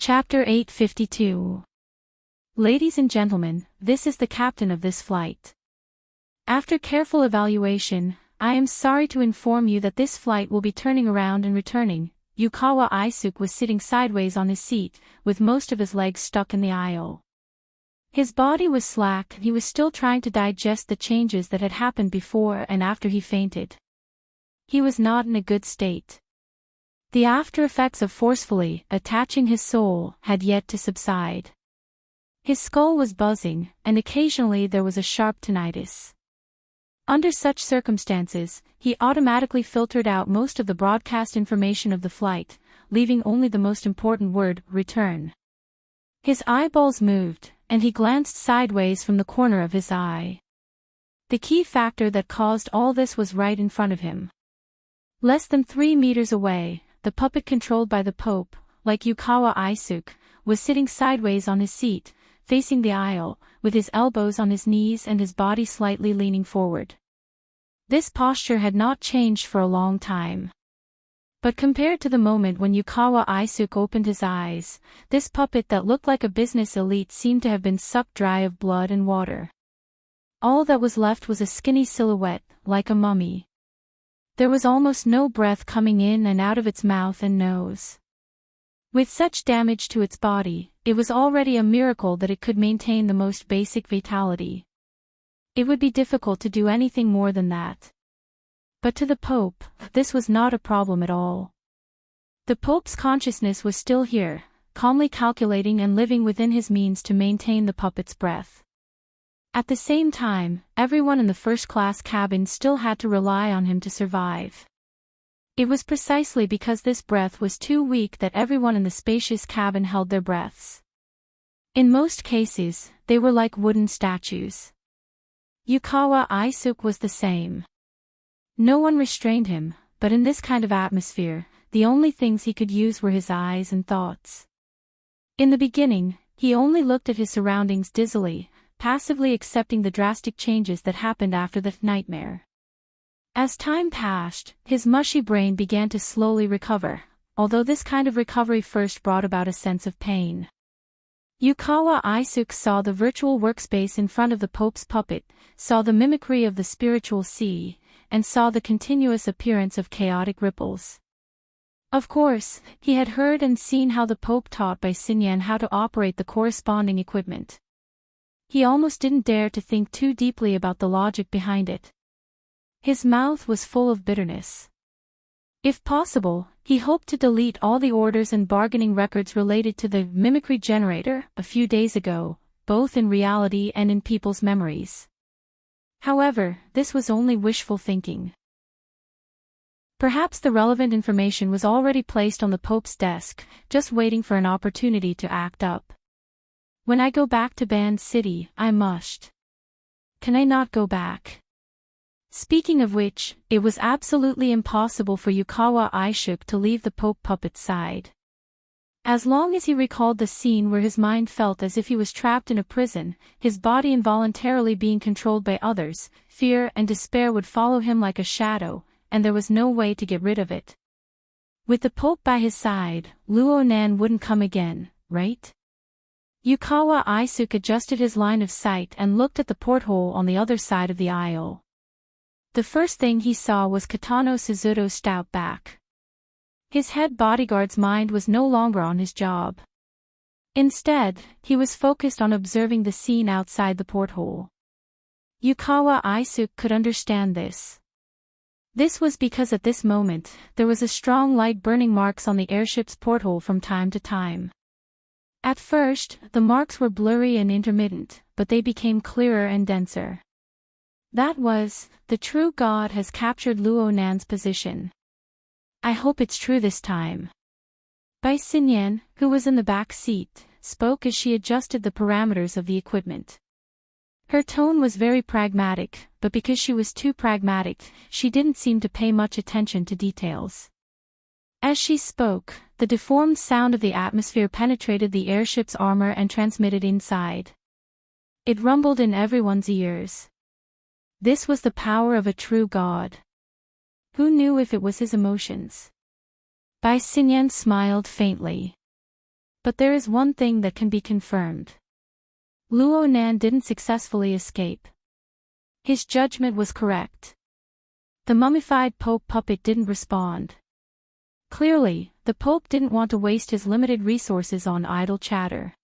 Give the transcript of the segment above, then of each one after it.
Chapter 852. Ladies and gentlemen, this is the captain of this flight. After careful evaluation, I am sorry to inform you that this flight will be turning around and returning. Yukawa Aisuke was sitting sideways on his seat, with most of his legs stuck in the aisle. His body was slack and he was still trying to digest the changes that had happened before and after he fainted. He was not in a good state. The after effects of forcefully attaching his soul had yet to subside. His skull was buzzing, and occasionally there was a sharp tinnitus. Under such circumstances, he automatically filtered out most of the broadcast information of the flight, leaving only the most important word, return. His eyeballs moved, and he glanced sideways from the corner of his eye. The key factor that caused all this was right in front of him. Less than 3 meters away, the puppet controlled by the Pope, like Yukawa Aisuke, was sitting sideways on his seat, facing the aisle, with his elbows on his knees and his body slightly leaning forward. This posture had not changed for a long time. But compared to the moment when Yukawa Aisuke opened his eyes, this puppet that looked like a business elite seemed to have been sucked dry of blood and water. All that was left was a skinny silhouette, like a mummy. There was almost no breath coming in and out of its mouth and nose. With such damage to its body, it was already a miracle that it could maintain the most basic vitality. It would be difficult to do anything more than that. But to the Pope, this was not a problem at all. The Pope's consciousness was still here, calmly calculating and living within his means to maintain the puppet's breath. At the same time, everyone in the first-class cabin still had to rely on him to survive. It was precisely because this breath was too weak that everyone in the spacious cabin held their breaths. In most cases, they were like wooden statues. Yukawa Aisuke was the same. No one restrained him, but in this kind of atmosphere, the only things he could use were his eyes and thoughts. In the beginning, he only looked at his surroundings dizzily, passively accepting the drastic changes that happened after the nightmare. As time passed, his mushy brain began to slowly recover, although this kind of recovery first brought about a sense of pain. Yukawa Aisuke saw the virtual workspace in front of the Pope's puppet, saw the mimicry of the spiritual sea, and saw the continuous appearance of chaotic ripples. Of course, he had heard and seen how the Pope taught by Xinyan how to operate the corresponding equipment. He almost didn't dare to think too deeply about the logic behind it. His mouth was full of bitterness. If possible, he hoped to delete all the orders and bargaining records related to the mimicry generator a few days ago, both in reality and in people's memories. However, this was only wishful thinking. Perhaps the relevant information was already placed on the Pope's desk, just waiting for an opportunity to act up. When I go back to Band City, I must. Can I not go back? Speaking of which, it was absolutely impossible for Yukawa Aisuke to leave the Pope puppet's side. As long as he recalled the scene where his mind felt as if he was trapped in a prison, his body involuntarily being controlled by others, fear and despair would follow him like a shadow, and there was no way to get rid of it. With the Pope by his side, Luonan wouldn't come again, right? Yukawa Aisuke adjusted his line of sight and looked at the porthole on the other side of the aisle. The first thing he saw was Kitano Suzuto's stout back. His head bodyguard's mind was no longer on his job. Instead, he was focused on observing the scene outside the porthole. Yukawa Aisuke could understand this. This was because at this moment, there was a strong light burning marks on the airship's porthole from time to time. At first, the marks were blurry and intermittent, but they became clearer and denser. That was, the true God has captured Luonan's position. I hope it's true this time. Bai Xinyan, who was in the back seat, spoke as she adjusted the parameters of the equipment. Her tone was very pragmatic, but because she was too pragmatic, she didn't seem to pay much attention to details. As she spoke, the deformed sound of the atmosphere penetrated the airship's armor and transmitted inside. It rumbled in everyone's ears. This was the power of a true God. Who knew if it was his emotions? Bai Xinyan smiled faintly. But there is one thing that can be confirmed. Luo Nan didn't successfully escape. His judgment was correct. The mummified Pope puppet didn't respond. Clearly, the Pope didn't want to waste his limited resources on idle chatter.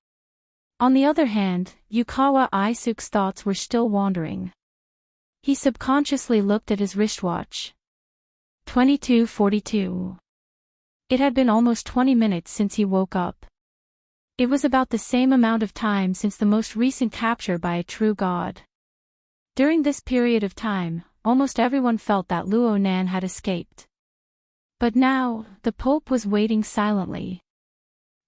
On the other hand, Yukawa Aisuk's thoughts were still wandering. He subconsciously looked at his wristwatch. 22:42. It had been almost 20 minutes since he woke up. It was about the same amount of time since the most recent capture by a true god. During this period of time, almost everyone felt that Luo Nan had escaped. But now, the Pope was waiting silently.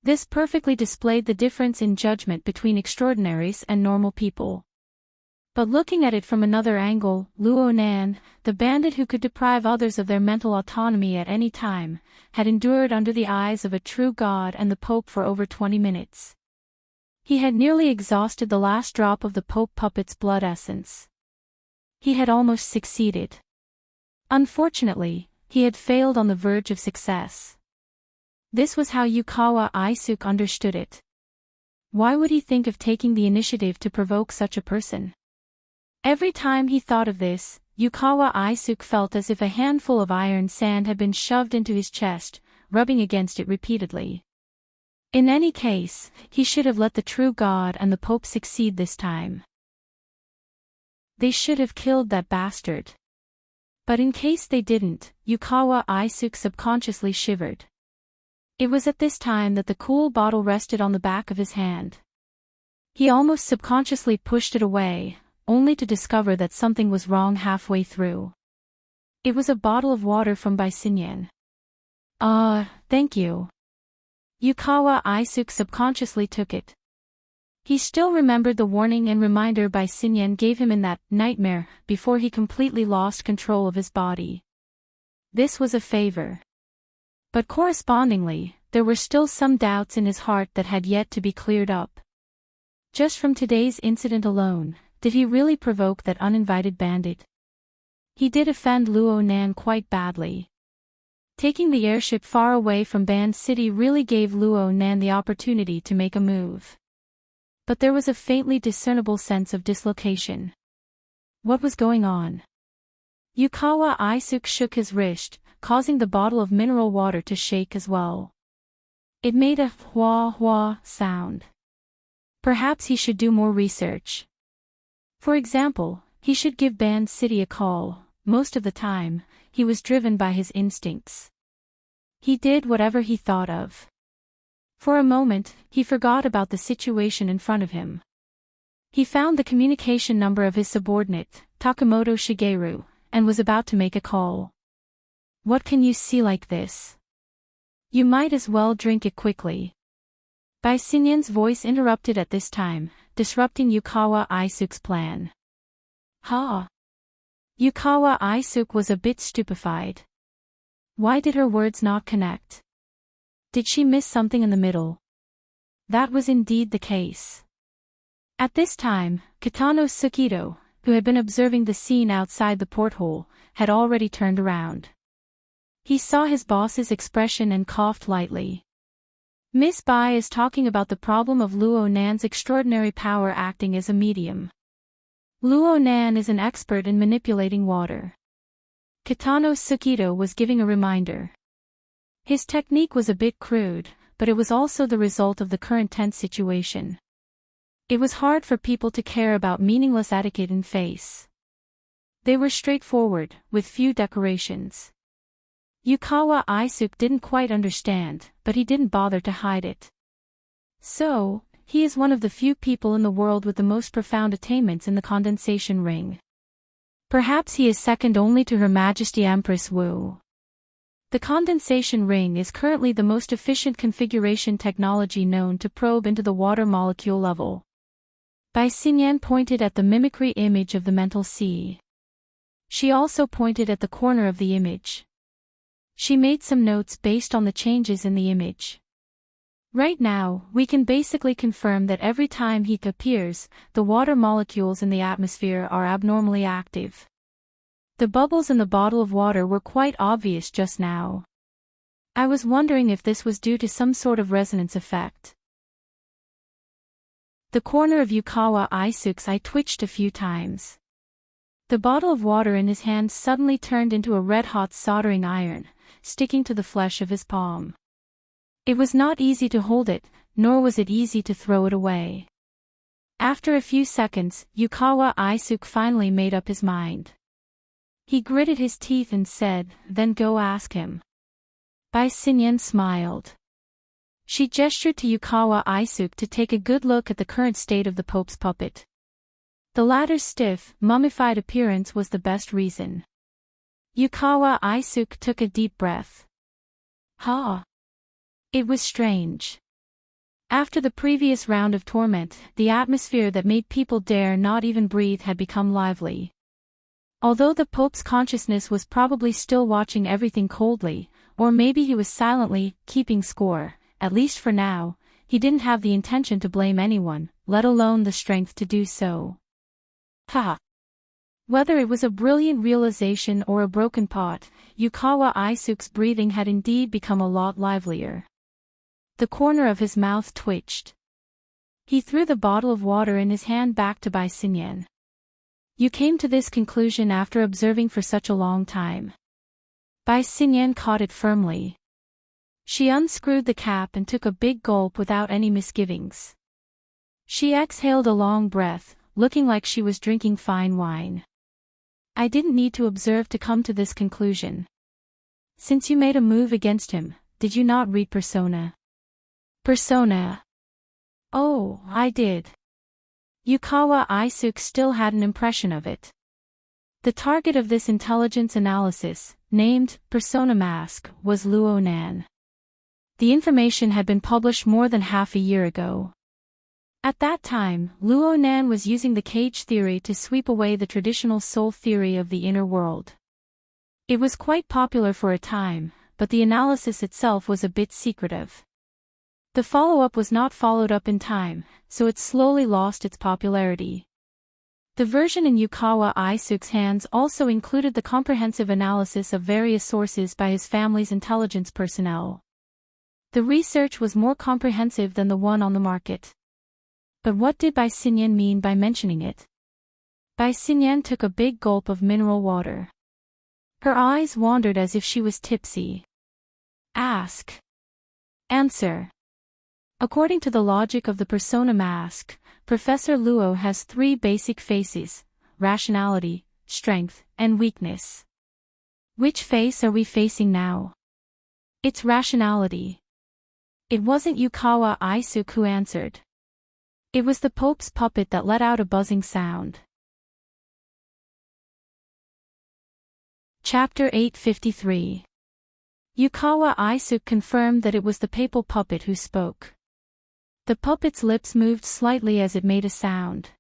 This perfectly displayed the difference in judgment between extraordinaries and normal people. But looking at it from another angle, Luo Nan, the bandit who could deprive others of their mental autonomy at any time, had endured under the eyes of a true god and the Pope for over 20 minutes. He had nearly exhausted the last drop of the Pope puppet's blood essence. He had almost succeeded. Unfortunately, he had failed on the verge of success. This was how Yukawa Aisuk understood it. Why would he think of taking the initiative to provoke such a person? Every time he thought of this, Yukawa Aisuk felt as if a handful of iron sand had been shoved into his chest, rubbing against it repeatedly. In any case, he should have let the true god and the Pope succeed this time. They should have killed that bastard. But in case they didn't, Yukawa Aisuk subconsciously shivered. It was at this time that the cool bottle rested on the back of his hand. He almost subconsciously pushed it away, only to discover that something was wrong halfway through. It was a bottle of water from Sinyan. Thank you. Yukawa Aisuk subconsciously took it. He still remembered the warning and reminder Sinyan gave him in that nightmare before he completely lost control of his body. This was a favor. But correspondingly, there were still some doubts in his heart that had yet to be cleared up. Just from today's incident alone, did he really provoke that uninvited bandit? He did offend Luo Nan quite badly. Taking the airship far away from Band City really gave Luo Nan the opportunity to make a move. But there was a faintly discernible sense of dislocation. What was going on? Yukawa Aisuk shook his wrist, causing the bottle of mineral water to shake as well. It made a hwa-hwa sound. Perhaps he should do more research. For example, he should give Band City a call. Most of the time, he was driven by his instincts. He did whatever he thought of. For a moment, he forgot about the situation in front of him. He found the communication number of his subordinate, Takamoto Shigeru, and was about to make a call. What can you see like this? You might as well drink it quickly. Sinyan's voice interrupted at this time, disrupting Yukawa Aisuk's plan. Ha! Yukawa Aisuk was a bit stupefied. Why did her words not connect? Did she miss something in the middle? That was indeed the case. At this time, Kitano Tsukido, who had been observing the scene outside the porthole, had already turned around. He saw his boss's expression and coughed lightly. Miss Bai is talking about the problem of Luo Nan's extraordinary power acting as a medium. Luo Nan is an expert in manipulating water. Kitano Tsukido was giving a reminder. His technique was a bit crude, but it was also the result of the current tense situation. It was hard for people to care about meaningless etiquette in face. They were straightforward, with few decorations. Yukawa Aisuk didn't quite understand, but he didn't bother to hide it. So, he is one of the few people in the world with the most profound attainments in the condensation ring. Perhaps he is second only to Her Majesty Empress Wu. The condensation ring is currently the most efficient configuration technology known to probe into the water molecule level. Sinyan pointed at the mimicry image of the mental sea. She also pointed at the corner of the image. She made some notes based on the changes in the image. Right now, we can basically confirm that every time heat appears, the water molecules in the atmosphere are abnormally active. The bubbles in the bottle of water were quite obvious just now. I was wondering if this was due to some sort of resonance effect. The corner of Yukawa Aisuke's eye twitched a few times. The bottle of water in his hand suddenly turned into a red-hot soldering iron, sticking to the flesh of his palm. It was not easy to hold it, nor was it easy to throw it away. After a few seconds, Yukawa Aisuke finally made up his mind. He gritted his teeth and said, "Then go ask him." Bai Xinyan smiled. She gestured to Yukawa Aisuke to take a good look at the current state of the Pope's puppet. The latter's stiff, mummified appearance was the best reason. Yukawa Aisuke took a deep breath. It was strange. After the previous round of torment, the atmosphere that made people dare not even breathe had become lively. Although the Pope's consciousness was probably still watching everything coldly, or maybe he was silently keeping score, at least for now, he didn't have the intention to blame anyone, let alone the strength to do so. Whether it was a brilliant realization or a broken pot, Yukawa Aisuke's breathing had indeed become a lot livelier. The corner of his mouth twitched. He threw the bottle of water in his hand back to Bai Xinyan. "You came to this conclusion after observing for such a long time." Bai Xinyan caught it firmly. She unscrewed the cap and took a big gulp without any misgivings. She exhaled a long breath, looking like she was drinking fine wine. "I didn't need to observe to come to this conclusion. Since you made a move against him, did you not read Persona?" "Persona? Oh, I did." Yukawa Aisuke still had an impression of it. The target of this intelligence analysis, named Persona Mask, was Luo Nan. The information had been published more than half a year ago. At that time, Luo Nan was using the cage theory to sweep away the traditional soul theory of the inner world. It was quite popular for a time, but the analysis itself was a bit secretive. The follow-up was not followed up in time, so it slowly lost its popularity. The version in Yukawa Aisuke's hands also included the comprehensive analysis of various sources by his family's intelligence personnel. The research was more comprehensive than the one on the market. But what did Bai Xinyan mean by mentioning it? Bai Xinyan took a big gulp of mineral water. Her eyes wandered as if she was tipsy. "Ask. Answer." According to the logic of the Persona Mask, Professor Luo has three basic faces: rationality, strength, and weakness. Which face are we facing now? It's rationality. It wasn't Yukawa Aisuke who answered. It was the Pope's puppet that let out a buzzing sound. Chapter 853. Yukawa Aisuke confirmed that it was the papal puppet who spoke. The puppet's lips moved slightly as it made a sound.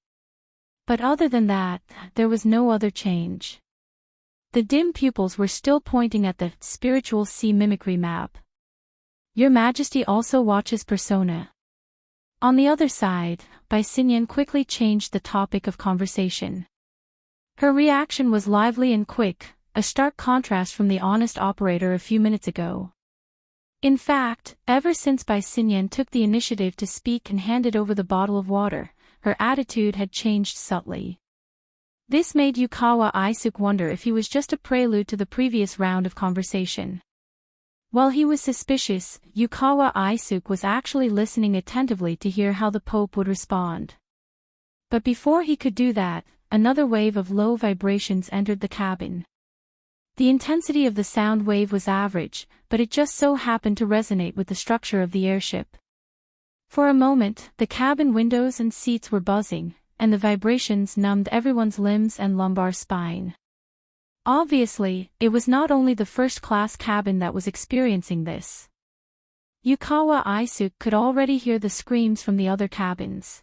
But other than that, there was no other change. The dim pupils were still pointing at the spiritual sea mimicry map. "Your Majesty also watches Persona." On the other side, Bai Xinyan quickly changed the topic of conversation. Her reaction was lively and quick, a stark contrast from the honest operator a few minutes ago. In fact, ever since Bai Xinyan took the initiative to speak and handed over the bottle of water, her attitude had changed subtly. This made Yukawa Aisuke wonder if he was just a prelude to the previous round of conversation. While he was suspicious, Yukawa Aisuke was actually listening attentively to hear how the Pope would respond. But before he could do that, another wave of low vibrations entered the cabin. The intensity of the sound wave was average, but it just so happened to resonate with the structure of the airship. For a moment, the cabin windows and seats were buzzing, and the vibrations numbed everyone's limbs and lumbar spine. Obviously, it was not only the first-class cabin that was experiencing this. Yukawa Aisuke could already hear the screams from the other cabins.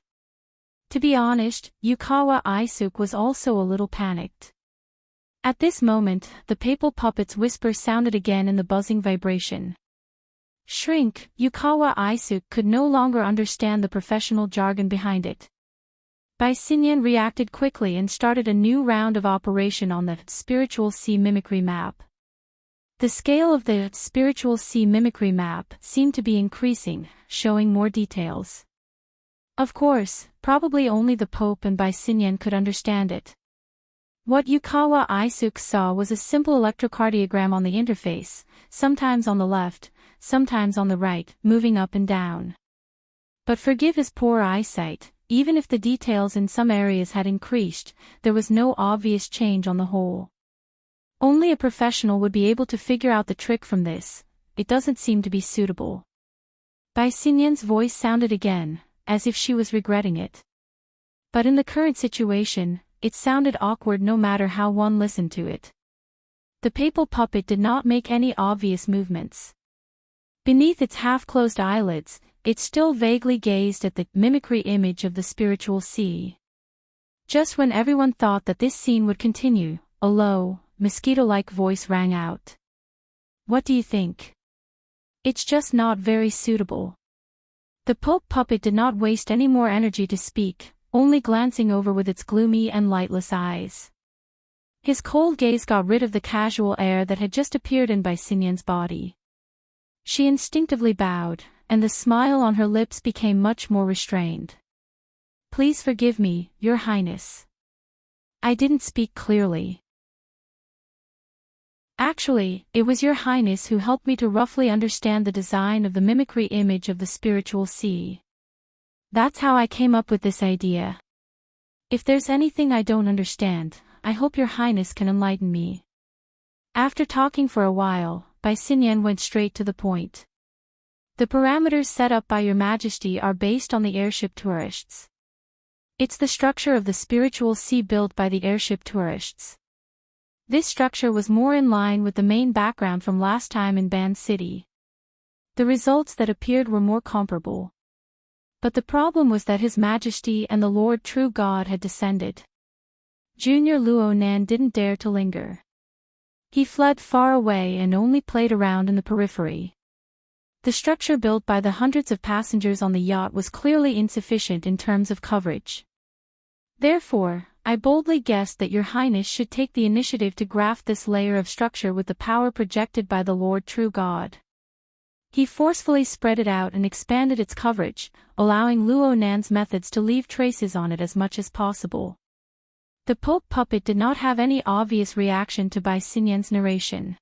To be honest, Yukawa Aisuke was also a little panicked. At this moment, the papal puppet's whisper sounded again in the buzzing vibration. "Shrink." Yukawa Aisuke could no longer understand the professional jargon behind it. Bai Xinyan reacted quickly and started a new round of operation on the spiritual sea mimicry map. The scale of the spiritual sea mimicry map seemed to be increasing, showing more details. Of course, probably only the Pope and Bai Xinyan could understand it. What Yukawa Isuk saw was a simple electrocardiogram on the interface, sometimes on the left, sometimes on the right, moving up and down. But forgive his poor eyesight, even if the details in some areas had increased, there was no obvious change on the whole. Only a professional would be able to figure out the trick from this. It doesn't seem to be suitable. Bai Xinyan's voice sounded again, as if she was regretting it. But in the current situation, it sounded awkward no matter how one listened to it. The papal puppet did not make any obvious movements. Beneath its half-closed eyelids, it still vaguely gazed at the mimicry image of the spiritual sea. Just when everyone thought that this scene would continue, a low, mosquito-like voice rang out. What do you think? It's just not very suitable. The Pope puppet did not waste any more energy to speak, only glancing over with its gloomy and lightless eyes. His cold gaze got rid of the casual air that had just appeared in Bai Xinyan's body. She instinctively bowed, and the smile on her lips became much more restrained. Please forgive me, Your Highness. I didn't speak clearly. Actually, it was Your Highness who helped me to roughly understand the design of the mimicry image of the spiritual sea. That's how I came up with this idea. If there's anything I don't understand, I hope Your Highness can enlighten me. After talking for a while, Bai Xinyan went straight to the point. The parameters set up by Your Majesty are based on the airship tourists. It's the structure of the spiritual sea built by the airship tourists. This structure was more in line with the main background from last time in Ban City. The results that appeared were more comparable. But the problem was that His Majesty and the Lord True God had descended. Junior Luo Nan didn't dare to linger. He fled far away and only played around in the periphery. The structure built by the hundreds of passengers on the yacht was clearly insufficient in terms of coverage. Therefore, I boldly guessed that Your Highness should take the initiative to graft this layer of structure with the power projected by the Lord True God. He forcefully spread it out and expanded its coverage, allowing Luo Nan's methods to leave traces on it as much as possible. The Pope puppet did not have any obvious reaction to Bai Xinyan's narration.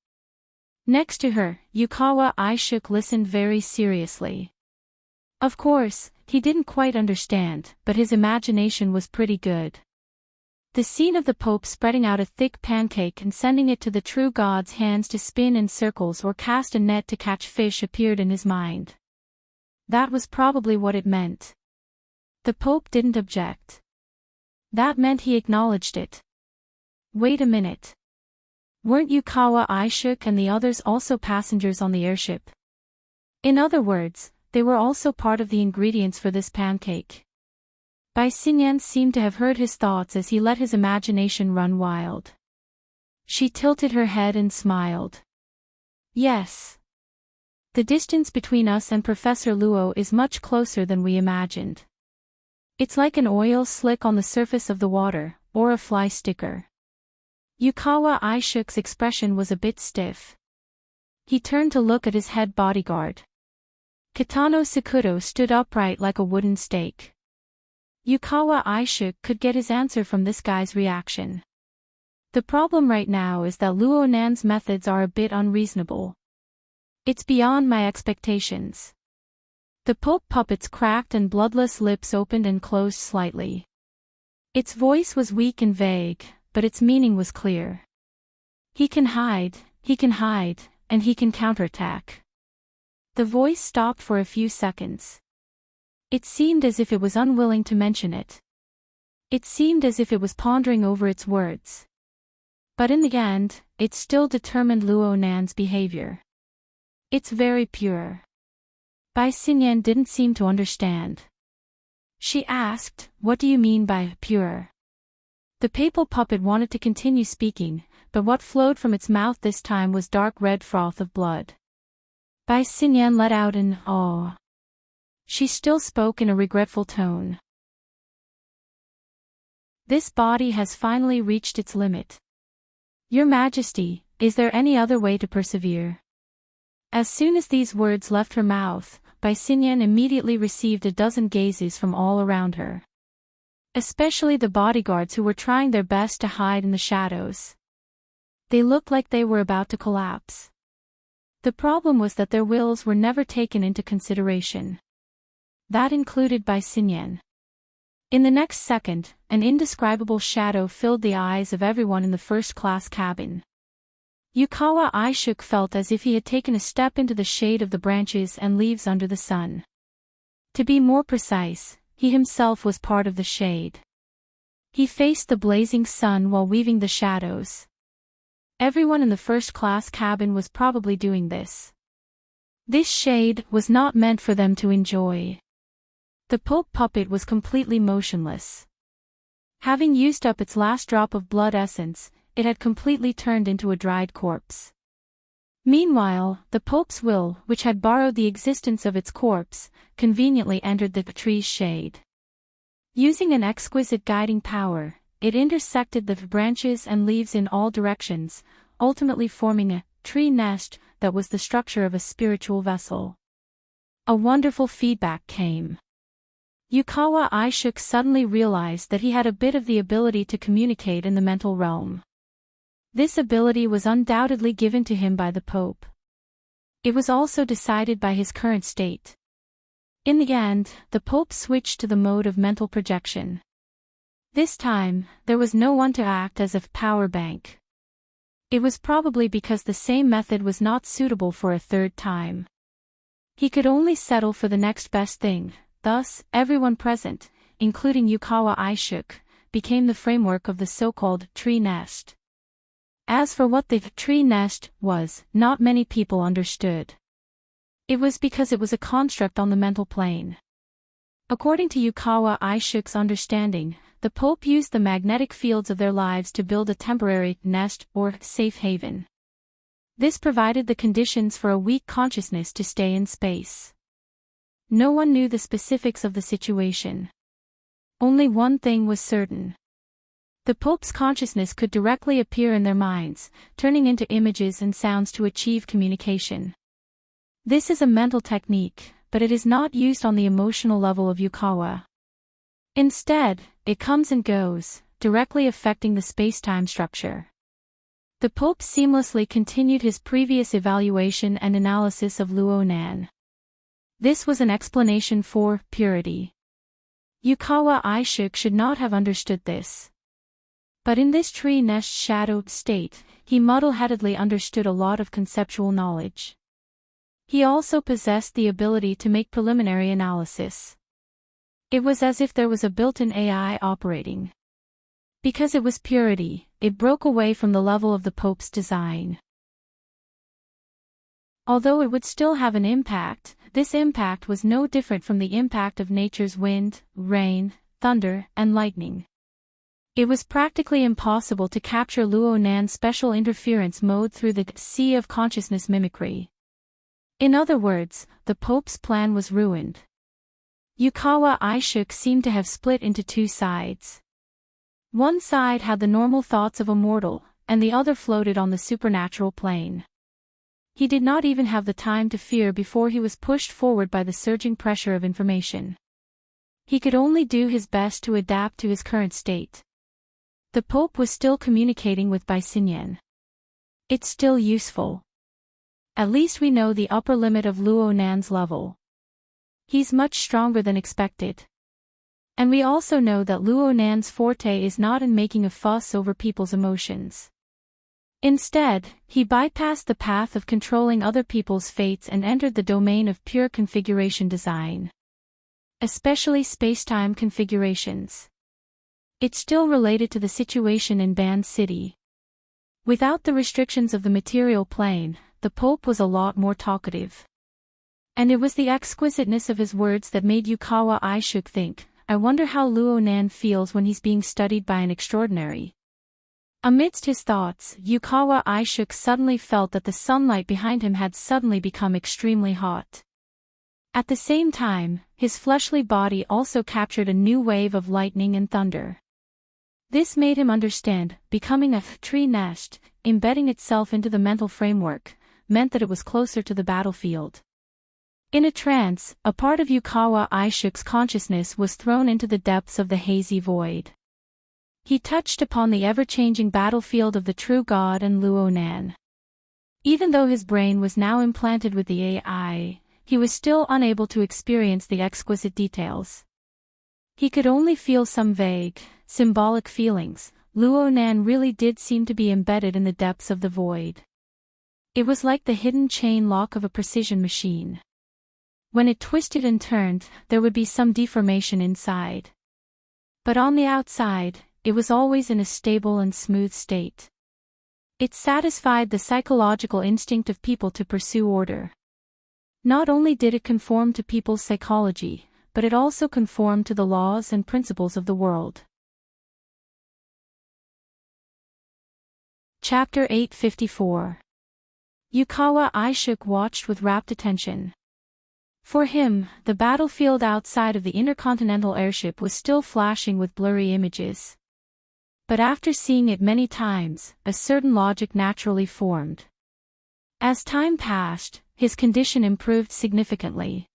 Next to her, Yukawa Isuk listened very seriously. Of course, he didn't quite understand, but his imagination was pretty good. The scene of the Pope spreading out a thick pancake and sending it to the true God's hands to spin in circles or cast a net to catch fish appeared in his mind. That was probably what it meant. The Pope didn't object. That meant he acknowledged it. Wait a minute. Weren't Yukawa Isuk and the others also passengers on the airship? In other words, they were also part of the ingredients for this pancake. Bai Xinyan seemed to have heard his thoughts as he let his imagination run wild. She tilted her head and smiled. Yes. The distance between us and Professor Luo is much closer than we imagined. It's like an oil slick on the surface of the water, or a fly sticker. Yukawa Isuk's expression was a bit stiff. He turned to look at his head bodyguard. Kitano Sakuto stood upright like a wooden stake. Yukawa Isuk could get his answer from this guy's reaction. The problem right now is that Luo Nan's methods are a bit unreasonable. It's beyond my expectations. The Pope puppet's cracked and bloodless lips opened and closed slightly. Its voice was weak and vague, but its meaning was clear. He can hide, and he can counterattack. The voice stopped for a few seconds. It seemed as if it was unwilling to mention it. It seemed as if it was pondering over its words. But in the end, it still determined Luo Nan's behavior. It's very pure. Bai Xinyan didn't seem to understand. She asked, "What do you mean by pure?" The papal puppet wanted to continue speaking, but what flowed from its mouth this time was dark red froth of blood. Bai Xinyan let out an "oh." She still spoke in a regretful tone. This body has finally reached its limit. Your Majesty, is there any other way to persevere? As soon as these words left her mouth, Bai Xinyan immediately received a dozen gazes from all around her. Especially the bodyguards who were trying their best to hide in the shadows. They looked like they were about to collapse. The problem was that their wills were never taken into consideration. That included Bai Xinyan. In the next second, an indescribable shadow filled the eyes of everyone in the first-class cabin. Yukawa Aishuk felt as if he had taken a step into the shade of the branches and leaves under the sun. To be more precise, he himself was part of the shade. He faced the blazing sun while weaving the shadows. Everyone in the first-class cabin was probably doing this. This shade was not meant for them to enjoy. The Pope puppet was completely motionless. Having used up its last drop of blood essence, it had completely turned into a dried corpse. Meanwhile, the Pope's will, which had borrowed the existence of its corpse, conveniently entered the tree's shade. Using an exquisite guiding power, it intersected the branches and leaves in all directions, ultimately forming a tree nest that was the structure of a spiritual vessel. A wonderful feedback came. Yukawa Aishuk suddenly realized that he had a bit of the ability to communicate in the mental realm. This ability was undoubtedly given to him by the Pope. It was also decided by his current state. In the end, the Pope switched to the mode of mental projection. This time, there was no one to act as a power bank. It was probably because the same method was not suitable for a third time. He could only settle for the next best thing, thus, everyone present, including Yukawa Aishuk, became the framework of the so-called tree nest. As for what the tree nest was, not many people understood. It was because it was a construct on the mental plane. According to Yukawa Aishuk's understanding, the Pope used the magnetic fields of their lives to build a temporary nest or safe haven. This provided the conditions for a weak consciousness to stay in space. No one knew the specifics of the situation. Only one thing was certain. The Pope's consciousness could directly appear in their minds, turning into images and sounds to achieve communication. This is a mental technique, but it is not used on the emotional level of Yukawa. Instead, it comes and goes, directly affecting the space-time structure. The Pope seamlessly continued his previous evaluation and analysis of Luo Nan. This was an explanation for purity. Yukawa Aishuk should not have understood this. But in this tree nest shadowed state, he muddle-headedly understood a lot of conceptual knowledge. He also possessed the ability to make preliminary analysis. It was as if there was a built-in AI operating. Because it was purity, it broke away from the level of the Pope's design. Although it would still have an impact, this impact was no different from the impact of nature's wind, rain, thunder, and lightning. It was practically impossible to capture Luo Nan's special interference mode through the sea of consciousness mimicry. In other words, the Pope's plan was ruined. Yukawa Aishuk seemed to have split into two sides. One side had the normal thoughts of a mortal, and the other floated on the supernatural plane. He did not even have the time to fear before he was pushed forward by the surging pressure of information. He could only do his best to adapt to his current state. The Pope was still communicating with Bai Xinyan. It's still useful. At least we know the upper limit of Luo Nan's level. He's much stronger than expected. And we also know that Luo Nan's forte is not in making a fuss over people's emotions. Instead, he bypassed the path of controlling other people's fates and entered the domain of pure configuration design. Especially space-time configurations. It's still related to the situation in Band City. Without the restrictions of the material plane, the Pope was a lot more talkative. And it was the exquisiteness of his words that made Yukawa Aishuk think, I wonder how Luo Nan feels when he's being studied by an extraordinary. Amidst his thoughts, Yukawa Aishuk suddenly felt that the sunlight behind him had suddenly become extremely hot. At the same time, his fleshly body also captured a new wave of lightning and thunder. This made him understand, becoming a tree nest, embedding itself into the mental framework, meant that it was closer to the battlefield. In a trance, a part of Yukawa Aishuk's consciousness was thrown into the depths of the hazy void. He touched upon the ever-changing battlefield of the true God and Luonan. Even though his brain was now implanted with the AI, he was still unable to experience the exquisite details. He could only feel some vague, symbolic feelings. Luonan really did seem to be embedded in the depths of the void. It was like the hidden chain lock of a precision machine. When it twisted and turned, there would be some deformation inside. But on the outside, it was always in a stable and smooth state. It satisfied the psychological instinct of people to pursue order. Not only did it conform to people's psychology, but it also conformed to the laws and principles of the world. Chapter 854. Yukawa Aishuk watched with rapt attention. For him, the battlefield outside of the intercontinental airship was still flashing with blurry images. But after seeing it many times, a certain logic naturally formed. As time passed, his condition improved significantly.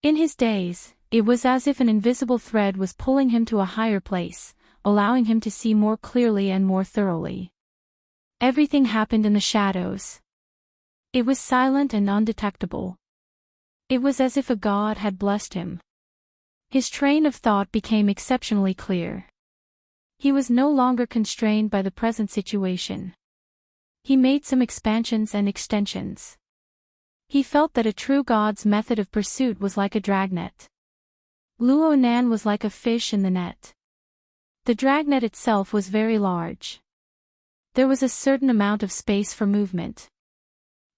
In his days, it was as if an invisible thread was pulling him to a higher place, allowing him to see more clearly and more thoroughly. Everything happened in the shadows. It was silent and undetectable. It was as if a god had blessed him. His train of thought became exceptionally clear. He was no longer constrained by the present situation. He made some expansions and extensions. He felt that a true god's method of pursuit was like a dragnet. Luonan was like a fish in the net. The dragnet itself was very large. There was a certain amount of space for movement.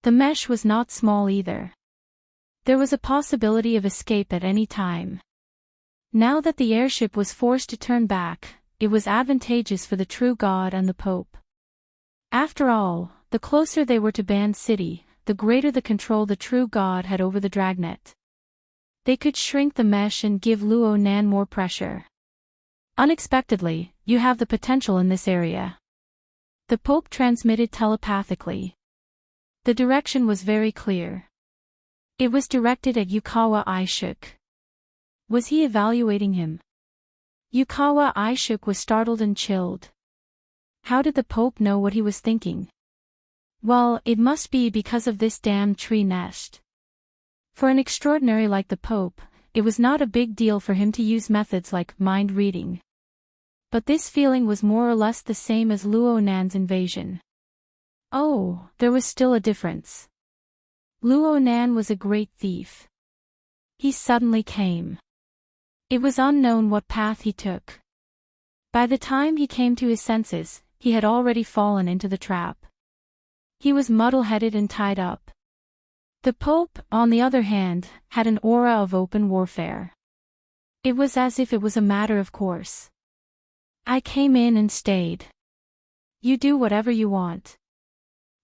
The mesh was not small either. There was a possibility of escape at any time. Now that the airship was forced to turn back, it was advantageous for the true God and the Pope. After all, the closer they were to Band City, the greater the control the true God had over the dragnet. They could shrink the mesh and give Luonan more pressure. Unexpectedly, you have the potential in this area. The Pope transmitted telepathically. The direction was very clear. It was directed at Yukawa Aishuk. Was he evaluating him? Yukawa Aishuk was startled and chilled. How did the Pope know what he was thinking? Well, it must be because of this damned tree nest. For an extraordinary like the Pope, it was not a big deal for him to use methods like mind reading. But this feeling was more or less the same as Luonan's invasion. Oh, there was still a difference. Luonan was a great thief. He suddenly came. It was unknown what path he took. By the time he came to his senses, he had already fallen into the trap. He was muddle-headed and tied up. The Pope, on the other hand, had an aura of open warfare. It was as if it was a matter of course. I came in and stayed. You do whatever you want.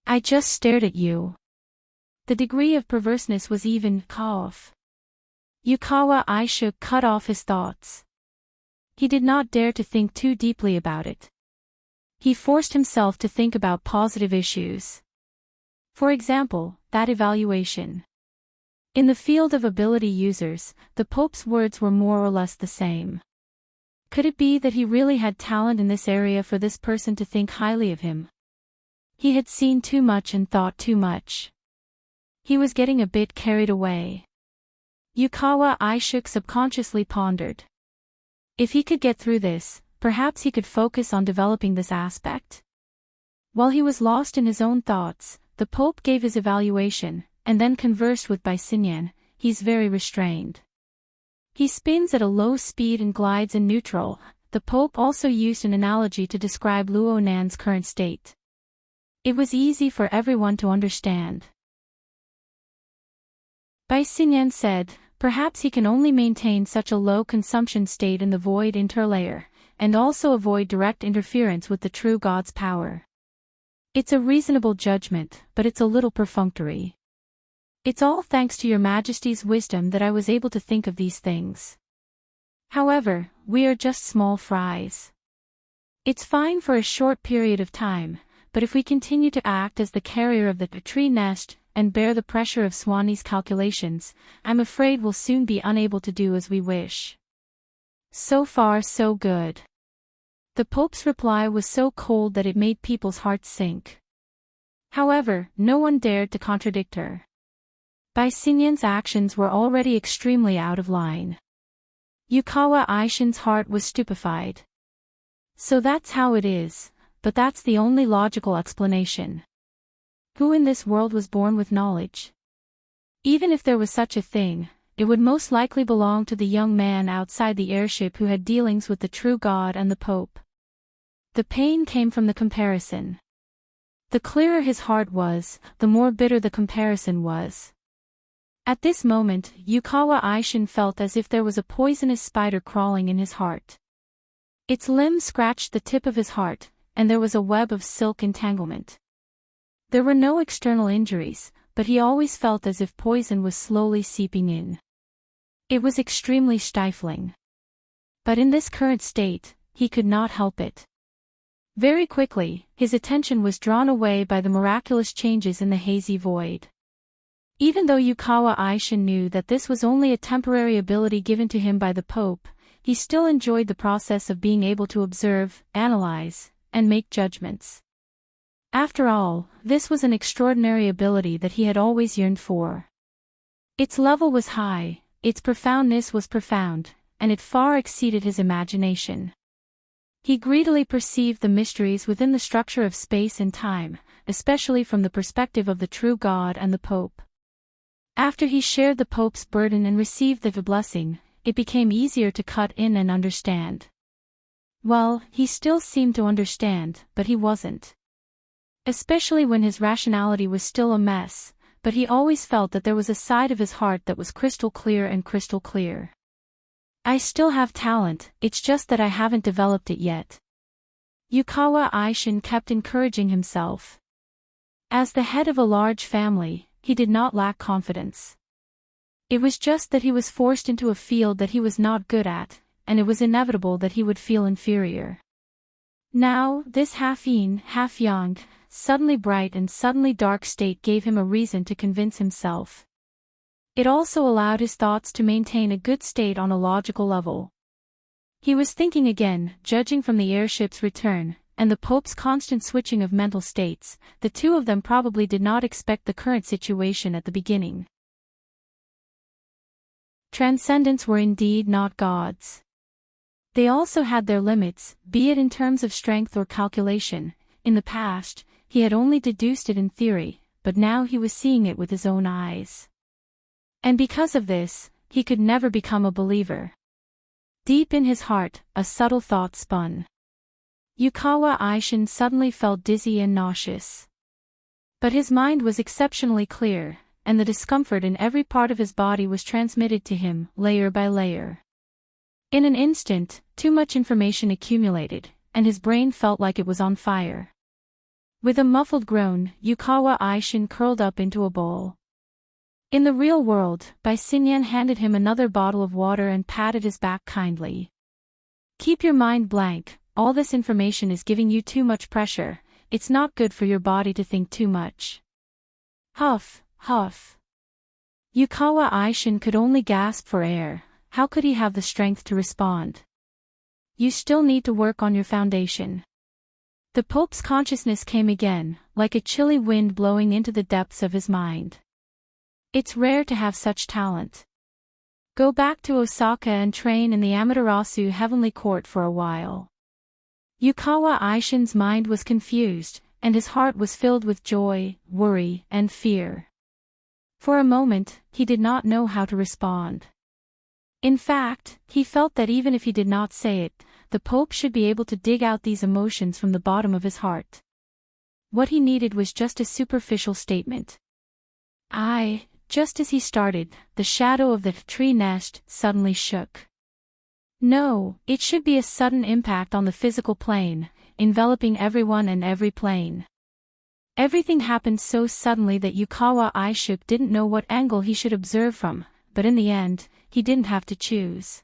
I just stared at you. The degree of perverseness was even off. Yukawa Aishuk cut off his thoughts. He did not dare to think too deeply about it. He forced himself to think about positive issues. For example, that evaluation. In the field of ability users, the Pope's words were more or less the same. Could it be that he really had talent in this area for this person to think highly of him? He had seen too much and thought too much. He was getting a bit carried away. Yukawa Aishuk subconsciously pondered. If he could get through this, perhaps he could focus on developing this aspect. While he was lost in his own thoughts, the Pope gave his evaluation, and then conversed with Baisinyan. He's very restrained. He spins at a low speed and glides in neutral. The Pope also used an analogy to describe Luonan's current state. It was easy for everyone to understand. Baisinyan said, perhaps he can only maintain such a low consumption state in the void interlayer, and also avoid direct interference with the true God's power. It's a reasonable judgment, but it's a little perfunctory. It's all thanks to your Majesty's wisdom that I was able to think of these things. However, we are just small fries. It's fine for a short period of time, but if we continue to act as the carrier of the tree nest, and bear the pressure of Swanee's calculations, I'm afraid we'll soon be unable to do as we wish. So far so good. The Pope's reply was so cold that it made people's hearts sink. However, no one dared to contradict her. Bai Xinyan's actions were already extremely out of line. Yukawa Aishin's heart was stupefied. So that's how it is, but that's the only logical explanation. Who in this world was born with knowledge? Even if there was such a thing, it would most likely belong to the young man outside the airship who had dealings with the true God and the Pope. The pain came from the comparison. The clearer his heart was, the more bitter the comparison was. At this moment, Yukawa Aishin felt as if there was a poisonous spider crawling in his heart. Its limbs scratched the tip of his heart, and there was a web of silk entanglement. There were no external injuries, but he always felt as if poison was slowly seeping in. It was extremely stifling. But in this current state, he could not help it. Very quickly, his attention was drawn away by the miraculous changes in the hazy void. Even though Yukawa Aishin knew that this was only a temporary ability given to him by the Pope, he still enjoyed the process of being able to observe, analyze, and make judgments. After all, this was an extraordinary ability that he had always yearned for. Its level was high, its profoundness was profound, and it far exceeded his imagination. He greedily perceived the mysteries within the structure of space and time, especially from the perspective of the true God and the Pope. After he shared the Pope's burden and received the blessing, it became easier to cut in and understand. Well, he still seemed to understand, but he wasn't. Especially when his rationality was still a mess, but he always felt that there was a side of his heart that was crystal clear and crystal clear. I still have talent, it's just that I haven't developed it yet. Yukawa Aishin kept encouraging himself. As the head of a large family, he did not lack confidence. It was just that he was forced into a field that he was not good at, and it was inevitable that he would feel inferior. Now, this half-yin, half-yang, suddenly bright and suddenly dark state gave him a reason to convince himself. It also allowed his thoughts to maintain a good state on a logical level. He was thinking again, judging from the airship's return, and the Pope's constant switching of mental states, the two of them probably did not expect the current situation at the beginning. Transcendents were indeed not gods. They also had their limits, be it in terms of strength or calculation. In the past, he had only deduced it in theory, but now he was seeing it with his own eyes. And because of this, he could never become a believer. Deep in his heart, a subtle thought spun. Yukawa Aishin suddenly felt dizzy and nauseous. But his mind was exceptionally clear, and the discomfort in every part of his body was transmitted to him, layer by layer. In an instant, too much information accumulated, and his brain felt like it was on fire. With a muffled groan, Yukawa Aishin curled up into a bowl. In the real world, Bai Xinyan handed him another bottle of water and patted his back kindly. Keep your mind blank, all this information is giving you too much pressure, it's not good for your body to think too much. Huff, huff. Yukawa Aishin could only gasp for air. How could he have the strength to respond? You still need to work on your foundation. The Pope's consciousness came again, like a chilly wind blowing into the depths of his mind. It's rare to have such talent. Go back to Osaka and train in the Amaterasu Heavenly Court for a while. Yukawa Aishin's mind was confused, and his heart was filled with joy, worry, and fear. For a moment, he did not know how to respond. In fact, he felt that even if he did not say it, the Pope should be able to dig out these emotions from the bottom of his heart. What he needed was just a superficial statement. Just as he started, the shadow of the tree nest suddenly shook. No, it should be a sudden impact on the physical plane, enveloping everyone and every plane. Everything happened so suddenly that Yukawa Aishin didn't know what angle he should observe from, but in the end, he didn't have to choose.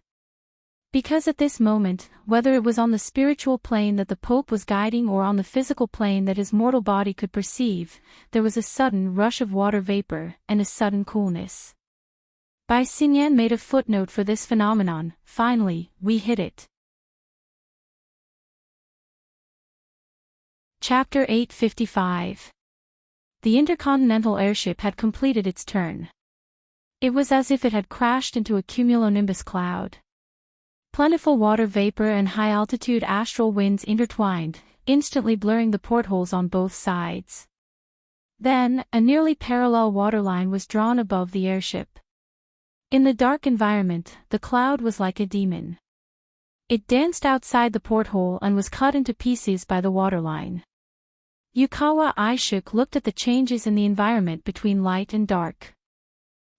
Because at this moment, whether it was on the spiritual plane that the Pope was guiding or on the physical plane that his mortal body could perceive, there was a sudden rush of water vapor and a sudden coolness. Bai Xinyan made a footnote for this phenomenon. Finally, we hit it. Chapter 855. The intercontinental airship had completed its turn. It was as if it had crashed into a cumulonimbus cloud. Plentiful water vapor and high-altitude astral winds intertwined, instantly blurring the portholes on both sides. Then, a nearly parallel waterline was drawn above the airship. In the dark environment, the cloud was like a demon. It danced outside the porthole and was cut into pieces by the waterline. Yukawa Aishuk looked at the changes in the environment between light and dark.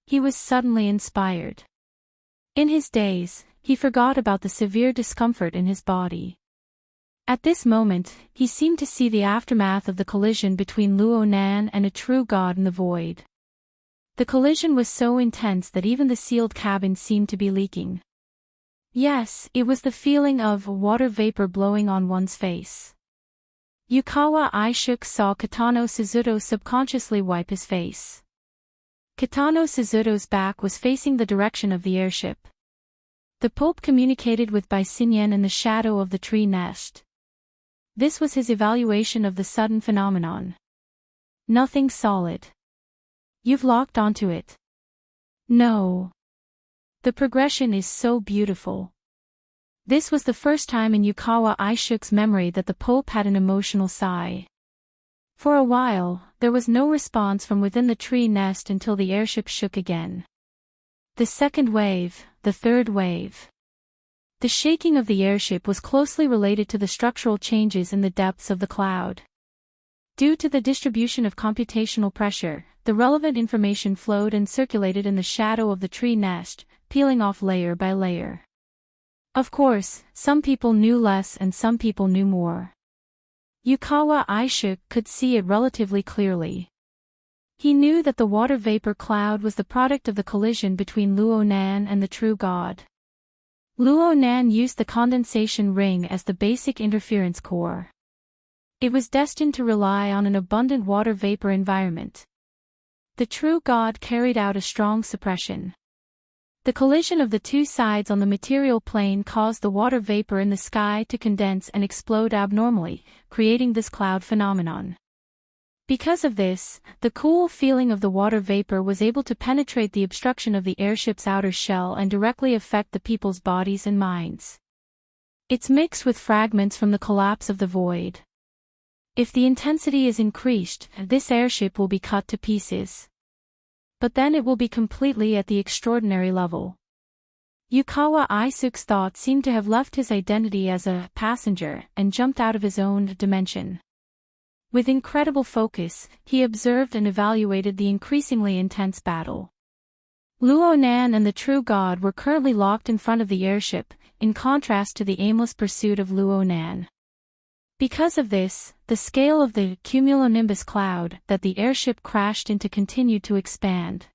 He was suddenly inspired. In his daze, he forgot about the severe discomfort in his body. At this moment, he seemed to see the aftermath of the collision between Luo Nan and a true god in the void. The collision was so intense that even the sealed cabin seemed to be leaking. Yes, it was the feeling of water vapor blowing on one's face. Yukawa Aishuk saw Kitano Suzuto subconsciously wipe his face. Kitano Suzuto's back was facing the direction of the airship. The Pope communicated with Bai Xinyan in the shadow of the tree nest. This was his evaluation of the sudden phenomenon. Nothing solid. You've locked onto it. No. The progression is so beautiful. This was the first time in Yukawa Aishuk's memory that the Pope had an emotional sigh. For a while, there was no response from within the tree nest until the airship shook again. The second wave, the third wave. The shaking of the airship was closely related to the structural changes in the depths of the cloud. Due to the distribution of computational pressure, the relevant information flowed and circulated in the shadow of the tree nest, peeling off layer by layer. Of course, some people knew less and some people knew more. Yukawa Aishuk could see it relatively clearly. He knew that the water vapor cloud was the product of the collision between Luo Nan and the true god. Luo Nan used the condensation ring as the basic interference core. It was destined to rely on an abundant water vapor environment. The true god carried out a strong suppression. The collision of the two sides on the material plane caused the water vapor in the sky to condense and explode abnormally, creating this cloud phenomenon. Because of this, the cool feeling of the water vapor was able to penetrate the obstruction of the airship's outer shell and directly affect the people's bodies and minds. It's mixed with fragments from the collapse of the void. If the intensity is increased, this airship will be cut to pieces. But then it will be completely at the extraordinary level. Yukawa Aishuk's thought seemed to have left his identity as a passenger and jumped out of his own dimension. With incredible focus, he observed and evaluated the increasingly intense battle. Luo Nan and the true god were currently locked in front of the airship, in contrast to the aimless pursuit of Luo Nan. Because of this, the scale of the cumulonimbus cloud that the airship crashed into continued to expand.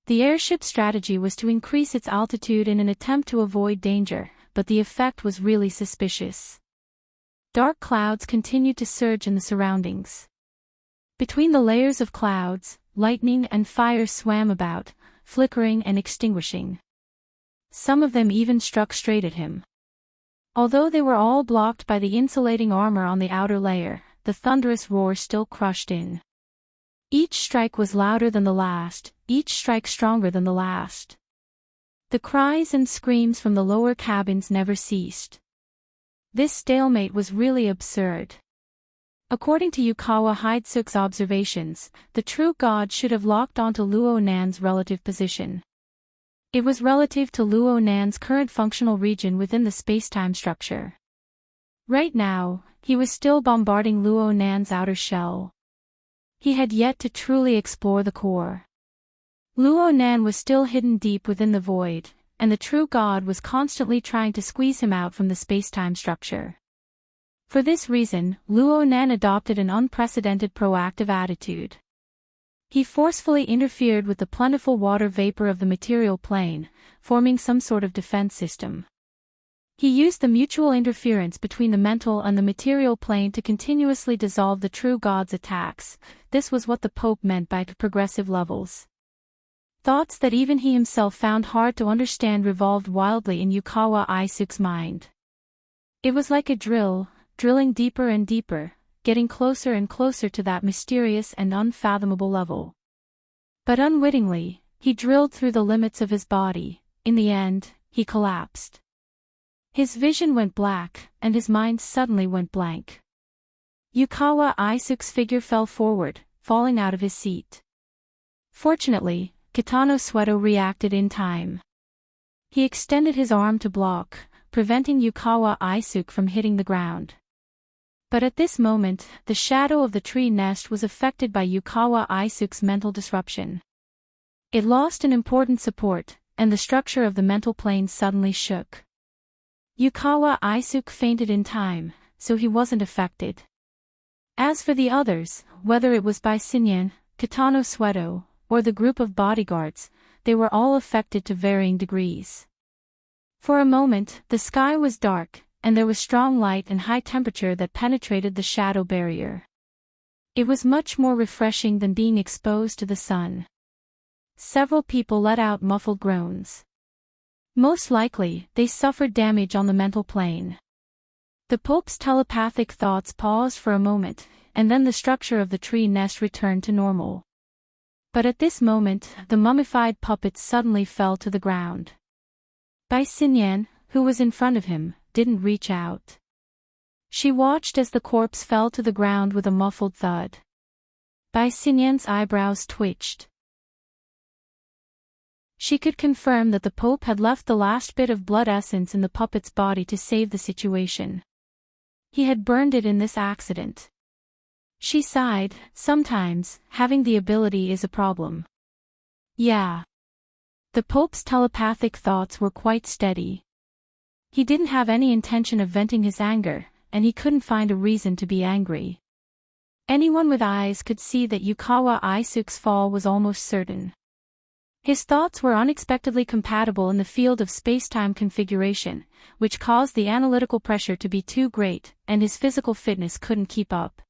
The airship's strategy was to increase its altitude in an attempt to avoid danger, but the effect was really suspicious. Dark clouds continued to surge in the surroundings. Between the layers of clouds, lightning and fire swam about, flickering and extinguishing. Some of them even struck straight at him. Although they were all blocked by the insulating armor on the outer layer, the thunderous roar still crushed in. Each strike was louder than the last, each strike stronger than the last. The cries and screams from the lower cabins never ceased. This stalemate was really absurd. According to Yukawa Aishuk's observations, the true god should have locked onto Luo Nan's relative position. It was relative to Luo Nan's current functional region within the spacetime structure. Right now, he was still bombarding Luo Nan's outer shell. He had yet to truly explore the core. Luo Nan was still hidden deep within the void, and the true god was constantly trying to squeeze him out from the spacetime structure. For this reason, Luo Nan adopted an unprecedented proactive attitude. He forcefully interfered with the plentiful water vapor of the material plane, forming some sort of defense system. He used the mutual interference between the mental and the material plane to continuously dissolve the true God's attacks. This was what the Pope meant by progressive levels. Thoughts that even he himself found hard to understand revolved wildly in Yukawa Isuke's mind. It was like a drill, drilling deeper and deeper, getting closer and closer to that mysterious and unfathomable level. But unwittingly, he drilled through the limits of his body. In the end, he collapsed. His vision went black, and his mind suddenly went blank. Yukawa Isuke's figure fell forward, falling out of his seat. Fortunately, Kitano Sweto reacted in time. He extended his arm to block, preventing Yukawa Isuke from hitting the ground. But at this moment, the shadow of the tree nest was affected by Yukawa Isuke's mental disruption. It lost an important support, and the structure of the mental plane suddenly shook. Yukawa Isuke fainted in time, so he wasn't affected. As for the others, whether it was by Sinyan, Kitano Sweto, or the group of bodyguards, they were all affected to varying degrees. For a moment, the sky was dark, and there was strong light and high temperature that penetrated the shadow barrier. It was much more refreshing than being exposed to the sun. Several people let out muffled groans. Most likely, they suffered damage on the mental plane. The Pope's telepathic thoughts paused for a moment, and then the structure of the tree nest returned to normal. But at this moment, the mummified puppet suddenly fell to the ground. Bai Xinyan, who was in front of him, didn't reach out. She watched as the corpse fell to the ground with a muffled thud. Bai Xinyan's eyebrows twitched. She could confirm that the Pope had left the last bit of blood essence in the puppet's body to save the situation. He had burned it in this accident. She sighed. Sometimes, having the ability is a problem. Yeah. The Pope's telepathic thoughts were quite steady. He didn't have any intention of venting his anger, and he couldn't find a reason to be angry. Anyone with eyes could see that Yukawa Isuke's fall was almost certain. His thoughts were unexpectedly compatible in the field of space-time configuration, which caused the analytical pressure to be too great, and his physical fitness couldn't keep up.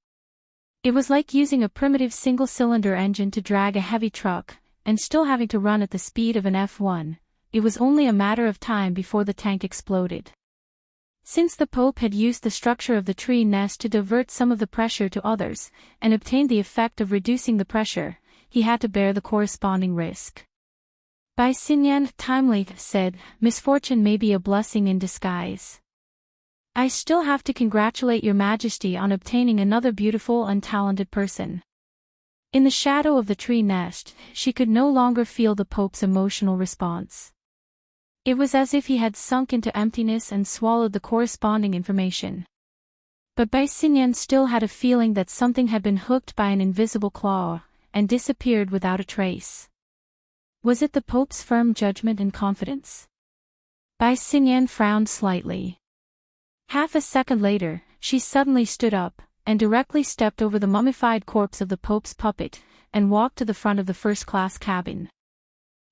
It was like using a primitive single-cylinder engine to drag a heavy truck, and still having to run at the speed of an F1. It was only a matter of time before the tank exploded. Since the Pope had used the structure of the tree nest to divert some of the pressure to others, and obtained the effect of reducing the pressure, he had to bear the corresponding risk. Bai Xinyan timely said, "Misfortune may be a blessing in disguise. I still have to congratulate Your Majesty on obtaining another beautiful and talented person." In the shadow of the tree nest, she could no longer feel the Pope's emotional response. It was as if he had sunk into emptiness and swallowed the corresponding information. But Bai Xinyan still had a feeling that something had been hooked by an invisible claw, and disappeared without a trace. Was it the Pope's firm judgment and confidence? Bai Xinyan frowned slightly. Half a second later, she suddenly stood up, and directly stepped over the mummified corpse of the Pope's puppet, and walked to the front of the first-class cabin.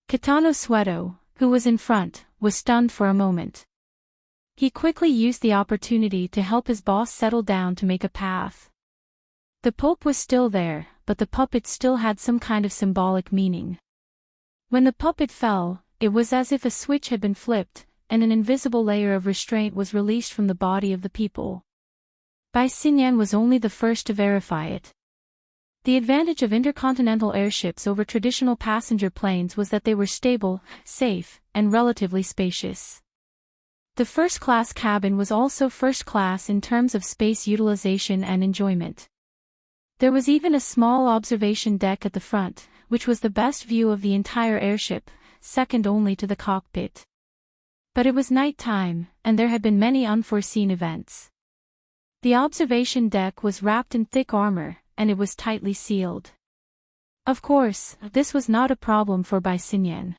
Kitano Sweto, who was in front, was stunned for a moment. He quickly used the opportunity to help his boss settle down to make a path. The Pope was still there, but the puppet still had some kind of symbolic meaning. When the puppet fell, it was as if a switch had been flipped, and an invisible layer of restraint was released from the body of the people. Bai Xinyan was only the first to verify it. The advantage of intercontinental airships over traditional passenger planes was that they were stable, safe, and relatively spacious. The first-class cabin was also first-class in terms of space utilization and enjoyment. There was even a small observation deck at the front, which was the best view of the entire airship, second only to the cockpit. But it was night time, and there had been many unforeseen events. The observation deck was wrapped in thick armor, and it was tightly sealed. Of course, this was not a problem for Bai Xinyan.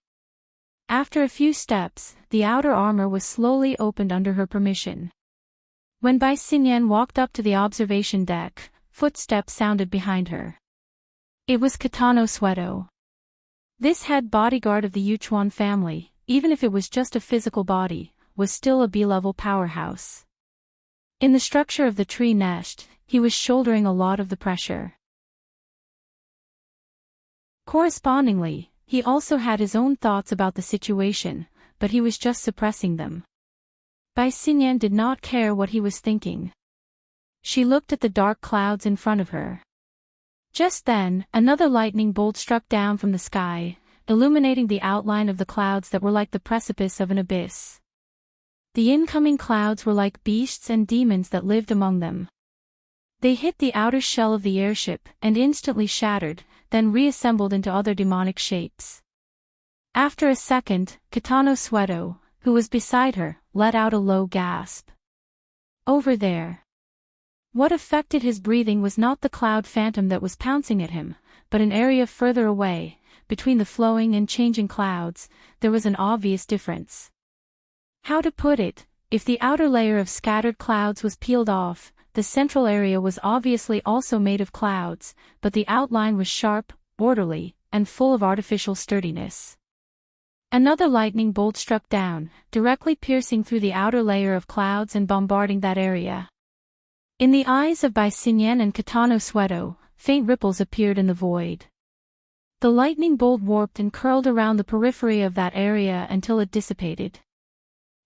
After a few steps, the outer armor was slowly opened under her permission. When Bai Xinyan walked up to the observation deck, footsteps sounded behind her. It was Kitano Sweto. This head bodyguard of the Yuchuan family, even if it was just a physical body, was still a B-level powerhouse. In the structure of the tree nest, he was shouldering a lot of the pressure. Correspondingly, he also had his own thoughts about the situation, but he was just suppressing them. Bai Xinyan did not care what he was thinking. She looked at the dark clouds in front of her. Just then, another lightning bolt struck down from the sky, illuminating the outline of the clouds that were like the precipice of an abyss. The incoming clouds were like beasts and demons that lived among them. They hit the outer shell of the airship and instantly shattered, then reassembled into other demonic shapes. After a second, Kitano Sweto, who was beside her, let out a low gasp. Over there. What affected his breathing was not the cloud phantom that was pouncing at him, but an area further away. Between the flowing and changing clouds, there was an obvious difference. How to put it, if the outer layer of scattered clouds was peeled off, the central area was obviously also made of clouds, but the outline was sharp, orderly, and full of artificial sturdiness. Another lightning bolt struck down, directly piercing through the outer layer of clouds and bombarding that area. In the eyes of Bai Xinyan and Kitano Sweto, faint ripples appeared in the void. The lightning bolt warped and curled around the periphery of that area until it dissipated.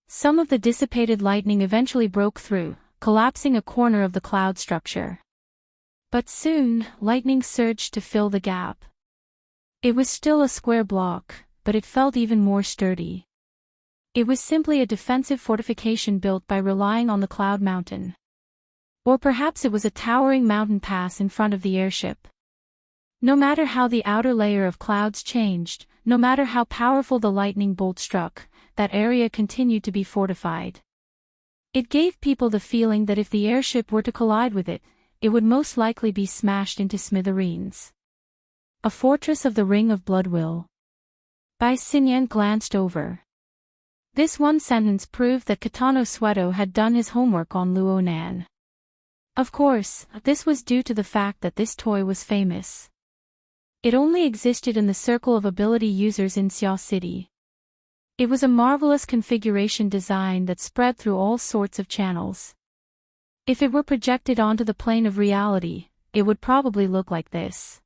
Some of the dissipated lightning eventually broke through, collapsing a corner of the cloud structure. But soon, lightning surged to fill the gap. It was still a square block, but it felt even more sturdy. It was simply a defensive fortification built by relying on the cloud mountain. Or perhaps it was a towering mountain pass in front of the airship. No matter how the outer layer of clouds changed, no matter how powerful the lightning bolt struck, that area continued to be fortified. It gave people the feeling that if the airship were to collide with it, it would most likely be smashed into smithereens. A fortress of the Ring of Blood will. Bai Xinyan glanced over. This one sentence proved that Kitano Sweto had done his homework on Luonan. Of course, this was due to the fact that this toy was famous. It only existed in the circle of ability users in Xia City. It was a marvelous configuration design that spread through all sorts of channels. If it were projected onto the plane of reality, it would probably look like this.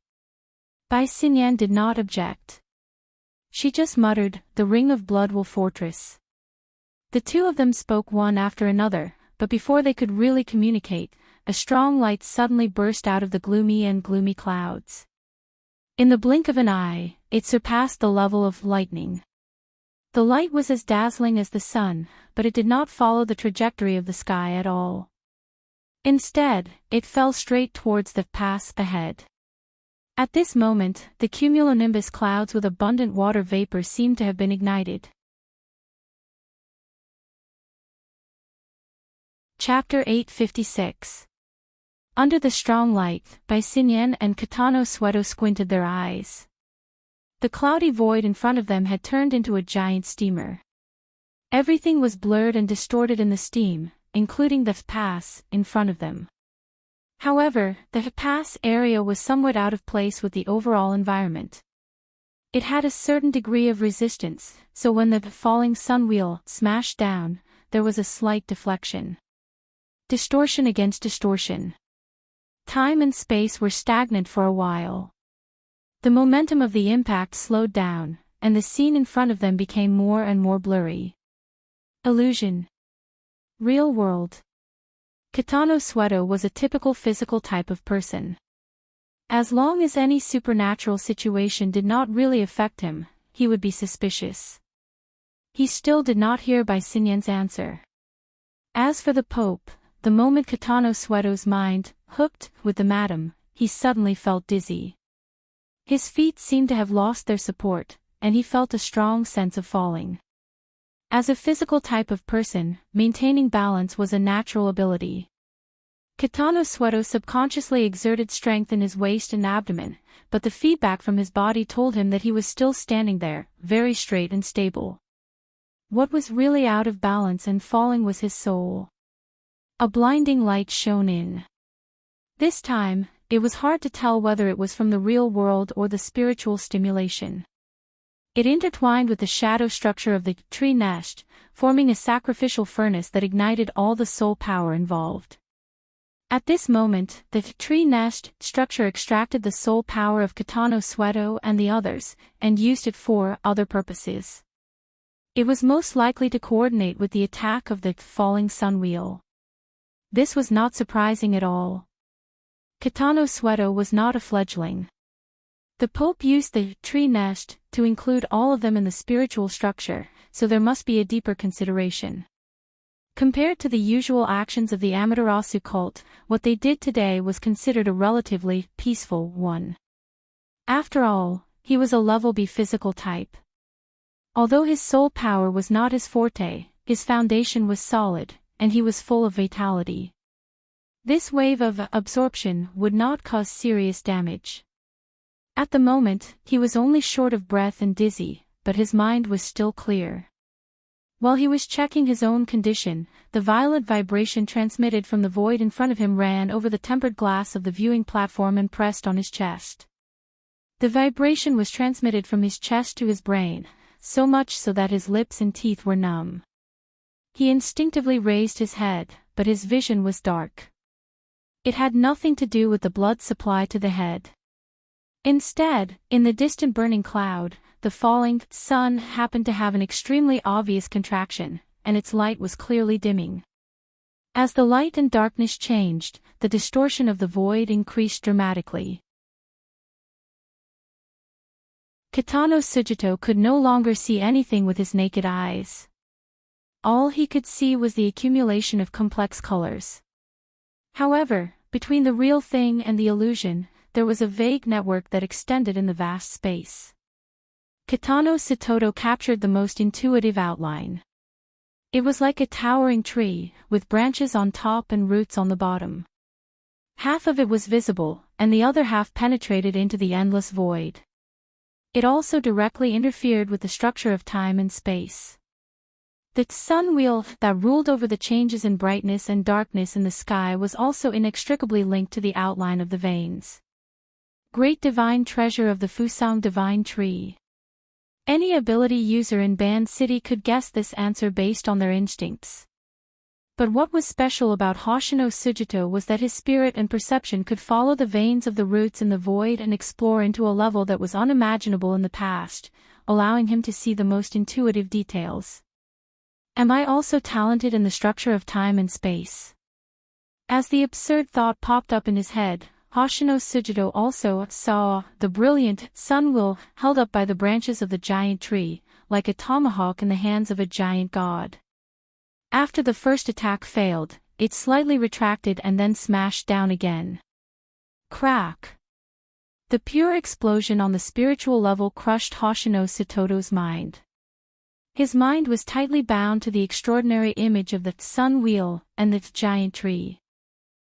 Bai Xinyan did not object. She just muttered, "The Ring of Blood will fortress." The two of them spoke one after another, but before they could really communicate, a strong light suddenly burst out of the gloomy clouds. In the blink of an eye, it surpassed the level of lightning. The light was as dazzling as the sun, but it did not follow the trajectory of the sky at all. Instead, it fell straight towards the pass ahead. At this moment, the cumulonimbus clouds with abundant water vapor seemed to have been ignited. Chapter 856. Under the strong light, Bai Xinyan and Kitano Sweto squinted their eyes. The cloudy void in front of them had turned into a giant steamer. Everything was blurred and distorted in the steam, including the pass in front of them. However, the pass area was somewhat out of place with the overall environment. It had a certain degree of resistance, so when the falling sun wheel smashed down, there was a slight deflection. Distortion against distortion. Time and space were stagnant for a while. The momentum of the impact slowed down, and the scene in front of them became more and more blurry. Illusion. Real world. Kitano Sweto was a typical physical type of person. As long as any supernatural situation did not really affect him, he would be suspicious. He still did not hear Bai Xinyan's answer. As for the Pope, the moment Kitano Sweto's mind hooked with the madam, he suddenly felt dizzy. His feet seemed to have lost their support, and he felt a strong sense of falling. As a physical type of person, maintaining balance was a natural ability. Kitano Sweto subconsciously exerted strength in his waist and abdomen, but the feedback from his body told him that he was still standing there, very straight and stable. What was really out of balance and falling was his soul. A blinding light shone in. This time, it was hard to tell whether it was from the real world or the spiritual stimulation. It intertwined with the shadow structure of the tree nest, forming a sacrificial furnace that ignited all the soul power involved. At this moment, the tree nest structure extracted the soul power of Kitano Sueto and the others, and used it for other purposes. It was most likely to coordinate with the attack of the falling sun wheel. This was not surprising at all. Kitano Sueto was not a fledgling. The Pope used the tree nest to include all of them in the spiritual structure, so there must be a deeper consideration. Compared to the usual actions of the Amaterasu cult, what they did today was considered a relatively peaceful one. After all, he was a level B physical type. Although his soul power was not his forte, his foundation was solid, and he was full of vitality. This wave of absorption would not cause serious damage. At the moment, he was only short of breath and dizzy, but his mind was still clear. While he was checking his own condition, the violent vibration transmitted from the void in front of him ran over the tempered glass of the viewing platform and pressed on his chest. The vibration was transmitted from his chest to his brain, so much so that his lips and teeth were numb. He instinctively raised his head, but his vision was dark. It had nothing to do with the blood supply to the head. Instead, in the distant burning cloud, the falling sun happened to have an extremely obvious contraction, and its light was clearly dimming. As the light and darkness changed, the distortion of the void increased dramatically. Kitano Sujito could no longer see anything with his naked eyes. All he could see was the accumulation of complex colors. However, between the real thing and the illusion, there was a vague network that extended in the vast space. Kitano Satoto captured the most intuitive outline. It was like a towering tree, with branches on top and roots on the bottom. Half of it was visible, and the other half penetrated into the endless void. It also directly interfered with the structure of time and space. The sun wheel that ruled over the changes in brightness and darkness in the sky was also inextricably linked to the outline of the veins. Great divine treasure of the Fusang divine tree. Any ability user in Band City could guess this answer based on their instincts. But what was special about Hoshino Sujito was that his spirit and perception could follow the veins of the roots in the void and explore into a level that was unimaginable in the past, allowing him to see the most intuitive details. Am I also talented in the structure of time and space? As the absurd thought popped up in his head, Hoshino Sujito also saw the brilliant sun wheel held up by the branches of the giant tree, like a tomahawk in the hands of a giant god. After the first attack failed, it slightly retracted and then smashed down again. Crack! The pure explosion on the spiritual level crushed Hoshino Satoto's mind. His mind was tightly bound to the extraordinary image of the sun wheel and the giant tree.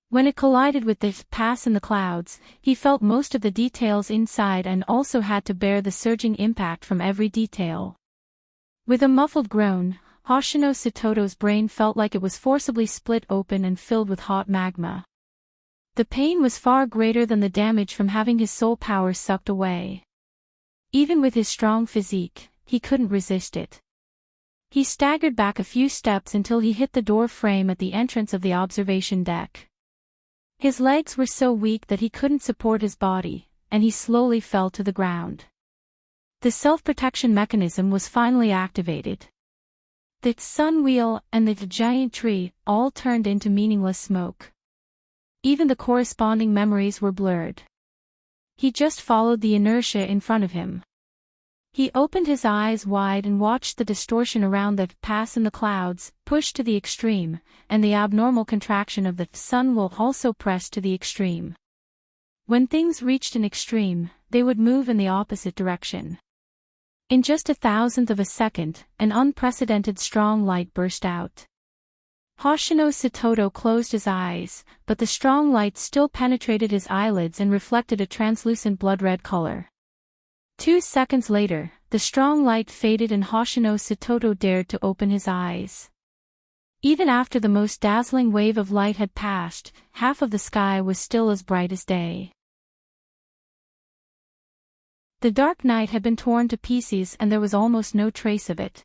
When it collided with the pass in the clouds, he felt most of the details inside and also had to bear the surging impact from every detail. With a muffled groan, Hoshino Satoto's brain felt like it was forcibly split open and filled with hot magma. The pain was far greater than the damage from having his soul power sucked away. Even with his strong physique, he couldn't resist it. He staggered back a few steps until he hit the door frame at the entrance of the observation deck. His legs were so weak that he couldn't support his body, and he slowly fell to the ground. The self-protection mechanism was finally activated. The sun wheel and the giant tree all turned into meaningless smoke. Even the corresponding memories were blurred. He just followed the inertia in front of him. He opened his eyes wide and watched the distortion around the pass in the clouds, pushed to the extreme, and the abnormal contraction of the sun wheel also pressed to the extreme. When things reached an extreme, they would move in the opposite direction. In just 1,000th of a second, an unprecedented strong light burst out. Hoshino Satoto closed his eyes, but the strong light still penetrated his eyelids and reflected a translucent blood-red color. 2 seconds later, the strong light faded and Hoshino Satoto dared to open his eyes. Even after the most dazzling wave of light had passed, half of the sky was still as bright as day. The dark night had been torn to pieces and there was almost no trace of it.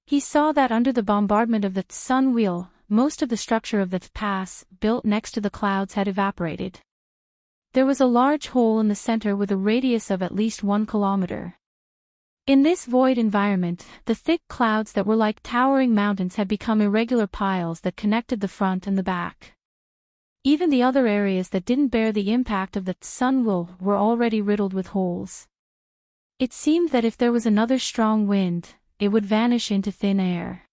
He saw that under the bombardment of the sun wheel, most of the structure of the pass, built next to the clouds, had evaporated. There was a large hole in the center with a radius of at least 1 kilometer. In this void environment, the thick clouds that were like towering mountains had become irregular piles that connected the front and the back. Even the other areas that didn't bear the impact of the sun wheel were already riddled with holes. It seemed that if there was another strong wind, it would vanish into thin air.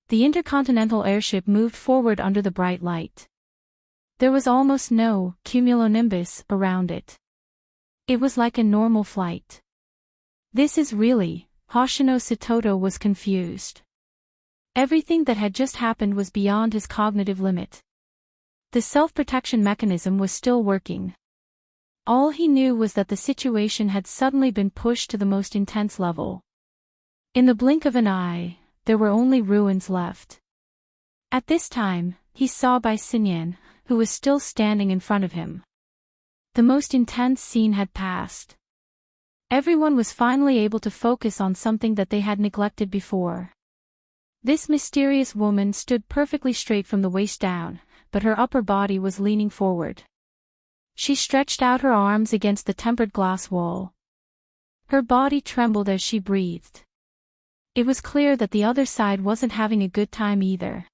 The intercontinental airship moved forward under the bright light. There was almost no cumulonimbus around it. It was like a normal flight. This is really, Hoshino Satoto was confused. Everything that had just happened was beyond his cognitive limit. The self-protection mechanism was still working. All he knew was that the situation had suddenly been pushed to the most intense level. In the blink of an eye, there were only ruins left. At this time, he saw Bai Xinyan, who was still standing in front of him. The most intense scene had passed. Everyone was finally able to focus on something that they had neglected before. This mysterious woman stood perfectly straight from the waist down, but her upper body was leaning forward. She stretched out her arms against the tempered glass wall. Her body trembled as she breathed. It was clear that the other side wasn't having a good time either.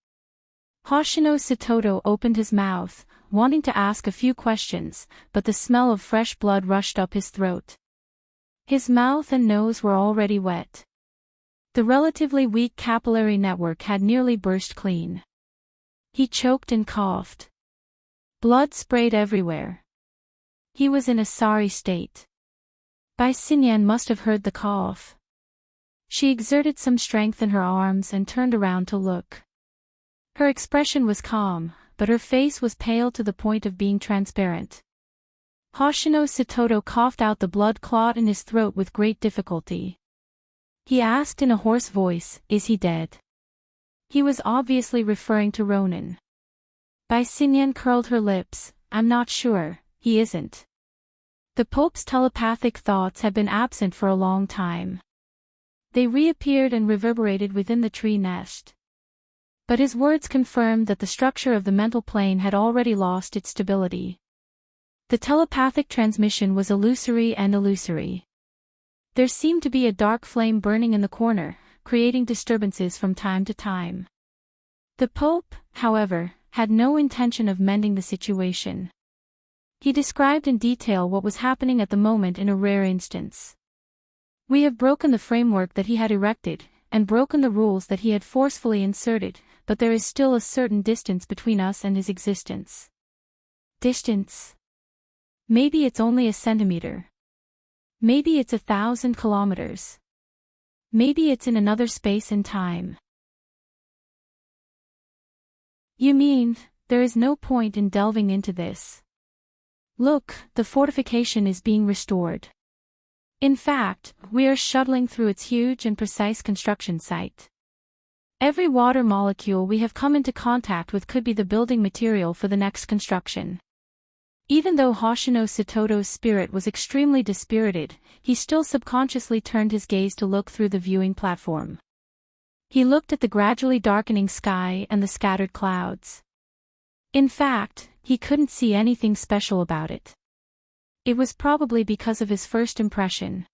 Hoshino Satoto opened his mouth, wanting to ask a few questions, but the smell of fresh blood rushed up his throat. His mouth and nose were already wet. The relatively weak capillary network had nearly burst clean. He choked and coughed. Blood sprayed everywhere. He was in a sorry state. Bai Xinyan must have heard the cough. She exerted some strength in her arms and turned around to look. Her expression was calm, but her face was pale to the point of being transparent. Hoshino Satoto coughed out the blood clot in his throat with great difficulty. He asked in a hoarse voice, "Is he dead?" He was obviously referring to Ronan. Bai Xinyan curled her lips. "I'm not sure, he isn't." The Pope's telepathic thoughts had been absent for a long time. They reappeared and reverberated within the tree nest. But his words confirmed that the structure of the mental plane had already lost its stability. The telepathic transmission was illusory and illusory. There seemed to be a dark flame burning in the corner, creating disturbances from time to time. The Pope, however, had no intention of mending the situation. He described in detail what was happening at the moment in a rare instance. "We have broken the framework that he had erected, and broken the rules that he had forcefully inserted, but there is still a certain distance between us and his existence." Distance? Maybe it's only a centimeter. Maybe it's 1,000 kilometers. Maybe it's in another space and time. You mean, there is no point in delving into this? Look, the fortification is being restored. In fact, we are shuttling through its huge and precise construction site. Every water molecule we have come into contact with could be the building material for the next construction. Even though Hoshino Satoto's spirit was extremely dispirited, he still subconsciously turned his gaze to look through the viewing platform. He looked at the gradually darkening sky and the scattered clouds. In fact, he couldn't see anything special about it. It was probably because of his first impression.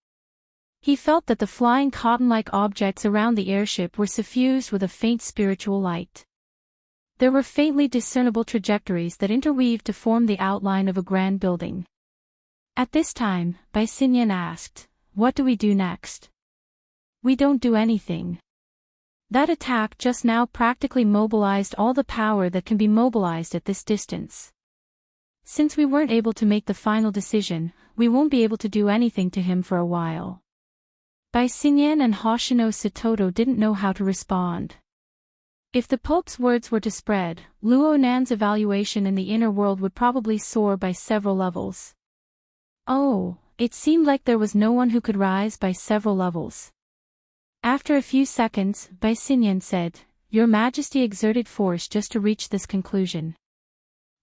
He felt that the flying cotton-like objects around the airship were suffused with a faint spiritual light. There were faintly discernible trajectories that interweaved to form the outline of a grand building. At this time, Bai Xinyan asked, "What do we do next?" "We don't do anything. That attack just now practically mobilized all the power that can be mobilized at this distance. Since we weren't able to make the final decision, we won't be able to do anything to him for a while." Bai Xinyan and Hoshino Satoto didn't know how to respond. If the Pope's words were to spread, Luo Nan's evaluation in the inner world would probably soar by several levels. Oh, it seemed like there was no one who could rise by several levels. After a few seconds, Bai Xinyan said, Your Majesty exerted force just to reach this conclusion.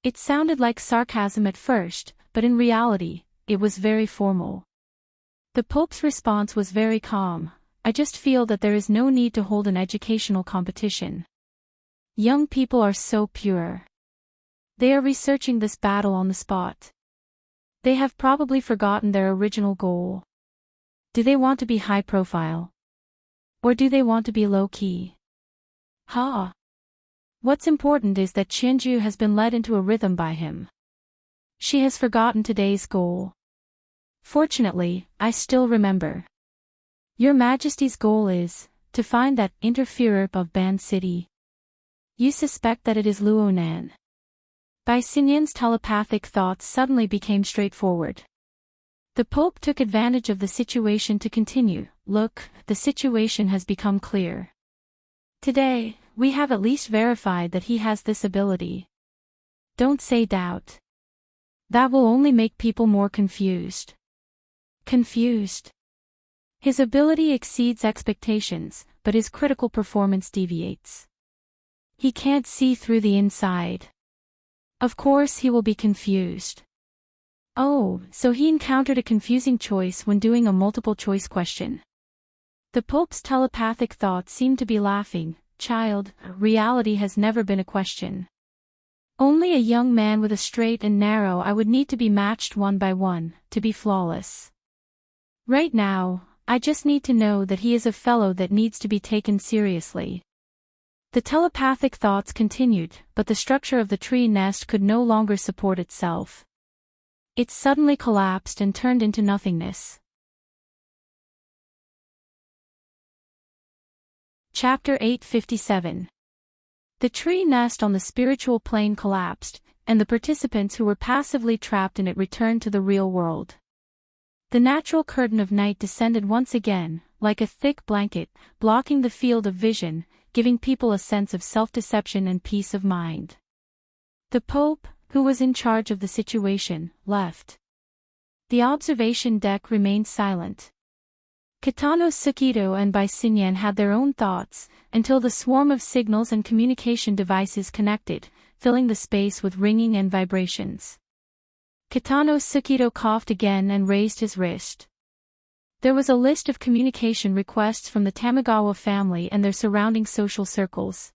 It sounded like sarcasm at first, but in reality, it was very formal. The Pope's response was very calm. I just feel that there is no need to hold an educational competition. Young people are so pure. They are researching this battle on the spot. They have probably forgotten their original goal. Do they want to be high profile? Or do they want to be low-key? What's important is that Qianju has been led into a rhythm by him. She has forgotten today's goal. Fortunately, I still remember. Your Majesty's goal is to find that interferer of Ban City. You suspect that it is Luonan. Bai Xinyan's telepathic thoughts suddenly became straightforward. The Pope took advantage of the situation to continue. Look, the situation has become clear. Today, we have at least verified that he has this ability. Don't say doubt. That will only make people more confused. Confused? His ability exceeds expectations, but his critical performance deviates. He can't see through the inside. Of course he will be confused. Oh, so he encountered a confusing choice when doing a multiple-choice question. The Pope's telepathic thoughts seemed to be laughing. Child, reality has never been a question. Only a young man with a straight and narrow eye would need to be matched one by one, to be flawless. Right now, I just need to know that he is a fellow that needs to be taken seriously. The telepathic thoughts continued, but the structure of the tree nest could no longer support itself. It suddenly collapsed and turned into nothingness. Chapter 857. The tree nest on the spiritual plane collapsed, and the participants who were passively trapped in it returned to the real world. The natural curtain of night descended once again, like a thick blanket, blocking the field of vision, giving people a sense of self-deception and peace of mind. The Pope, who was in charge of the situation, left. The observation deck remained silent. Kitano Sukido and Bai Xinyan had their own thoughts, until the swarm of signals and communication devices connected, filling the space with ringing and vibrations. Kitano Sukido coughed again and raised his wrist. There was a list of communication requests from the Tamagawa family and their surrounding social circles.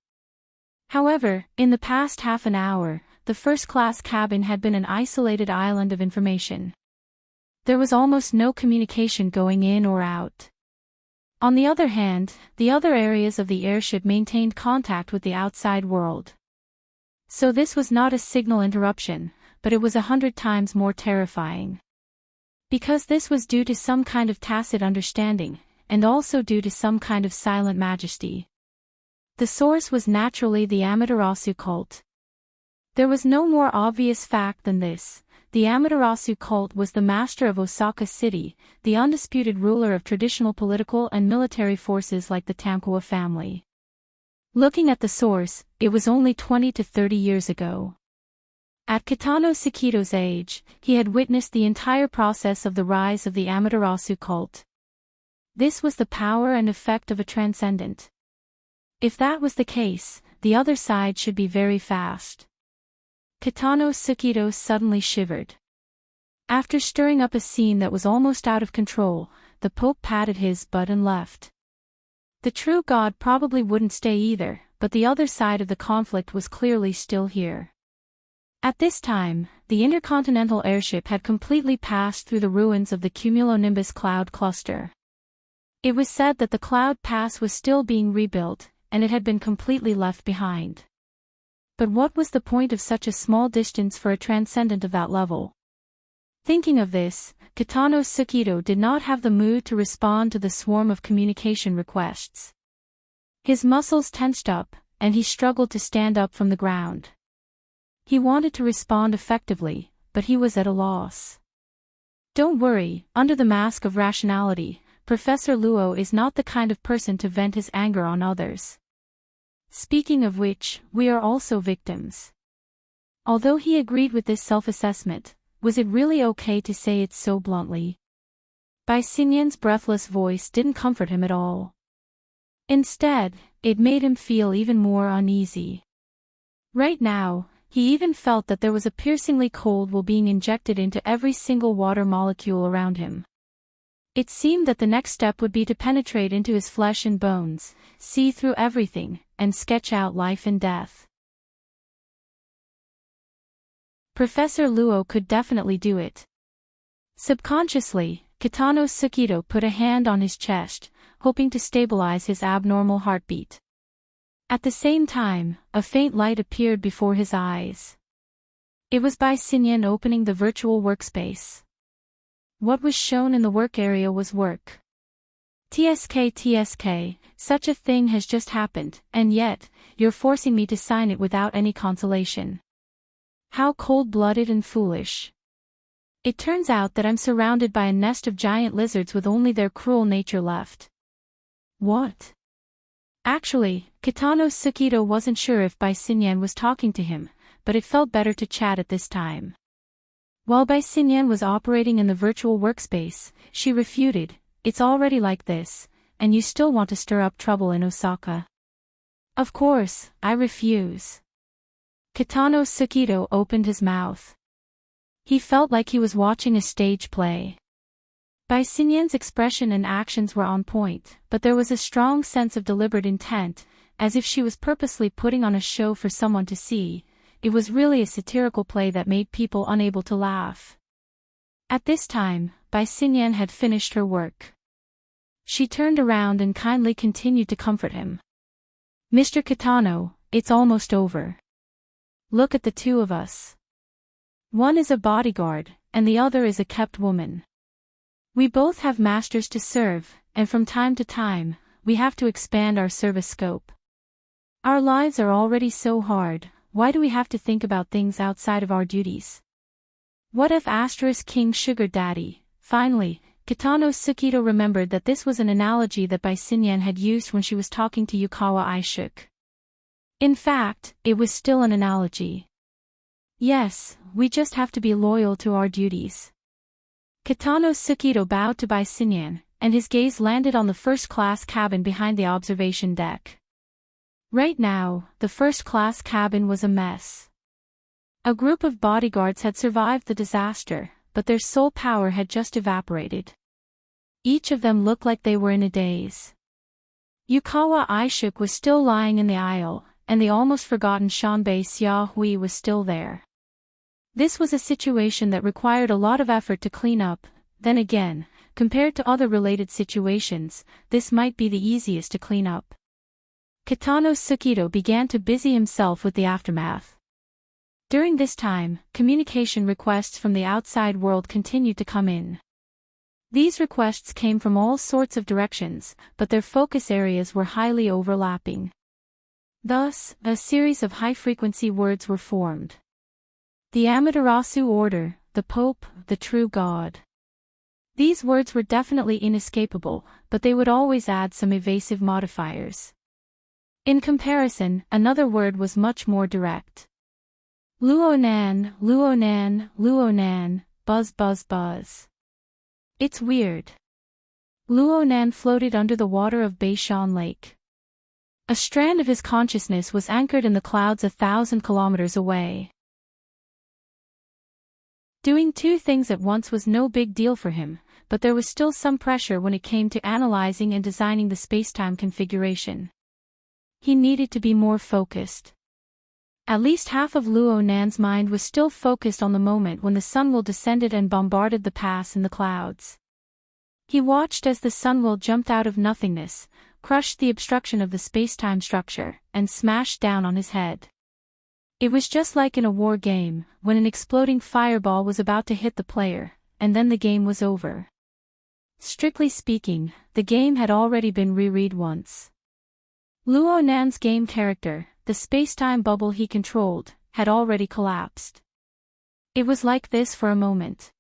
However, in the past half an hour, the first-class cabin had been an isolated island of information. There was almost no communication going in or out. On the other hand, the other areas of the airship maintained contact with the outside world. So this was not a signal interruption, but it was 100 times more terrifying. Because this was due to some kind of tacit understanding, and also due to some kind of silent majesty. The source was naturally the Amaterasu cult. There was no more obvious fact than this. The Amaterasu cult was the master of Osaka City, the undisputed ruler of traditional political and military forces like the Tamagawa family. Looking at the source, it was only 20 to 30 years ago. At Kitano Sukido's age, he had witnessed the entire process of the rise of the Amaterasu cult. This was the power and effect of a transcendent. If that was the case, the other side should be very fast. Kitano Sukido suddenly shivered. After stirring up a scene that was almost out of control, the Pope patted his butt and left. The true God probably wouldn't stay either, but the other side of the conflict was clearly still here. At this time, the intercontinental airship had completely passed through the ruins of the cumulonimbus cloud cluster. It was said that the cloud pass was still being rebuilt, and it had been completely left behind. But what was the point of such a small distance for a transcendent of that level? Thinking of this, Kitano Sukido did not have the mood to respond to the swarm of communication requests. His muscles tensed up, and he struggled to stand up from the ground. He wanted to respond effectively, but he was at a loss. Don't worry, under the mask of rationality, Professor Luo is not the kind of person to vent his anger on others. Speaking of which, we are also victims. Although he agreed with this self-assessment, was it really okay to say it so bluntly? Bai Xinyan's breathless voice didn't comfort him at all. Instead, it made him feel even more uneasy. Right now, he even felt that there was a piercingly cold will being injected into every single water molecule around him. It seemed that the next step would be to penetrate into his flesh and bones, see through everything, and sketch out life and death. Professor Luo could definitely do it. Subconsciously, Kitano Tsukido put a hand on his chest, hoping to stabilize his abnormal heartbeat. At the same time, a faint light appeared before his eyes. It was Bai Xinyan opening the virtual workspace. What was shown in the work area was work. TSK, such a thing has just happened, and yet, you're forcing me to sign it without any consolation. How cold-blooded and foolish. It turns out that I'm surrounded by a nest of giant lizards with only their cruel nature left. What? Actually, Kitano Tsukido wasn't sure if Bai Xinyan was talking to him, but it felt better to chat at this time. While Bai Xinyan was operating in the virtual workspace, she refuted, "It's already like this, and you still want to stir up trouble in Osaka." "Of course, I refuse." Kitano Tsukido opened his mouth. He felt like he was watching a stage play. Bai Xinyan's expression and actions were on point, but there was a strong sense of deliberate intent, as if she was purposely putting on a show for someone to see. It was really a satirical play that made people unable to laugh. At this time, Bai Xinyan had finished her work. She turned around and kindly continued to comfort him. "Mr. Kitano, it's almost over. Look at the two of us. One is a bodyguard, and the other is a kept woman. We both have masters to serve, and from time to time, we have to expand our service scope. Our lives are already so hard, why do we have to think about things outside of our duties? What if King Sugar Daddy?" Finally, Kitano Tsukido remembered that this was an analogy that Bai Xinyan had used when she was talking to Yukawa Aishuk. In fact, it was still an analogy. "Yes, we just have to be loyal to our duties." Kitano Tsukido bowed to Bai Xinyan, and his gaze landed on the first-class cabin behind the observation deck. Right now, the first-class cabin was a mess. A group of bodyguards had survived the disaster, but their soul power had just evaporated. Each of them looked like they were in a daze. Yukawa Aishuk was still lying in the aisle, and the almost forgotten Shanbei Xia Hui was still there. This was a situation that required a lot of effort to clean up. Then again, compared to other related situations, this might be the easiest to clean up. Kitano Tsukido began to busy himself with the aftermath. During this time, communication requests from the outside world continued to come in. These requests came from all sorts of directions, but their focus areas were highly overlapping. Thus, a series of high-frequency words were formed. The Amaterasu Order, the Pope, the True God. These words were definitely inescapable, but they would always add some evasive modifiers. In comparison, another word was much more direct. Luonan, Luonan, Luonan, buzz buzz buzz. It's weird. Luonan floated under the water of Beishan Lake. A strand of his consciousness was anchored in the clouds 1,000 kilometers away. Doing two things at once was no big deal for him, but there was still some pressure when it came to analyzing and designing the spacetime configuration. He needed to be more focused. At least half of Luo Nan's mind was still focused on the moment when the sunwheel descended and bombarded the pass in the clouds. He watched as the sunwheel jumped out of nothingness, crushed the obstruction of the spacetime structure, and smashed down on his head. It was just like in a war game, when an exploding fireball was about to hit the player, and then the game was over. Strictly speaking, the game had already been reread once. Luo Nan's game character, the spacetime bubble he controlled, had already collapsed. It was like this for a moment.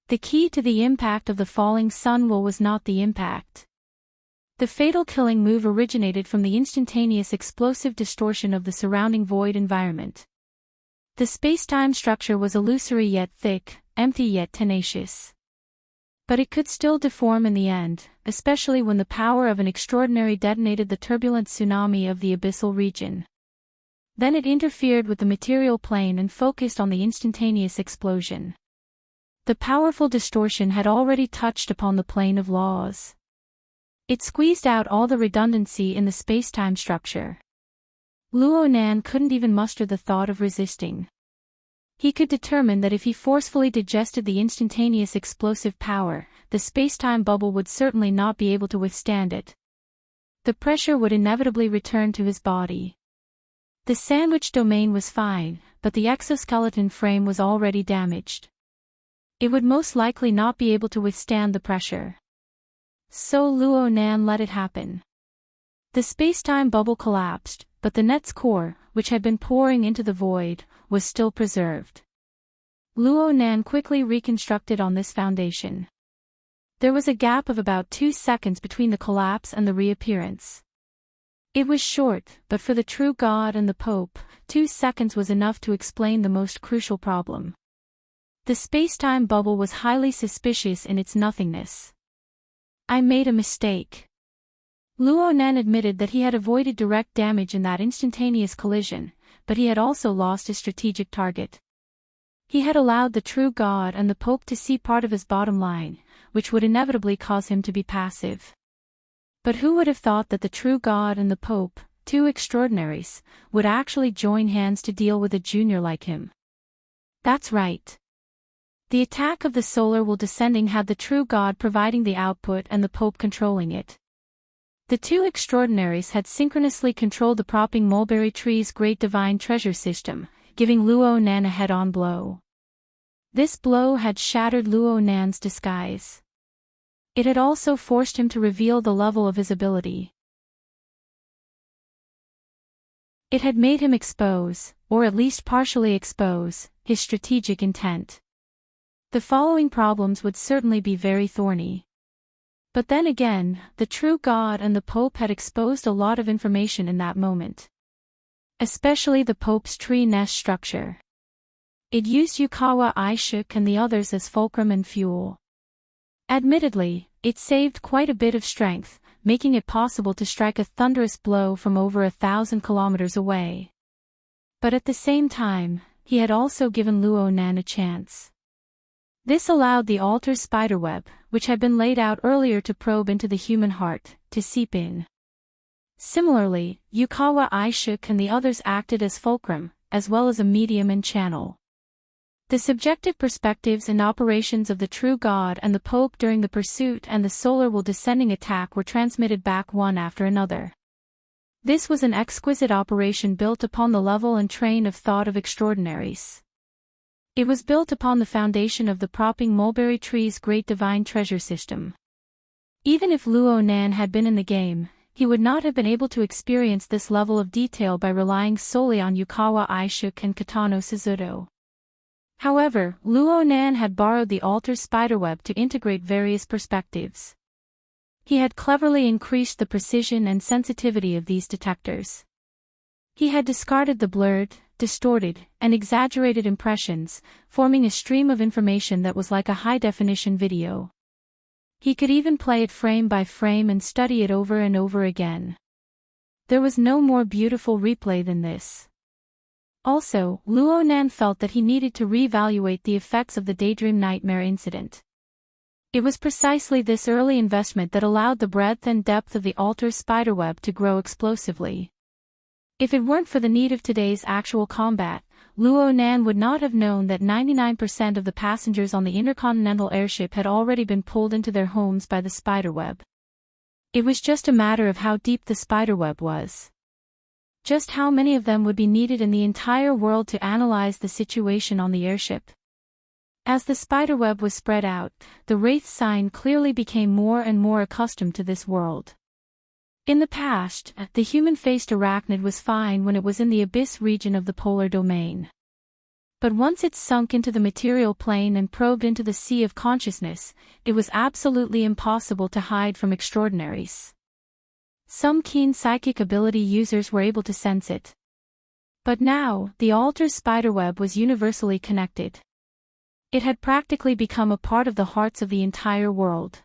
The key to the impact of the falling sunwheel was not the impact. The fatal killing move originated from the instantaneous explosive distortion of the surrounding void environment. The spacetime structure was illusory yet thick, empty yet tenacious. But it could still deform in the end, especially when the power of an extraordinary detonated the turbulent tsunami of the abyssal region. Then it interfered with the material plane and focused on the instantaneous explosion. The powerful distortion had already touched upon the plane of laws. It squeezed out all the redundancy in the space-time structure. Luo Nan couldn't even muster the thought of resisting. He could determine that if he forcefully digested the instantaneous explosive power, the space-time bubble would certainly not be able to withstand it. The pressure would inevitably return to his body. The sandwich domain was fine, but the exoskeleton frame was already damaged. It would most likely not be able to withstand the pressure. So Luo Nan let it happen. The space-time bubble collapsed, but the net's core, which had been pouring into the void, was still preserved. Luo Nan quickly reconstructed on this foundation. There was a gap of about 2 seconds between the collapse and the reappearance. It was short, but for the true God and the Pope, 2 seconds was enough to explain the most crucial problem. The space-time bubble was highly suspicious in its nothingness. I made a mistake. Luo Nan admitted that he had avoided direct damage in that instantaneous collision, but he had also lost his strategic target. He had allowed the true God and the Pope to see part of his bottom line, which would inevitably cause him to be passive. But who would have thought that the true God and the Pope, two extraordinaries, would actually join hands to deal with a junior like him? That's right. The attack of the solar will descending had the true God providing the output and the Pope controlling it. The two extraordinaries had synchronously controlled the propping mulberry tree's great divine treasure system, giving Luo Nan a head-on blow. This blow had shattered Luo Nan's disguise. It had also forced him to reveal the level of his ability. It had made him expose, or at least partially expose, his strategic intent. The following problems would certainly be very thorny. But then again, the true God and the Pope had exposed a lot of information in that moment. Especially the Pope's tree nest structure. It used Yukawa Aishuk and the others as fulcrum and fuel. Admittedly, it saved quite a bit of strength, making it possible to strike a thunderous blow from over 1,000 kilometers away. But at the same time, he had also given Luo Nan a chance. This allowed the altar's spiderweb, which had been laid out earlier to probe into the human heart, to seep in. Similarly, Yukawa Aishuk and the others acted as fulcrum, as well as a medium and channel. The subjective perspectives and operations of the true God and the Pope during the pursuit and the solar will descending attack were transmitted back one after another. This was an exquisite operation built upon the level and train of thought of extraordinaries. It was built upon the foundation of the propping mulberry tree's great divine treasure system. Even if Luo Nan had been in the game, he would not have been able to experience this level of detail by relying solely on Yukawa Aishuk and Kitano Suzuto. However, Luo Nan had borrowed the altar's spiderweb to integrate various perspectives. He had cleverly increased the precision and sensitivity of these detectors. He had discarded the blurred, distorted, and exaggerated impressions, forming a stream of information that was like a high-definition video. He could even play it frame by frame and study it over and over again. There was no more beautiful replay than this. Also, Luo Nan felt that he needed to reevaluate the effects of the daydream nightmare incident. It was precisely this early investment that allowed the breadth and depth of the altar's spiderweb to grow explosively. If it weren't for the need of today's actual combat, Luo Nan would not have known that 99% of the passengers on the intercontinental airship had already been pulled into their homes by the spiderweb. It was just a matter of how deep the spiderweb was. Just how many of them would be needed in the entire world to analyze the situation on the airship. As the spiderweb was spread out, the Wraith sign clearly became more and more accustomed to this world. In the past, the human-faced arachnid was fine when it was in the abyss region of the polar domain. But once it sunk into the material plane and probed into the sea of consciousness, it was absolutely impossible to hide from extraordinaries. Some keen psychic ability users were able to sense it. But now, the altar's spiderweb was universally connected. It had practically become a part of the hearts of the entire world.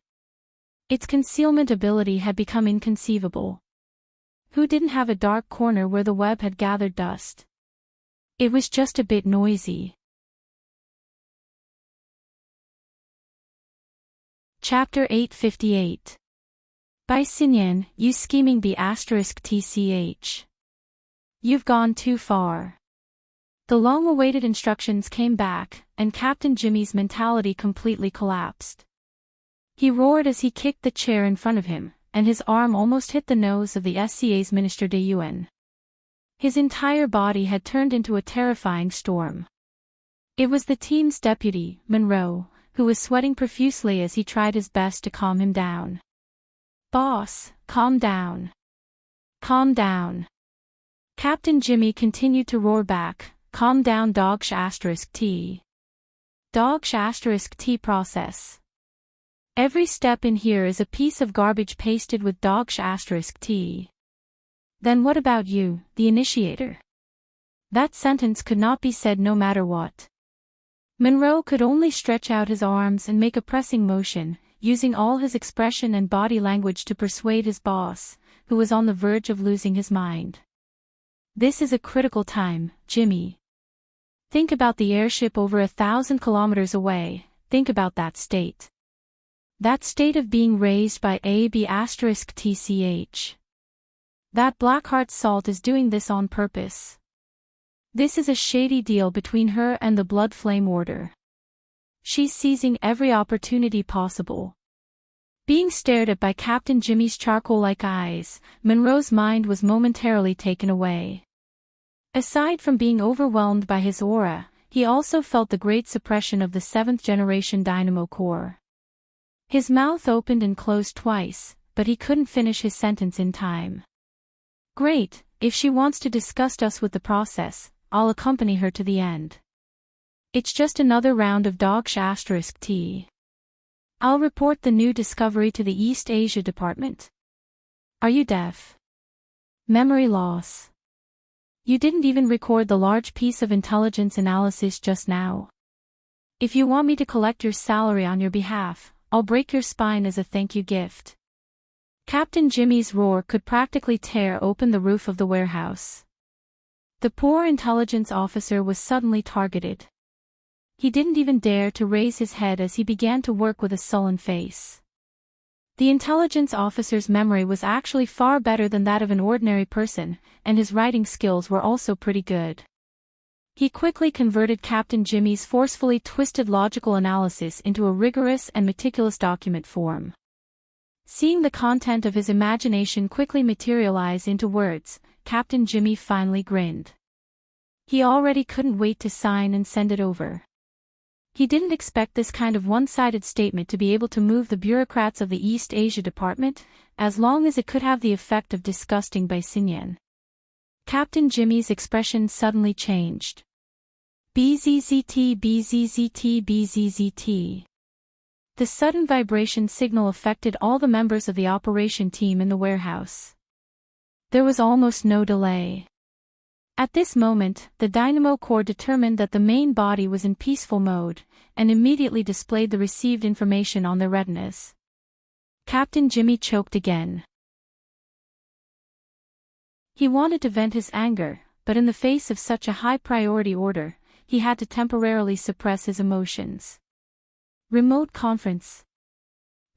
Its concealment ability had become inconceivable. Who didn't have a dark corner where the web had gathered dust? It was just a bit noisy. Chapter 858. By Sinyan, you scheming B***TCH. You've gone too far. The long-awaited instructions came back, and Captain Jimmy's mentality completely collapsed. He roared as he kicked the chair in front of him, and his arm almost hit the nose of the SCA's Minister de UN. His entire body had turned into a terrifying storm. It was the team's deputy, Monroe, who was sweating profusely as he tried his best to calm him down. "Boss, calm down. Calm down." Captain Jimmy continued to roar back, "Calm down $*T. $*T process. Every step in here is a piece of garbage pasted with $*T. Then what about you, the initiator?" That sentence could not be said no matter what. Monroe could only stretch out his arms and make a pressing motion, using all his expression and body language to persuade his boss, who was on the verge of losing his mind. "This is a critical time, Jimmy. Think about the airship over 1,000 kilometers away, think about that state. That state of being raised by AB**TCH. That Blackheart Salt is doing this on purpose. This is a shady deal between her and the Blood Flame Order. She's seizing every opportunity possible." Being stared at by Captain Jimmy's charcoal-like eyes, Monroe's mind was momentarily taken away. Aside from being overwhelmed by his aura, he also felt the great suppression of the 7th-generation dynamo core. His mouth opened and closed twice, but he couldn't finish his sentence in time. "Great, if she wants to disgust us with the process, I'll accompany her to the end. It's just another round of $*T. I'll report the new discovery to the East Asia Department." "Are you deaf? Memory loss? You didn't even record the large piece of intelligence analysis just now. If you want me to collect your salary on your behalf, I'll break your spine as a thank you gift." Captain Jimmy's roar could practically tear open the roof of the warehouse. The poor intelligence officer was suddenly targeted. He didn't even dare to raise his head as he began to work with a sullen face. The intelligence officer's memory was actually far better than that of an ordinary person, and his writing skills were also pretty good. He quickly converted Captain Jimmy's forcefully twisted logical analysis into a rigorous and meticulous document form. Seeing the content of his imagination quickly materialize into words, Captain Jimmy finally grinned. He already couldn't wait to sign and send it over. He didn't expect this kind of one-sided statement to be able to move the bureaucrats of the East Asia Department, as long as it could have the effect of disgusting by Sinyan. Captain Jimmy's expression suddenly changed. "BZZT BZZT BZZT." The sudden vibration signal affected all the members of the operation team in the warehouse. There was almost no delay. At this moment, the dynamo core determined that the main body was in peaceful mode, and immediately displayed the received information on their retinas. Captain Jimmy choked again. He wanted to vent his anger, but in the face of such a high-priority order, he had to temporarily suppress his emotions. Remote conference.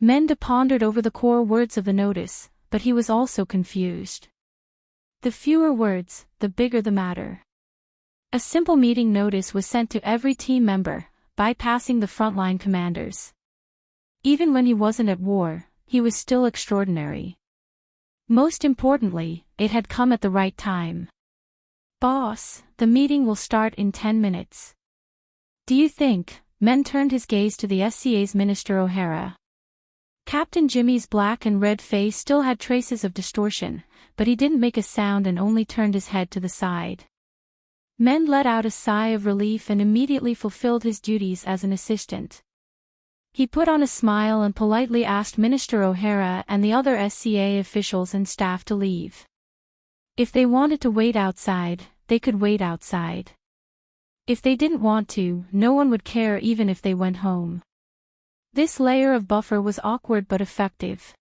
Menda pondered over the core words of the notice, but he was also confused. The fewer words, the bigger the matter. A simple meeting notice was sent to every team member, bypassing the frontline commanders. Even when he wasn't at war, he was still extraordinary. Most importantly, it had come at the right time. "Boss, the meeting will start in 10 minutes. Do you think?" Men turned his gaze to the SCA's Minister O'Hara. Captain Jimmy's black and red face still had traces of distortion, but he didn't make a sound and only turned his head to the side. Men let out a sigh of relief and immediately fulfilled his duties as an assistant. He put on a smile and politely asked Minister O'Hara and the other SCA officials and staff to leave. If they wanted to wait outside, they could wait outside. If they didn't want to, no one would care even if they went home. This layer of buffer was awkward but effective.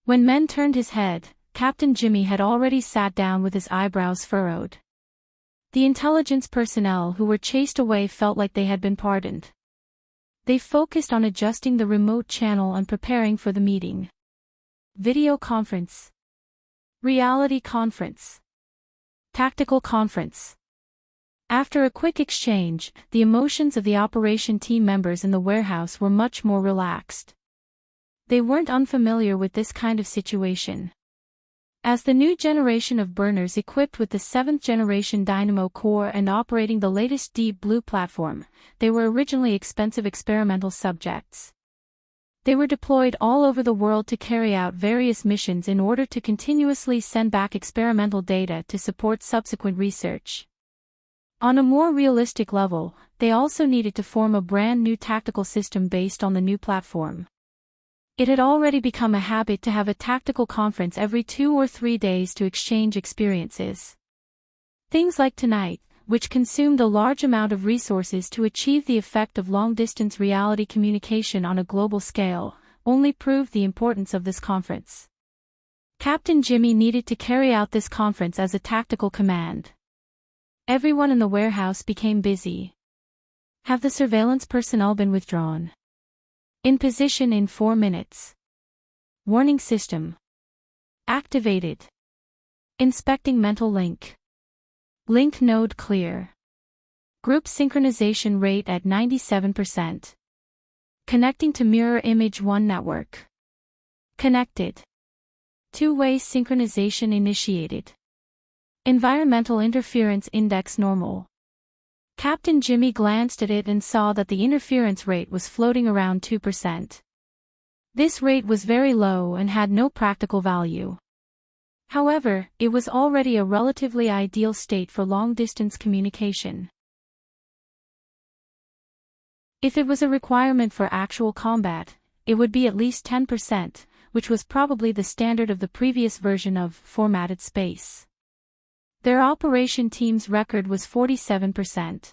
When Men turned his head, Captain Jimmy had already sat down with his eyebrows furrowed. The intelligence personnel who were chased away felt like they had been pardoned. They focused on adjusting the remote channel and preparing for the meeting. Video conference. Reality conference. Tactical conference. After a quick exchange, the emotions of the operation team members in the warehouse were much more relaxed. They weren't unfamiliar with this kind of situation. As the new generation of burners equipped with the 7th generation Dynamo core and operating the latest Deep Blue platform, they were originally expensive experimental subjects. They were deployed all over the world to carry out various missions in order to continuously send back experimental data to support subsequent research. On a more realistic level, they also needed to form a brand new tactical system based on the new platform. It had already become a habit to have a tactical conference every 2 or 3 days to exchange experiences. Things like tonight, which consumed a large amount of resources to achieve the effect of long-distance reality communication on a global scale, only proved the importance of this conference. Captain Jimmy needed to carry out this conference as a tactical command. Everyone in the warehouse became busy. Have the surveillance personnel been withdrawn? In position in 4 minutes. Warning system activated. Inspecting mental link. Link node clear. Group synchronization rate at 97%. Connecting to mirror image 1 network. Connected. Two-way synchronization initiated. Environmental interference index normal. Captain Jimmy glanced at it and saw that the interference rate was floating around 2%. This rate was very low and had no practical value. However, it was already a relatively ideal state for long-distance communication. If it was a requirement for actual combat, it would be at least 10%, which was probably the standard of the previous version of formatted space. Their operation team's record was 47%.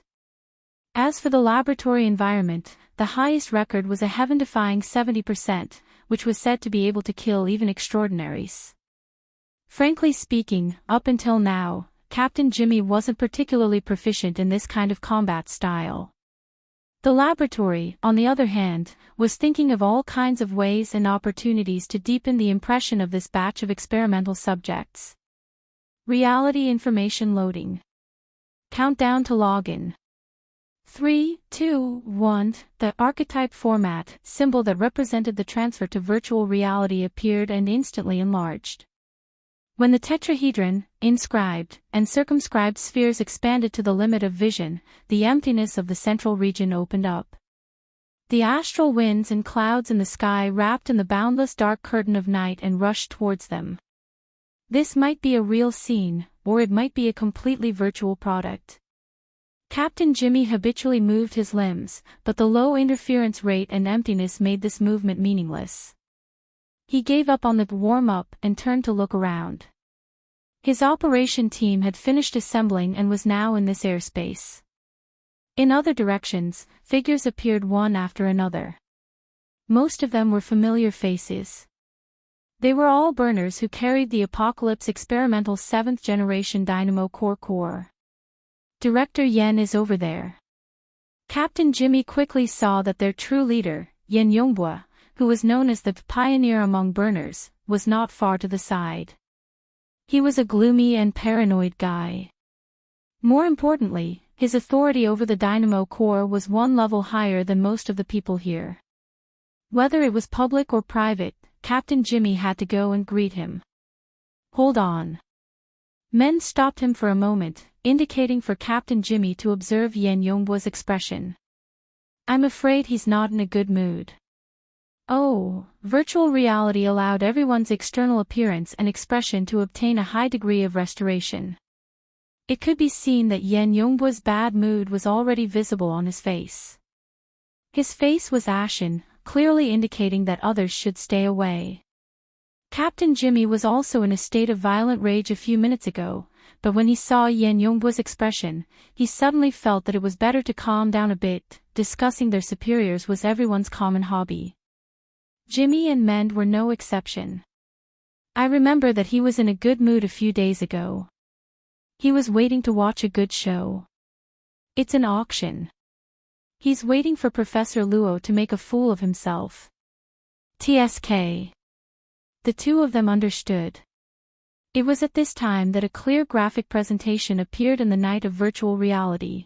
As for the laboratory environment, the highest record was a heaven-defying 70%, which was said to be able to kill even extraordinaries. Frankly speaking, up until now, Captain Jimmy wasn't particularly proficient in this kind of combat style. The laboratory, on the other hand, was thinking of all kinds of ways and opportunities to deepen the impression of this batch of experimental subjects. Reality information loading. Countdown to login. 3, 2, 1. The archetype format symbol that represented the transfer to virtual reality appeared and instantly enlarged. When the tetrahedron, inscribed, and circumscribed spheres expanded to the limit of vision, the emptiness of the central region opened up. The astral winds and clouds in the sky wrapped in the boundless dark curtain of night and rushed towards them. This might be a real scene, or it might be a completely virtual product. Captain Jimmy habitually moved his limbs, but the low interference rate and emptiness made this movement meaningless. He gave up on the warm-up and turned to look around. His operation team had finished assembling and was now in this airspace. In other directions, figures appeared one after another. Most of them were familiar faces. They were all burners who carried the Apocalypse experimental 7th generation Dynamo core. Director Yen is over there. Captain Jimmy quickly saw that their true leader, Yen Yongbua, who was known as the pioneer among burners, was not far to the side. He was a gloomy and paranoid guy. More importantly, his authority over the Dynamo core was one level higher than most of the people here. Whether it was public or private, Captain Jimmy had to go and greet him. Hold on. Men stopped him for a moment, indicating for Captain Jimmy to observe Yen Yongbua's expression. I'm afraid he's not in a good mood. Oh, virtual reality allowed everyone's external appearance and expression to obtain a high degree of restoration. It could be seen that Yen Yongbua's bad mood was already visible on his face. His face was ashen, clearly indicating that others should stay away. Captain Jimmy was also in a state of violent rage a few minutes ago, but when he saw Yen Yongbua's expression, he suddenly felt that it was better to calm down a bit, discussing their superiors was everyone's common hobby. Jimmy and Mend were no exception. I remember that he was in a good mood a few days ago. He was waiting to watch a good show. It's an auction. He's waiting for Professor Luo to make a fool of himself. TSK. The two of them understood. It was at this time that a clear graphic presentation appeared in the night of virtual reality.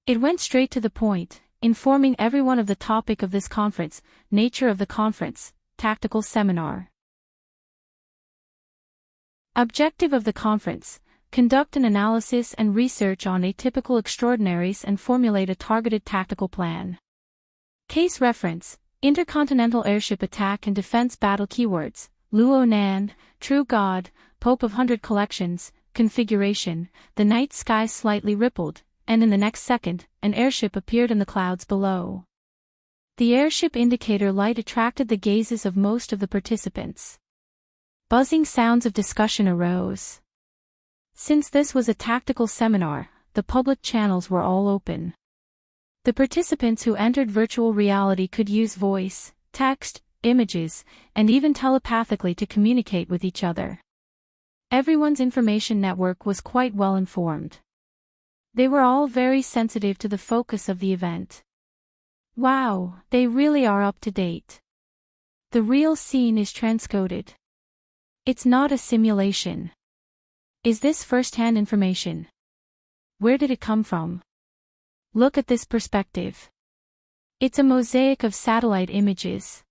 It went straight to the point, informing everyone of the topic of this conference, nature of the conference, tactical seminar. Objective of the conference: conduct an analysis and research on atypical extraordinaries and formulate a targeted tactical plan. Case reference: Intercontinental Airship Attack and Defense Battle Keywords: Luo Nan, True God, Pope of 100 Collections, Configuration: the night sky slightly rippled, and in the next second, an airship appeared in the clouds below. The airship indicator light attracted the gazes of most of the participants. Buzzing sounds of discussion arose. Since this was a tactical seminar, the public channels were all open. The participants who entered virtual reality could use voice, text, images, and even telepathically to communicate with each other. Everyone's information network was quite well informed. They were all very sensitive to the focus of the event. Wow, they really are up to date. The real scene is transcoded. It's not a simulation. Is this first-hand information? Where did it come from? Look at this perspective. It's a mosaic of satellite images.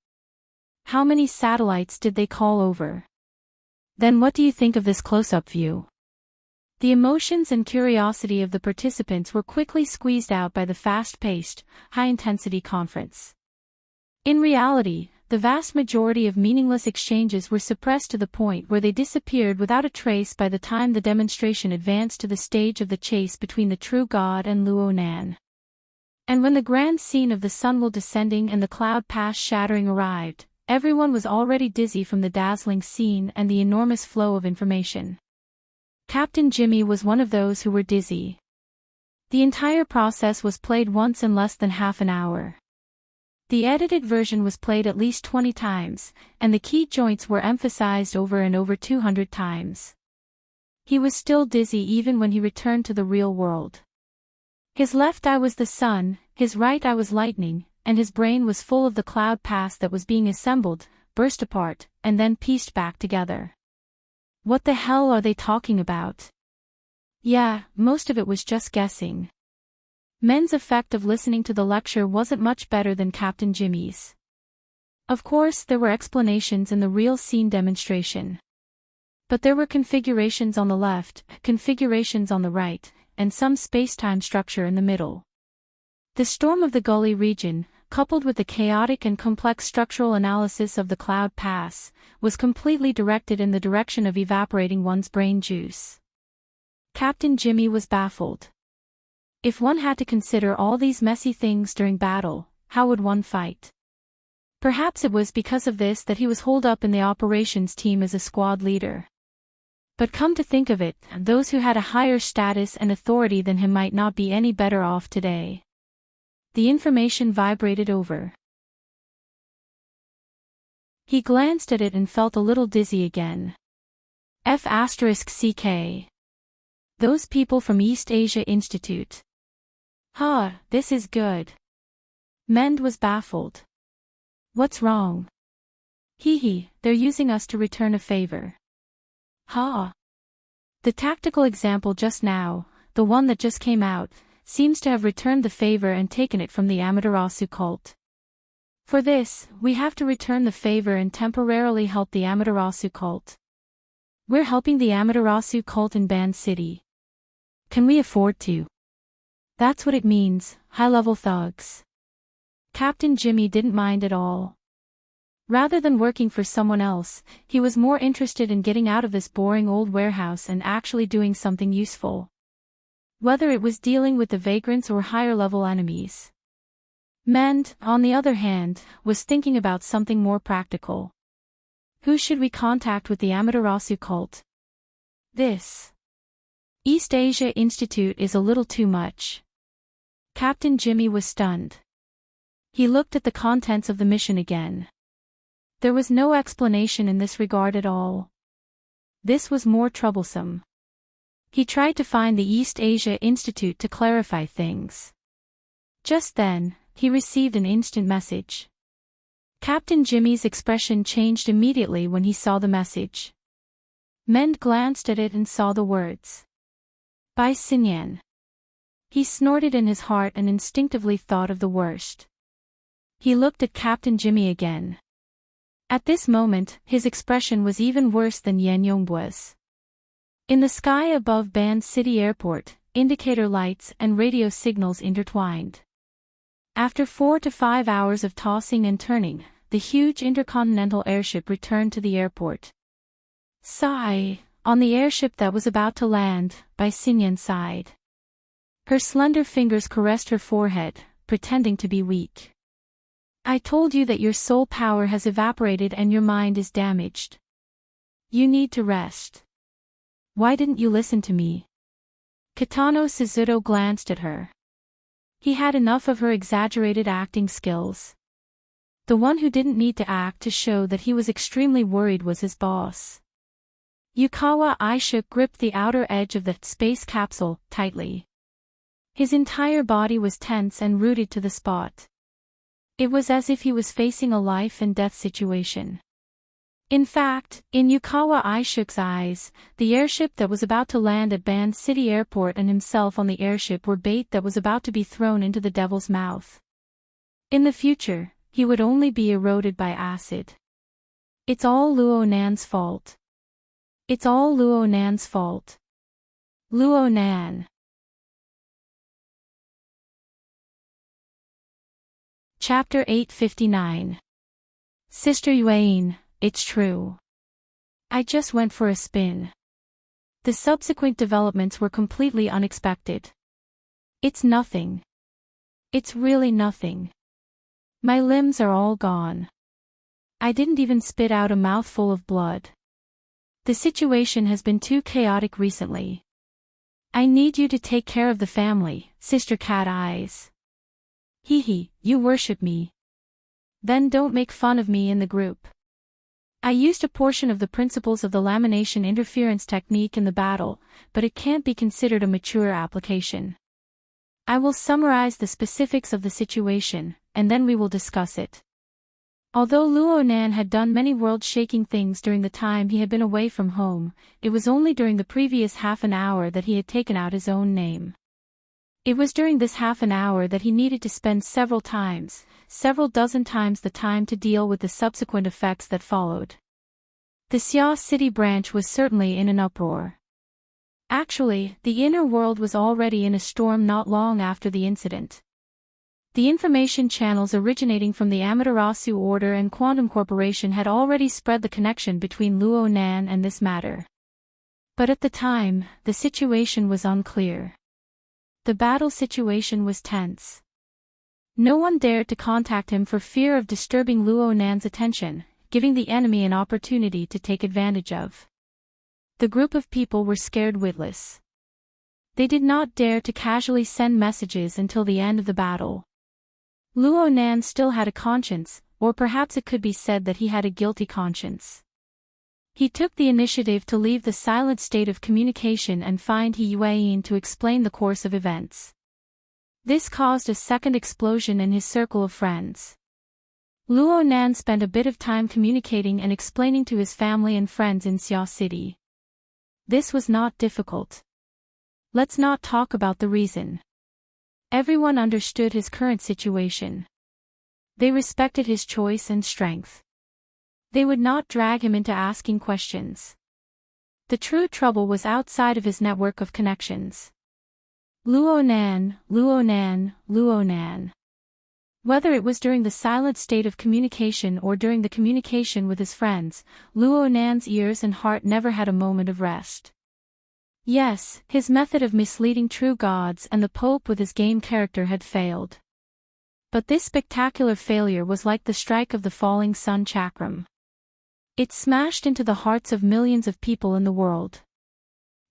How many satellites did they call over? Then what do you think of this close-up view? The emotions and curiosity of the participants were quickly squeezed out by the fast-paced, high-intensity conference. In reality, the vast majority of meaningless exchanges were suppressed to the point where they disappeared without a trace by the time the demonstration advanced to the stage of the chase between the True God and Luo Nan. And when the grand scene of the sunwheel descending and the cloud pass shattering arrived, everyone was already dizzy from the dazzling scene and the enormous flow of information. Captain Jimmy was one of those who were dizzy. The entire process was played once in less than half an hour. The edited version was played at least 20 times, and the key joints were emphasized over and over 200 times. He was still dizzy even when he returned to the real world. His left eye was the sun, his right eye was lightning, and his brain was full of the cloud pass that was being assembled, burst apart, and then pieced back together. What the hell are they talking about? Yeah, most of it was just guessing. Men's effect of listening to the lecture wasn't much better than Captain Jimmy's. Of course, there were explanations in the real scene demonstration. But there were configurations on the left, configurations on the right, and some space-time structure in the middle. The storm of the gully region, coupled with the chaotic and complex structural analysis of the cloud pass, was completely directed in the direction of evaporating one's brain juice. Captain Jimmy was baffled. If one had to consider all these messy things during battle, how would one fight? Perhaps it was because of this that he was holed up in the operations team as a squad leader. But come to think of it, those who had a higher status and authority than him might not be any better off today. The information vibrated over. He glanced at it and felt a little dizzy again. F***CK. Those people from East Asia Institute. Huh, this is good. Mend was baffled. What's wrong? Hee, they're using us to return a favor. Huh. The tactical example just now, the one that just came out, seems to have returned the favor and taken it from the Amaterasu cult. For this, we have to return the favor and temporarily help the Amaterasu cult. We're helping the Amaterasu cult in Band City. Can we afford to? That's what it means, high-level thugs. Captain Jimmy didn't mind at all. Rather than working for someone else, he was more interested in getting out of this boring old warehouse and actually doing something useful. Whether it was dealing with the vagrants or higher-level enemies. Mend, on the other hand, was thinking about something more practical. Who should we contact with the Amaterasu cult? This East Asia Institute is a little too much. Captain Jimmy was stunned. He looked at the contents of the mission again. There was no explanation in this regard at all. This was more troublesome. He tried to find the East Asia Institute to clarify things. Just then, he received an instant message. Captain Jimmy's expression changed immediately when he saw the message. Mend glanced at it and saw the words. By Sinyan. He snorted in his heart and instinctively thought of the worst. He looked at Captain Jimmy again. At this moment, his expression was even worse than Yan Yongbua's. In the sky above Ban City Airport, indicator lights and radio signals intertwined. After 4 to 5 hours of tossing and turning, the huge intercontinental airship returned to the airport. Sigh, on the airship that was about to land, Bai Xinyan sighed. Her slender fingers caressed her forehead, pretending to be weak. I told you that your soul power has evaporated and your mind is damaged. You need to rest. Why didn't you listen to me? Kitano Suzuto glanced at her. He had enough of her exaggerated acting skills. The one who didn't need to act to show that he was extremely worried was his boss. Yukawa Aisha gripped the outer edge of the space capsule tightly. His entire body was tense and rooted to the spot. It was as if he was facing a life and death situation. In fact, in Yukawa Aisha's eyes, the airship that was about to land at Ban City Airport and himself on the airship were bait that was about to be thrown into the devil's mouth. In the future, he would only be eroded by acid. It's all Luo Nan's fault. It's all Luo Nan's fault. Luo Nan. Chapter 859. Sister Yuan, it's true. I just went for a spin. The subsequent developments were completely unexpected. It's nothing. It's really nothing. My limbs are all gone. I didn't even spit out a mouthful of blood. The situation has been too chaotic recently. I need you to take care of the family, Sister Cat Eyes. Hee, you worship me. Then don't make fun of me in the group. I used a portion of the principles of the lamination interference technique in the battle, but it can't be considered a mature application. I will summarize the specifics of the situation, and then we will discuss it. Although Luo Nan had done many world-shaking things during the time he had been away from home, it was only during the previous half an hour that he had taken out his own name. It was during this half an hour that he needed to spend several dozen times the time to deal with the subsequent effects that followed. The Xia City branch was certainly in an uproar. Actually, the inner world was already in a storm not long after the incident. The information channels originating from the Amaterasu Order and Quantum Corporation had already spread the connection between Luo Nan and this matter. But at the time, the situation was unclear. The battle situation was tense. No one dared to contact him for fear of disturbing Luo Nan's attention, giving the enemy an opportunity to take advantage of. The group of people were scared witless. They did not dare to casually send messages until the end of the battle. Luo Nan still had a conscience, or perhaps it could be said that he had a guilty conscience. He took the initiative to leave the silent state of communication and find He Yuan to explain the course of events. This caused a second explosion in his circle of friends. Luo Nan spent a bit of time communicating and explaining to his family and friends in Xia City. This was not difficult. Let's not talk about the reason. Everyone understood his current situation. They respected his choice and strength. They would not drag him into asking questions. The true trouble was outside of his network of connections. Luo Nan, Luo Nan, Luo Nan. Whether it was during the silent state of communication or during the communication with his friends, Luo Nan's ears and heart never had a moment of rest. Yes, his method of misleading true gods and the Pope with his game character had failed. But this spectacular failure was like the strike of the falling sun chakram. It smashed into the hearts of millions of people in the world.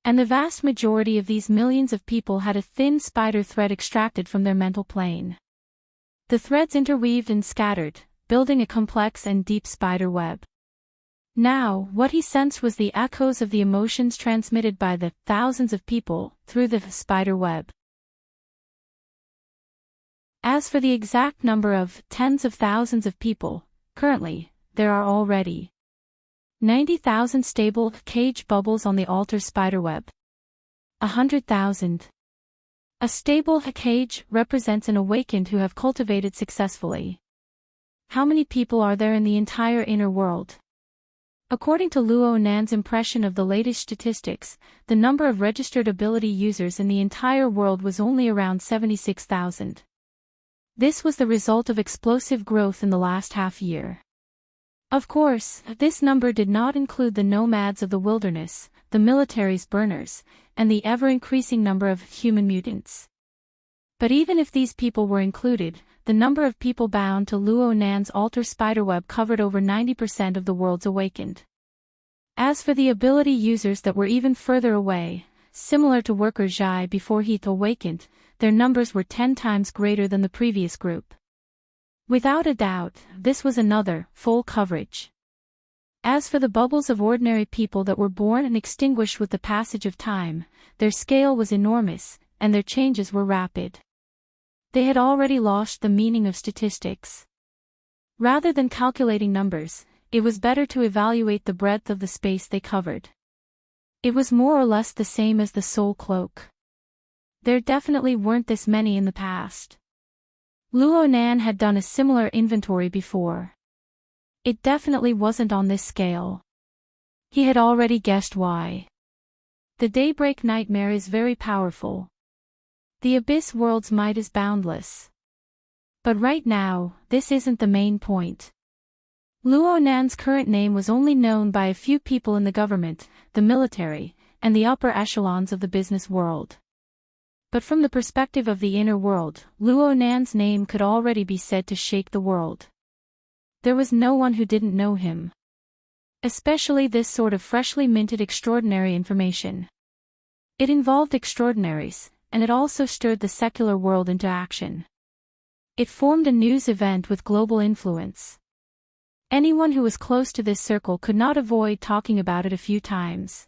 And the vast majority of these millions of people had a thin spider thread extracted from their mental plane. The threads interweaved and scattered, building a complex and deep spider web. Now, what he sensed was the echoes of the emotions transmitted by the thousands of people through the spider web. As for the exact number of tens of thousands of people, currently, there are already 90,000 stable cage bubbles on the altar spiderweb. 100,000. A stable cage represents an awakened who have cultivated successfully. How many people are there in the entire inner world? According to Luo Nan's impression of the latest statistics, the number of registered ability users in the entire world was only around 76,000. This was the result of explosive growth in the last half year. Of course, this number did not include the nomads of the wilderness, the military's burners, and the ever-increasing number of human mutants. But even if these people were included, the number of people bound to Luo Nan's altar spiderweb covered over 90% of the world's awakened. As for the ability users that were even further away, similar to worker Zhai before he awakened, their numbers were 10 times greater than the previous group. Without a doubt, this was another full coverage. As for the bubbles of ordinary people that were born and extinguished with the passage of time, their scale was enormous, and their changes were rapid. They had already lost the meaning of statistics. Rather than calculating numbers, it was better to evaluate the breadth of the space they covered. It was more or less the same as the soul cloak. There definitely weren't this many in the past. Luo Nan had done a similar inventory before. It definitely wasn't on this scale. He had already guessed why. The daybreak nightmare is very powerful. The abyss world's might is boundless. But right now, this isn't the main point. Luo Nan's current name was only known by a few people in the government, the military, and the upper echelons of the business world. But from the perspective of the inner world, Luo Nan's name could already be said to shake the world. There was no one who didn't know him. Especially this sort of freshly minted extraordinary information. It involved extraordinaries, and it also stirred the secular world into action. It formed a news event with global influence. Anyone who was close to this circle could not avoid talking about it a few times.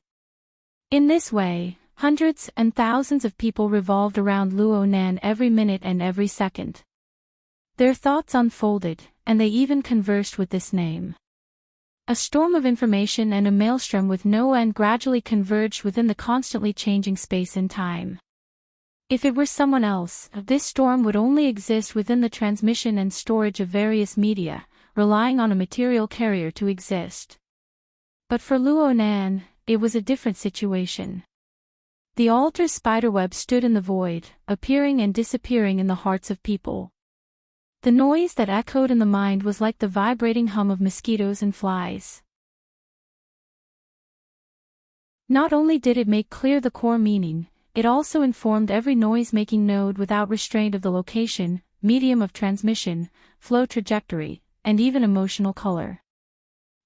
In this way, hundreds and thousands of people revolved around Luo Nan every minute and every second. Their thoughts unfolded, and they even conversed with this name. A storm of information and a maelstrom with no end gradually converged within the constantly changing space and time. If it were someone else, this storm would only exist within the transmission and storage of various media, relying on a material carrier to exist. But for Luo Nan, it was a different situation. The altar spiderweb stood in the void, appearing and disappearing in the hearts of people. The noise that echoed in the mind was like the vibrating hum of mosquitoes and flies. Not only did it make clear the core meaning, it also informed every noise-making node without restraint of the location, medium of transmission, flow trajectory, and even emotional color.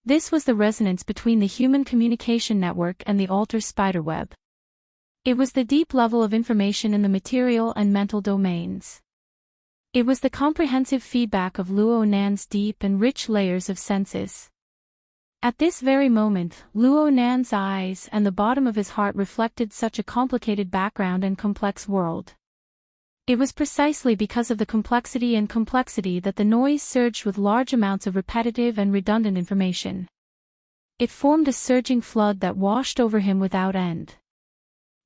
This was the resonance between the human communication network and the altar spiderweb. It was the deep level of information in the material and mental domains. It was the comprehensive feedback of Luo Nan's deep and rich layers of senses. At this very moment, Luo Nan's eyes and the bottom of his heart reflected such a complicated background and complex world. It was precisely because of the complexity that the noise surged with large amounts of repetitive and redundant information. It formed a surging flood that washed over him without end.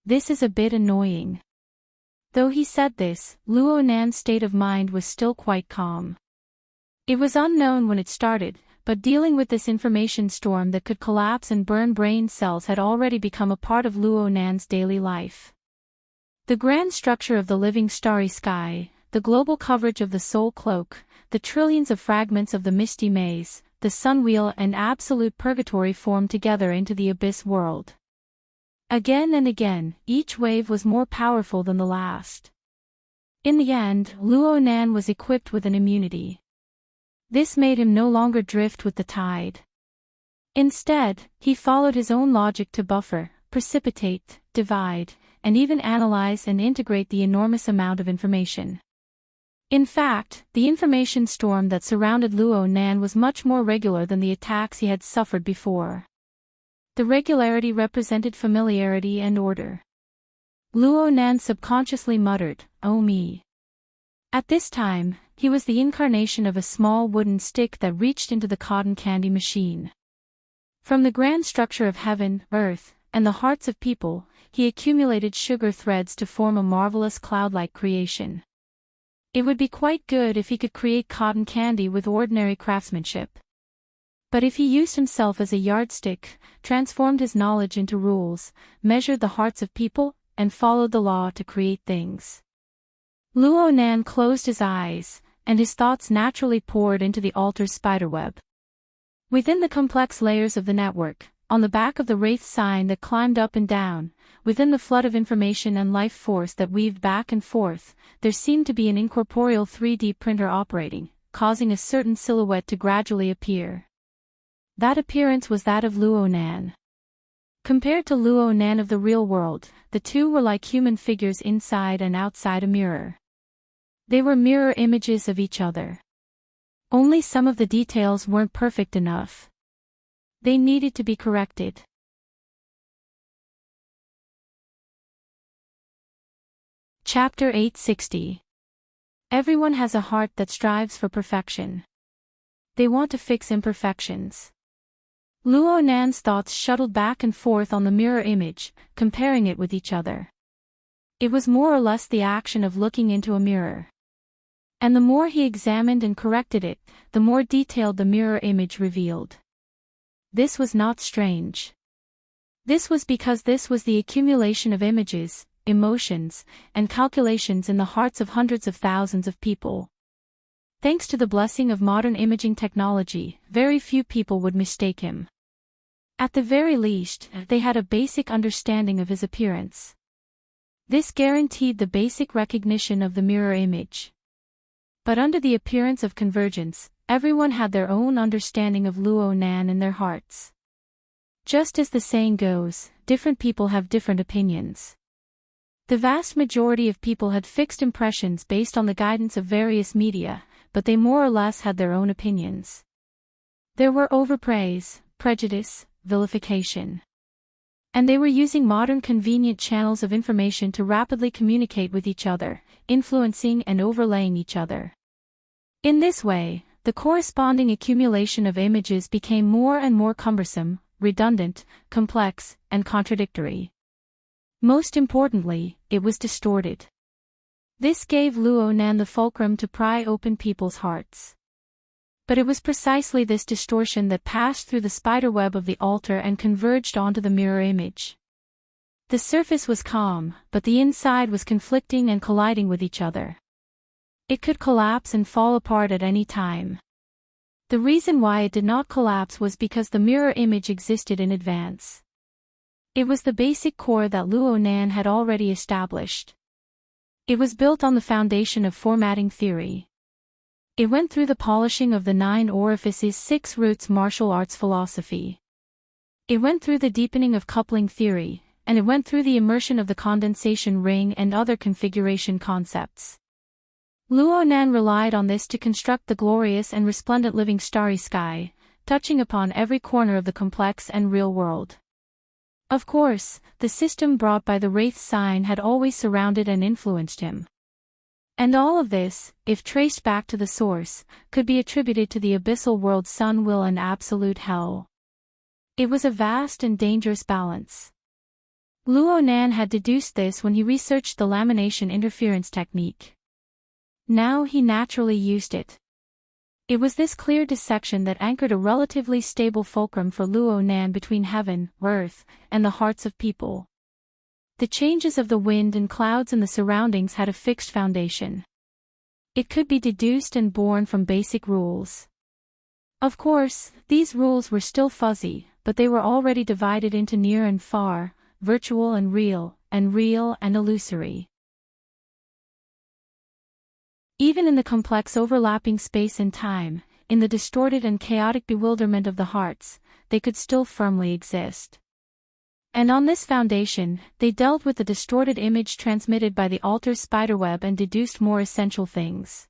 This is a bit annoying. Though he said this, Luo Nan's state of mind was still quite calm. It was unknown when it started, but dealing with this information storm that could collapse and burn brain cells had already become a part of Luo Nan's daily life. The grand structure of the living starry sky, the global coverage of the soul cloak, the trillions of fragments of the misty maze, the sun wheel and absolute purgatory formed together into the abyss world. Again and again, each wave was more powerful than the last. In the end, Luo Nan was equipped with an immunity. This made him no longer drift with the tide. Instead, he followed his own logic to buffer, precipitate, divide, and even analyze and integrate the enormous amount of information. In fact, the information storm that surrounded Luo Nan was much more regular than the attacks he had suffered before. The regularity represented familiarity and order. Luo Nan subconsciously muttered, "Oh me." At this time, he was the incarnation of a small wooden stick that reached into the cotton candy machine. From the grand structure of heaven, earth, and the hearts of people, he accumulated sugar threads to form a marvelous cloud-like creation. It would be quite good if he could create cotton candy with ordinary craftsmanship. But if he used himself as a yardstick, transformed his knowledge into rules, measured the hearts of people, and followed the law to create things. Luo Nan closed his eyes, and his thoughts naturally poured into the altar's spiderweb. Within the complex layers of the network, on the back of the wraith sign that climbed up and down, within the flood of information and life force that weaved back and forth, there seemed to be an incorporeal 3D printer operating, causing a certain silhouette to gradually appear. That appearance was that of Luo Nan. Compared to Luo Nan of the real world, the two were like human figures inside and outside a mirror. They were mirror images of each other. Only some of the details weren't perfect enough. They needed to be corrected. Chapter 860. Everyone has a heart that strives for perfection. They want to fix imperfections. Luo Nan's thoughts shuttled back and forth on the mirror image, comparing it with each other. It was more or less the action of looking into a mirror. And the more he examined and corrected it, the more detailed the mirror image revealed. This was not strange. This was because this was the accumulation of images, emotions, and calculations in the hearts of hundreds of thousands of people. Thanks to the blessing of modern imaging technology, very few people would mistake him. At the very least, they had a basic understanding of his appearance. This guaranteed the basic recognition of the mirror image. But under the appearance of convergence, everyone had their own understanding of Luo Nan in their hearts. Just as the saying goes, different people have different opinions. The vast majority of people had fixed impressions based on the guidance of various media, but they more or less had their own opinions. There were overpraise, prejudice, vilification. And they were using modern convenient channels of information to rapidly communicate with each other, influencing and overlaying each other. In this way, the corresponding accumulation of images became more and more cumbersome, redundant, complex, and contradictory. Most importantly, it was distorted. This gave Luo Nan the fulcrum to pry open people's hearts. But it was precisely this distortion that passed through the spiderweb of the altar and converged onto the mirror image. The surface was calm, but the inside was conflicting and colliding with each other. It could collapse and fall apart at any time. The reason why it did not collapse was because the mirror image existed in advance. It was the basic core that Luo Nan had already established. It was built on the foundation of formatting theory. It went through the polishing of the 9 orifices 6 roots martial arts philosophy. It went through the deepening of coupling theory, and it went through the immersion of the condensation ring and other configuration concepts. Luo Nan relied on this to construct the glorious and resplendent living starry sky, touching upon every corner of the complex and real world. Of course, the system brought by the wraith sign had always surrounded and influenced him. And all of this, if traced back to the source, could be attributed to the abyssal world sun will and absolute hell. It was a vast and dangerous balance. Luo Nan had deduced this when he researched the lamination interference technique. Now he naturally used it. It was this clear dissection that anchored a relatively stable fulcrum for Luo Nan between heaven, earth, and the hearts of people. The changes of the wind and clouds in the surroundings had a fixed foundation. It could be deduced and born from basic rules. Of course, these rules were still fuzzy, but they were already divided into near and far, virtual and real and illusory. Even in the complex overlapping space and time, in the distorted and chaotic bewilderment of the hearts, they could still firmly exist. And on this foundation, they dealt with the distorted image transmitted by the alter's spiderweb and deduced more essential things.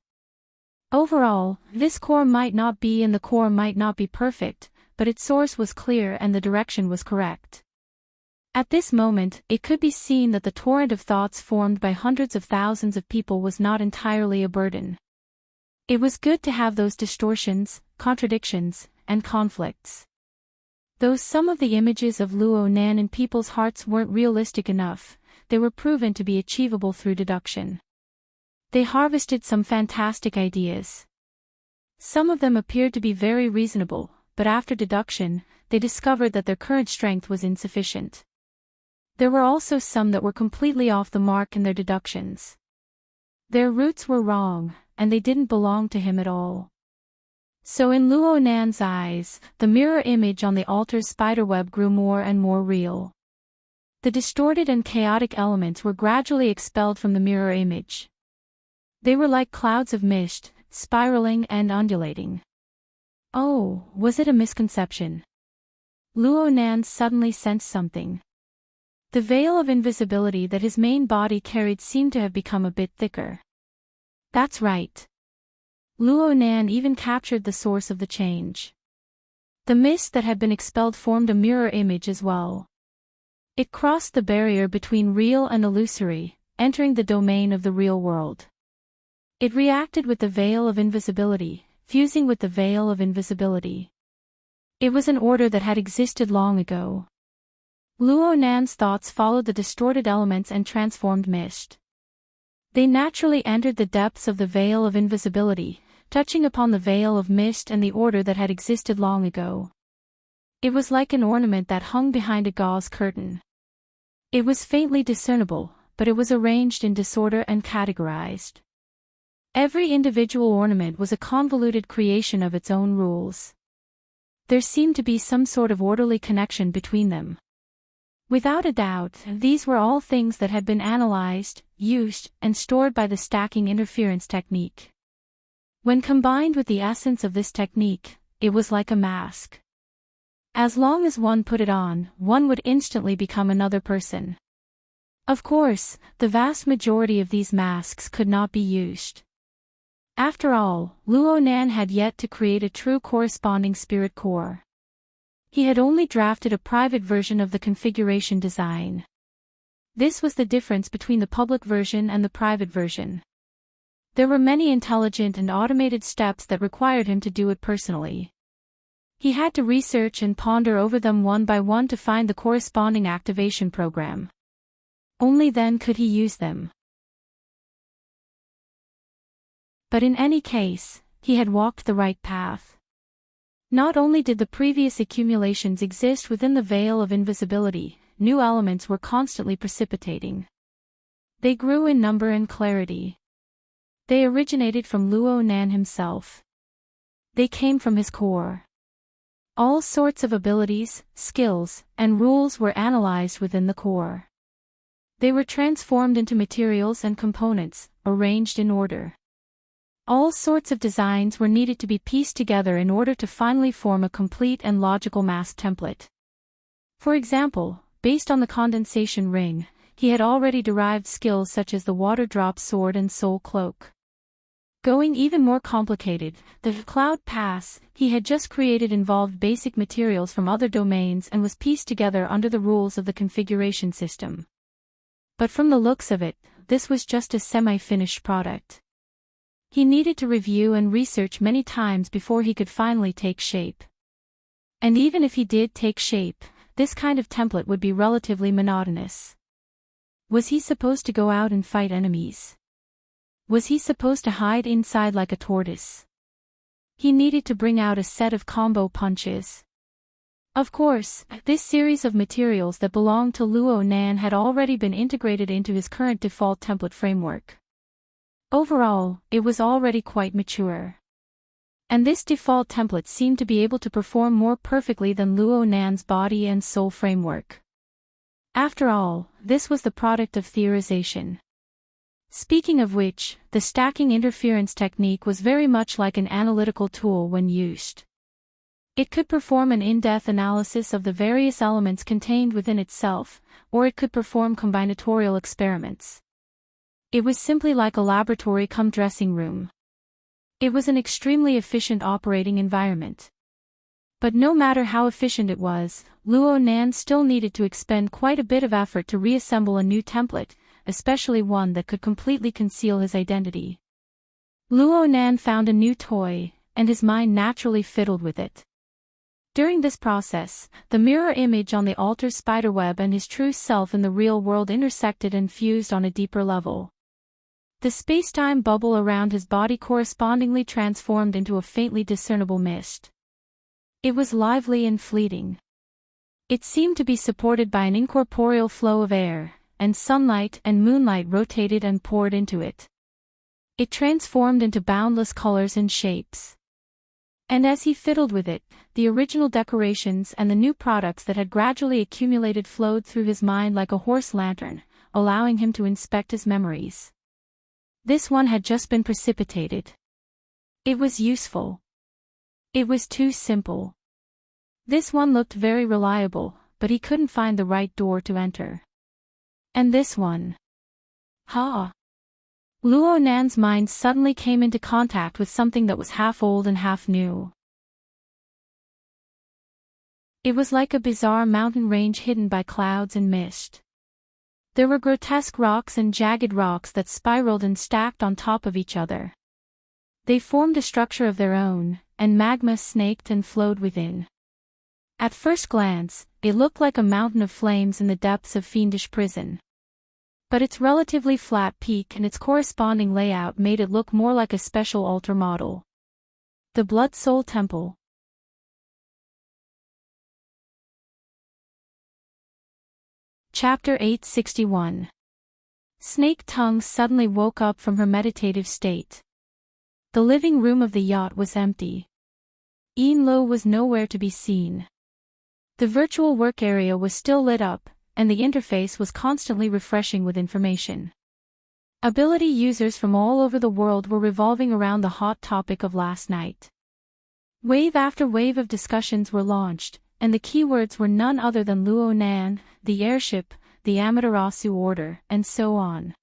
Overall, this core might not be and the core might not be perfect, but its source was clear and the direction was correct. At this moment, it could be seen that the torrent of thoughts formed by hundreds of thousands of people was not entirely a burden. It was good to have those distortions, contradictions, and conflicts. Though some of the images of Luo Nan in people's hearts weren't realistic enough, they were proven to be achievable through deduction. They harvested some fantastic ideas. Some of them appeared to be very reasonable, but after deduction, they discovered that their current strength was insufficient. There were also some that were completely off the mark in their deductions. Their roots were wrong, and they didn't belong to him at all. So in Luo Nan's eyes, the mirror image on the alter's spiderweb grew more and more real. The distorted and chaotic elements were gradually expelled from the mirror image. They were like clouds of mist, spiraling and undulating. Oh, was it a misconception? Luo Nan suddenly sensed something. The veil of invisibility that his main body carried seemed to have become a bit thicker. That's right. Luo Nan even captured the source of the change. The mist that had been expelled formed a mirror image as well. It crossed the barrier between real and illusory, entering the domain of the real world. It reacted with the veil of invisibility, fusing with the veil of invisibility. It was an order that had existed long ago. Luo Nan's thoughts followed the distorted elements and transformed mist. They naturally entered the depths of the veil of invisibility, touching upon the veil of mist and the order that had existed long ago. It was like an ornament that hung behind a gauze curtain. It was faintly discernible, but it was arranged in disorder and categorized. Every individual ornament was a convoluted creation of its own rules. There seemed to be some sort of orderly connection between them. Without a doubt, these were all things that had been analyzed, used, and stored by the stacking interference technique. When combined with the essence of this technique, it was like a mask. As long as one put it on, one would instantly become another person. Of course, the vast majority of these masks could not be used. After all, Luo Nan had yet to create a true corresponding spirit core. He had only drafted a private version of the configuration design. This was the difference between the public version and the private version. There were many intelligent and automated steps that required him to do it personally. He had to research and ponder over them one by one to find the corresponding activation program. Only then could he use them. But in any case, he had walked the right path. Not only did the previous accumulations exist within the veil of invisibility, new elements were constantly precipitating. They grew in number and clarity. They originated from Luo Nan himself. They came from his core. All sorts of abilities, skills, and rules were analyzed within the core. They were transformed into materials and components, arranged in order. All sorts of designs were needed to be pieced together in order to finally form a complete and logical mask template. For example, based on the condensation ring, he had already derived skills such as the water drop sword and soul cloak. Going even more complicated, the cloud pass he had just created involved basic materials from other domains and was pieced together under the rules of the configuration system. But from the looks of it, this was just a semi-finished product. He needed to review and research many times before he could finally take shape. And even if he did take shape, this kind of template would be relatively monotonous. Was he supposed to go out and fight enemies? Was he supposed to hide inside like a tortoise? He needed to bring out a set of combo punches. Of course, this series of materials that belonged to Luo Nan had already been integrated into his current default template framework. Overall, it was already quite mature. And this default template seemed to be able to perform more perfectly than Luo Nan's body and soul framework. After all, this was the product of theorization. Speaking of which, the stacking interference technique was very much like an analytical tool when used. It could perform an in-depth analysis of the various elements contained within itself, or it could perform combinatorial experiments. It was simply like a laboratory cum dressing room. It was an extremely efficient operating environment. But no matter how efficient it was, Luo Nan still needed to expend quite a bit of effort to reassemble a new template, especially one that could completely conceal his identity. Luo Nan found a new toy, and his mind naturally fiddled with it. During this process, the mirror image on the altar's spiderweb and his true self in the real world intersected and fused on a deeper level. The space-time bubble around his body correspondingly transformed into a faintly discernible mist. It was lively and fleeting. It seemed to be supported by an incorporeal flow of air, and sunlight and moonlight rotated and poured into it. It transformed into boundless colors and shapes. And as he fiddled with it, the original decorations and the new products that had gradually accumulated flowed through his mind like a horse lantern, allowing him to inspect his memories. This one had just been precipitated. It was useful. It was too simple. This one looked very reliable, but he couldn't find the right door to enter. And this one. Luo Nan's mind suddenly came into contact with something that was half old and half new. It was like a bizarre mountain range hidden by clouds and mist. There were grotesque rocks and jagged rocks that spiraled and stacked on top of each other. They formed a structure of their own, and magma snaked and flowed within. At first glance, it looked like a mountain of flames in the depths of fiendish prison. But its relatively flat peak and its corresponding layout made it look more like a special altar model. The Blood Soul Temple. Chapter 861. Snake Tongue suddenly woke up from her meditative state. The living room of the yacht was empty. Yin Lo was nowhere to be seen. The virtual work area was still lit up, and the interface was constantly refreshing with information. Ability users from all over the world were revolving around the hot topic of last night. Wave after wave of discussions were launched, and the keywords were none other than Luo Nan, the airship, the Amaterasu order, and so on.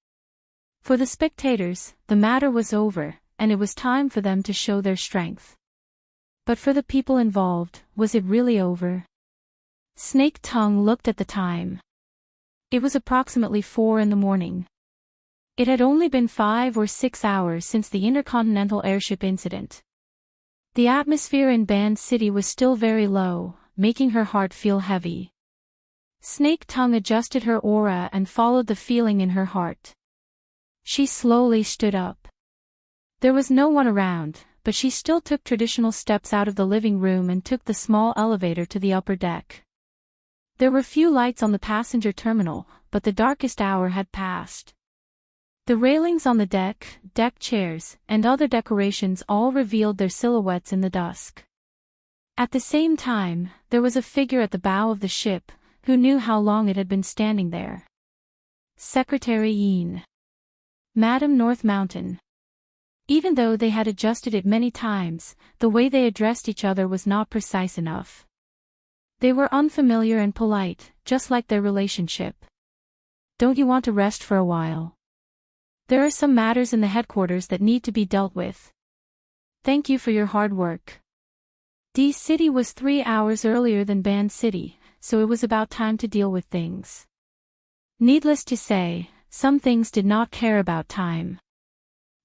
For the spectators, the matter was over, and it was time for them to show their strength. But for the people involved, was it really over? Snake Tongue looked at the time. It was approximately 4 a.m. It had only been 5 or 6 hours since the intercontinental airship incident. The atmosphere in Band City was still very low, making her heart feel heavy. Snake Tongue adjusted her aura and followed the feeling in her heart. She slowly stood up. There was no one around, but she still took traditional steps out of the living room and took the small elevator to the upper deck. There were few lights on the passenger terminal, but the darkest hour had passed. The railings on the deck chairs, and other decorations all revealed their silhouettes in the dusk. At the same time, there was a figure at the bow of the ship, who knew how long it had been standing there. Secretary Yin. Madam North Mountain. Even though they had adjusted it many times, the way they addressed each other was not precise enough. They were unfamiliar and polite, just like their relationship. Don't you want to rest for a while? There are some matters in the headquarters that need to be dealt with. Thank you for your hard work. D City was 3 hours earlier than Band City, so it was about time to deal with things. Needless to say, some things did not care about time.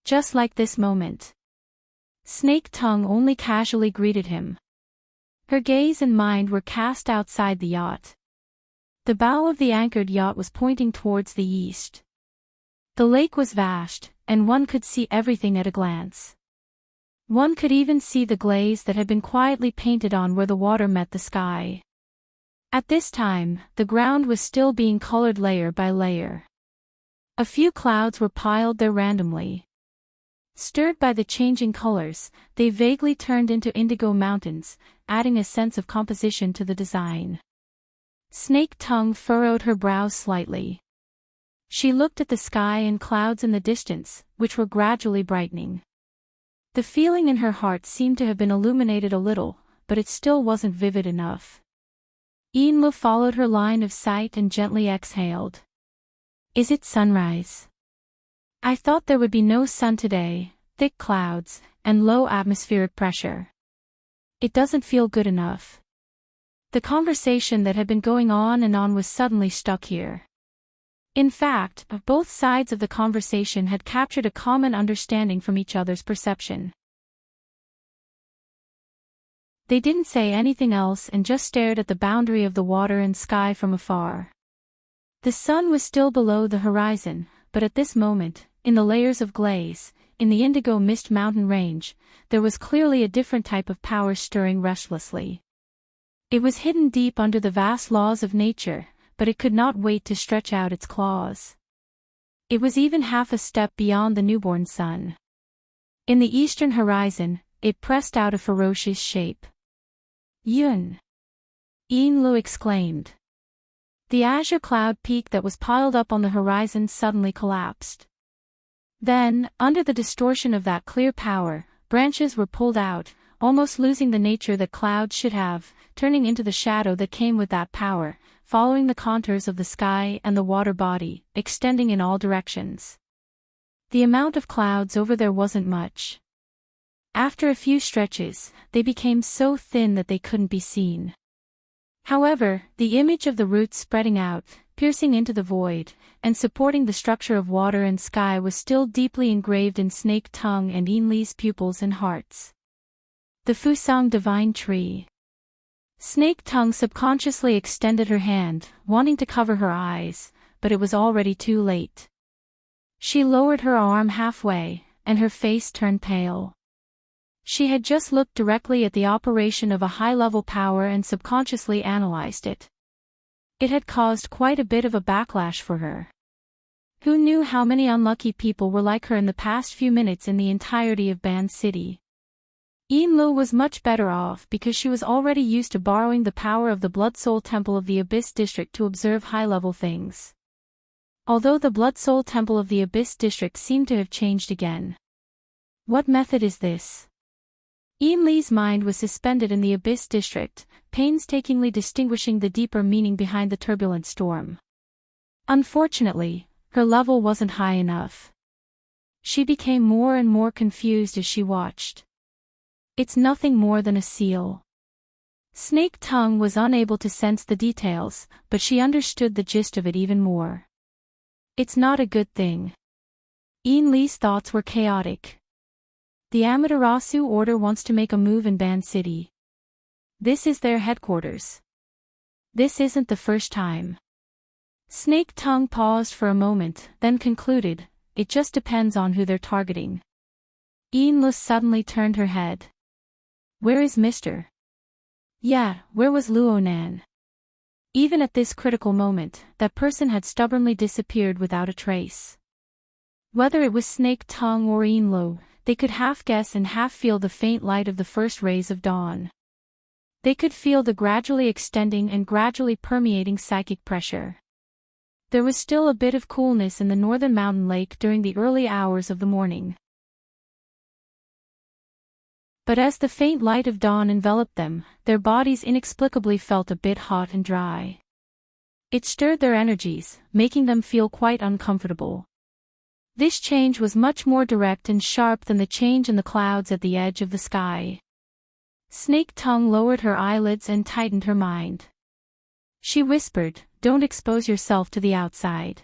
Just like this moment. Snake Tongue only casually greeted him. Her gaze and mind were cast outside the yacht. The bow of the anchored yacht was pointing towards the east. The lake was vast, and one could see everything at a glance. One could even see the glaze that had been quietly painted on where the water met the sky. At this time, the ground was still being colored layer by layer. A few clouds were piled there randomly. Stirred by the changing colors, they vaguely turned into indigo mountains, adding a sense of composition to the design. Snake Tongue furrowed her brows slightly. She looked at the sky and clouds in the distance, which were gradually brightening. The feeling in her heart seemed to have been illuminated a little, but it still wasn't vivid enough. Enlu followed her line of sight and gently exhaled. Is it sunrise? I thought there would be no sun today, thick clouds, and low atmospheric pressure. It doesn't feel good enough. The conversation that had been going on and on was suddenly stuck here. In fact, both sides of the conversation had captured a common understanding from each other's perception. They didn't say anything else and just stared at the boundary of the water and sky from afar. The sun was still below the horizon, but at this moment, in the layers of glaze, in the indigo mist mountain range, there was clearly a different type of power stirring restlessly. It was hidden deep under the vast laws of nature, but it could not wait to stretch out its claws. It was even half a step beyond the newborn sun. In the eastern horizon, it pressed out a ferocious shape. Yun! Enlu exclaimed. The azure cloud peak that was piled up on the horizon suddenly collapsed. Then, under the distortion of that clear power, branches were pulled out, almost losing the nature that clouds should have, turning into the shadow that came with that power, following the contours of the sky and the water body, extending in all directions. The amount of clouds over there wasn't much. After a few stretches, they became so thin that they couldn't be seen. However, the image of the roots spreading out, piercing into the void, and supporting the structure of water and sky was still deeply engraved in Snake Tongue and Enli's pupils and hearts. The Fusang Divine Tree. Snake Tongue subconsciously extended her hand, wanting to cover her eyes, but it was already too late. She lowered her arm halfway, and her face turned pale. She had just looked directly at the operation of a high-level power and subconsciously analyzed it. It had caused quite a bit of a backlash for her. Who knew how many unlucky people were like her in the past few minutes in the entirety of Ban City? Enlu was much better off because she was already used to borrowing the power of the Blood Soul Temple of the Abyss District to observe high-level things. Although the Blood Soul Temple of the Abyss District seemed to have changed again. What method is this? Enli's mind was suspended in the Abyss District, painstakingly distinguishing the deeper meaning behind the turbulent storm. Unfortunately, her level wasn't high enough. She became more and more confused as she watched. It's nothing more than a seal. Snake Tongue was unable to sense the details, but she understood the gist of it even more. It's not a good thing. Enli's thoughts were chaotic. The Amaterasu Order wants to make a move in Ban City. This is their headquarters. This isn't the first time. Snake Tongue paused for a moment, then concluded, it just depends on who they're targeting. Enlu suddenly turned her head. Where is Mr.? Yeah, where was Luonan? Even at this critical moment, that person had stubbornly disappeared without a trace. Whether it was Snake Tongue or Enlu, they could half guess and half feel the faint light of the first rays of dawn. They could feel the gradually extending and gradually permeating psychic pressure. There was still a bit of coolness in the northern mountain lake during the early hours of the morning. But as the faint light of dawn enveloped them, their bodies inexplicably felt a bit hot and dry. It stirred their energies, making them feel quite uncomfortable. This change was much more direct and sharp than the change in the clouds at the edge of the sky. Snake Tongue lowered her eyelids and tightened her mind. She whispered, "Don't expose yourself to the outside."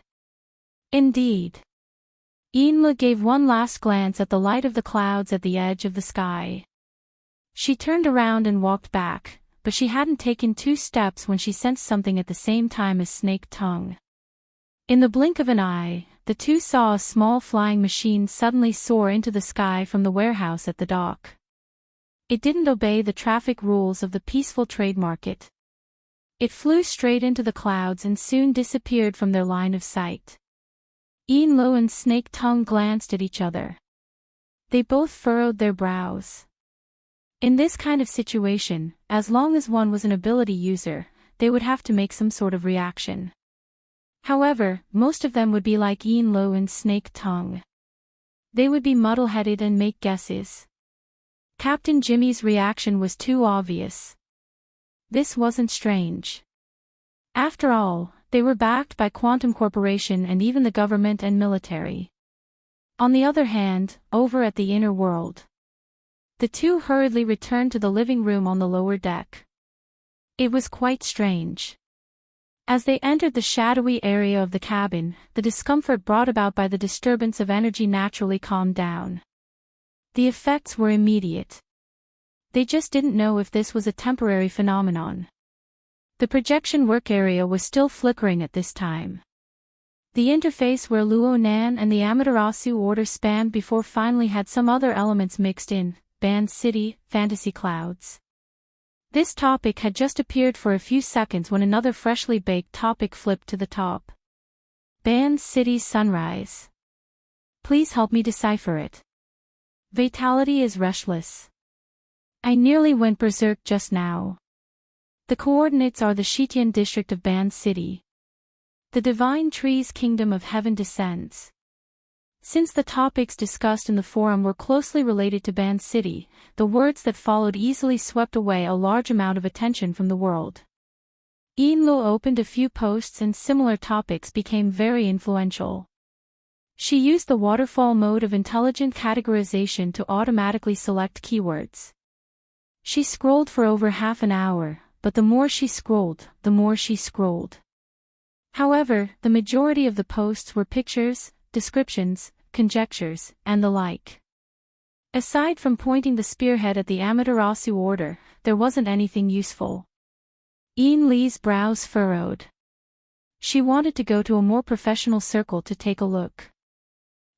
Indeed. Enlu gave one last glance at the light of the clouds at the edge of the sky. She turned around and walked back, but she hadn't taken 2 steps when she sensed something at the same time as Snake Tongue. In the blink of an eye, the two saw a small flying machine suddenly soar into the sky from the warehouse at the dock. It didn't obey the traffic rules of the peaceful trade market. It flew straight into the clouds and soon disappeared from their line of sight. Enlu and Snake Tongue glanced at each other. They both furrowed their brows. In this kind of situation, as long as one was an ability user, they would have to make some sort of reaction. However, most of them would be like Enlu and Snake Tongue. They would be muddle-headed and make guesses. Captain Jimmy's reaction was too obvious. This wasn't strange. After all, they were backed by Quantum Corporation and even the government and military. On the other hand, over at the inner world, the two hurriedly returned to the living room on the lower deck. It was quite strange. As they entered the shadowy area of the cabin, the discomfort brought about by the disturbance of energy naturally calmed down. The effects were immediate. They just didn't know if this was a temporary phenomenon. The projection work area was still flickering at this time. The interface where Luonan and the Amaterasu order spanned before finally had some other elements mixed in, Band City, Fantasy Clouds. This topic had just appeared for a few seconds when another freshly baked topic flipped to the top. Band City's Sunrise. Please help me decipher it. Vitality is restless. I nearly went berserk just now. The coordinates are the Shitian district of Band City. The Divine Tree's Kingdom of Heaven descends. Since the topics discussed in the forum were closely related to Band City, the words that followed easily swept away a large amount of attention from the world. Yinluo opened a few posts and similar topics became very influential. She used the waterfall mode of intelligent categorization to automatically select keywords. She scrolled for over half an hour, but the more she scrolled, the more she scrolled. However, the majority of the posts were pictures, descriptions, conjectures, and the like. Aside from pointing the spearhead at the Amaterasu order, there wasn't anything useful. Yin Li's brows furrowed. She wanted to go to a more professional circle to take a look.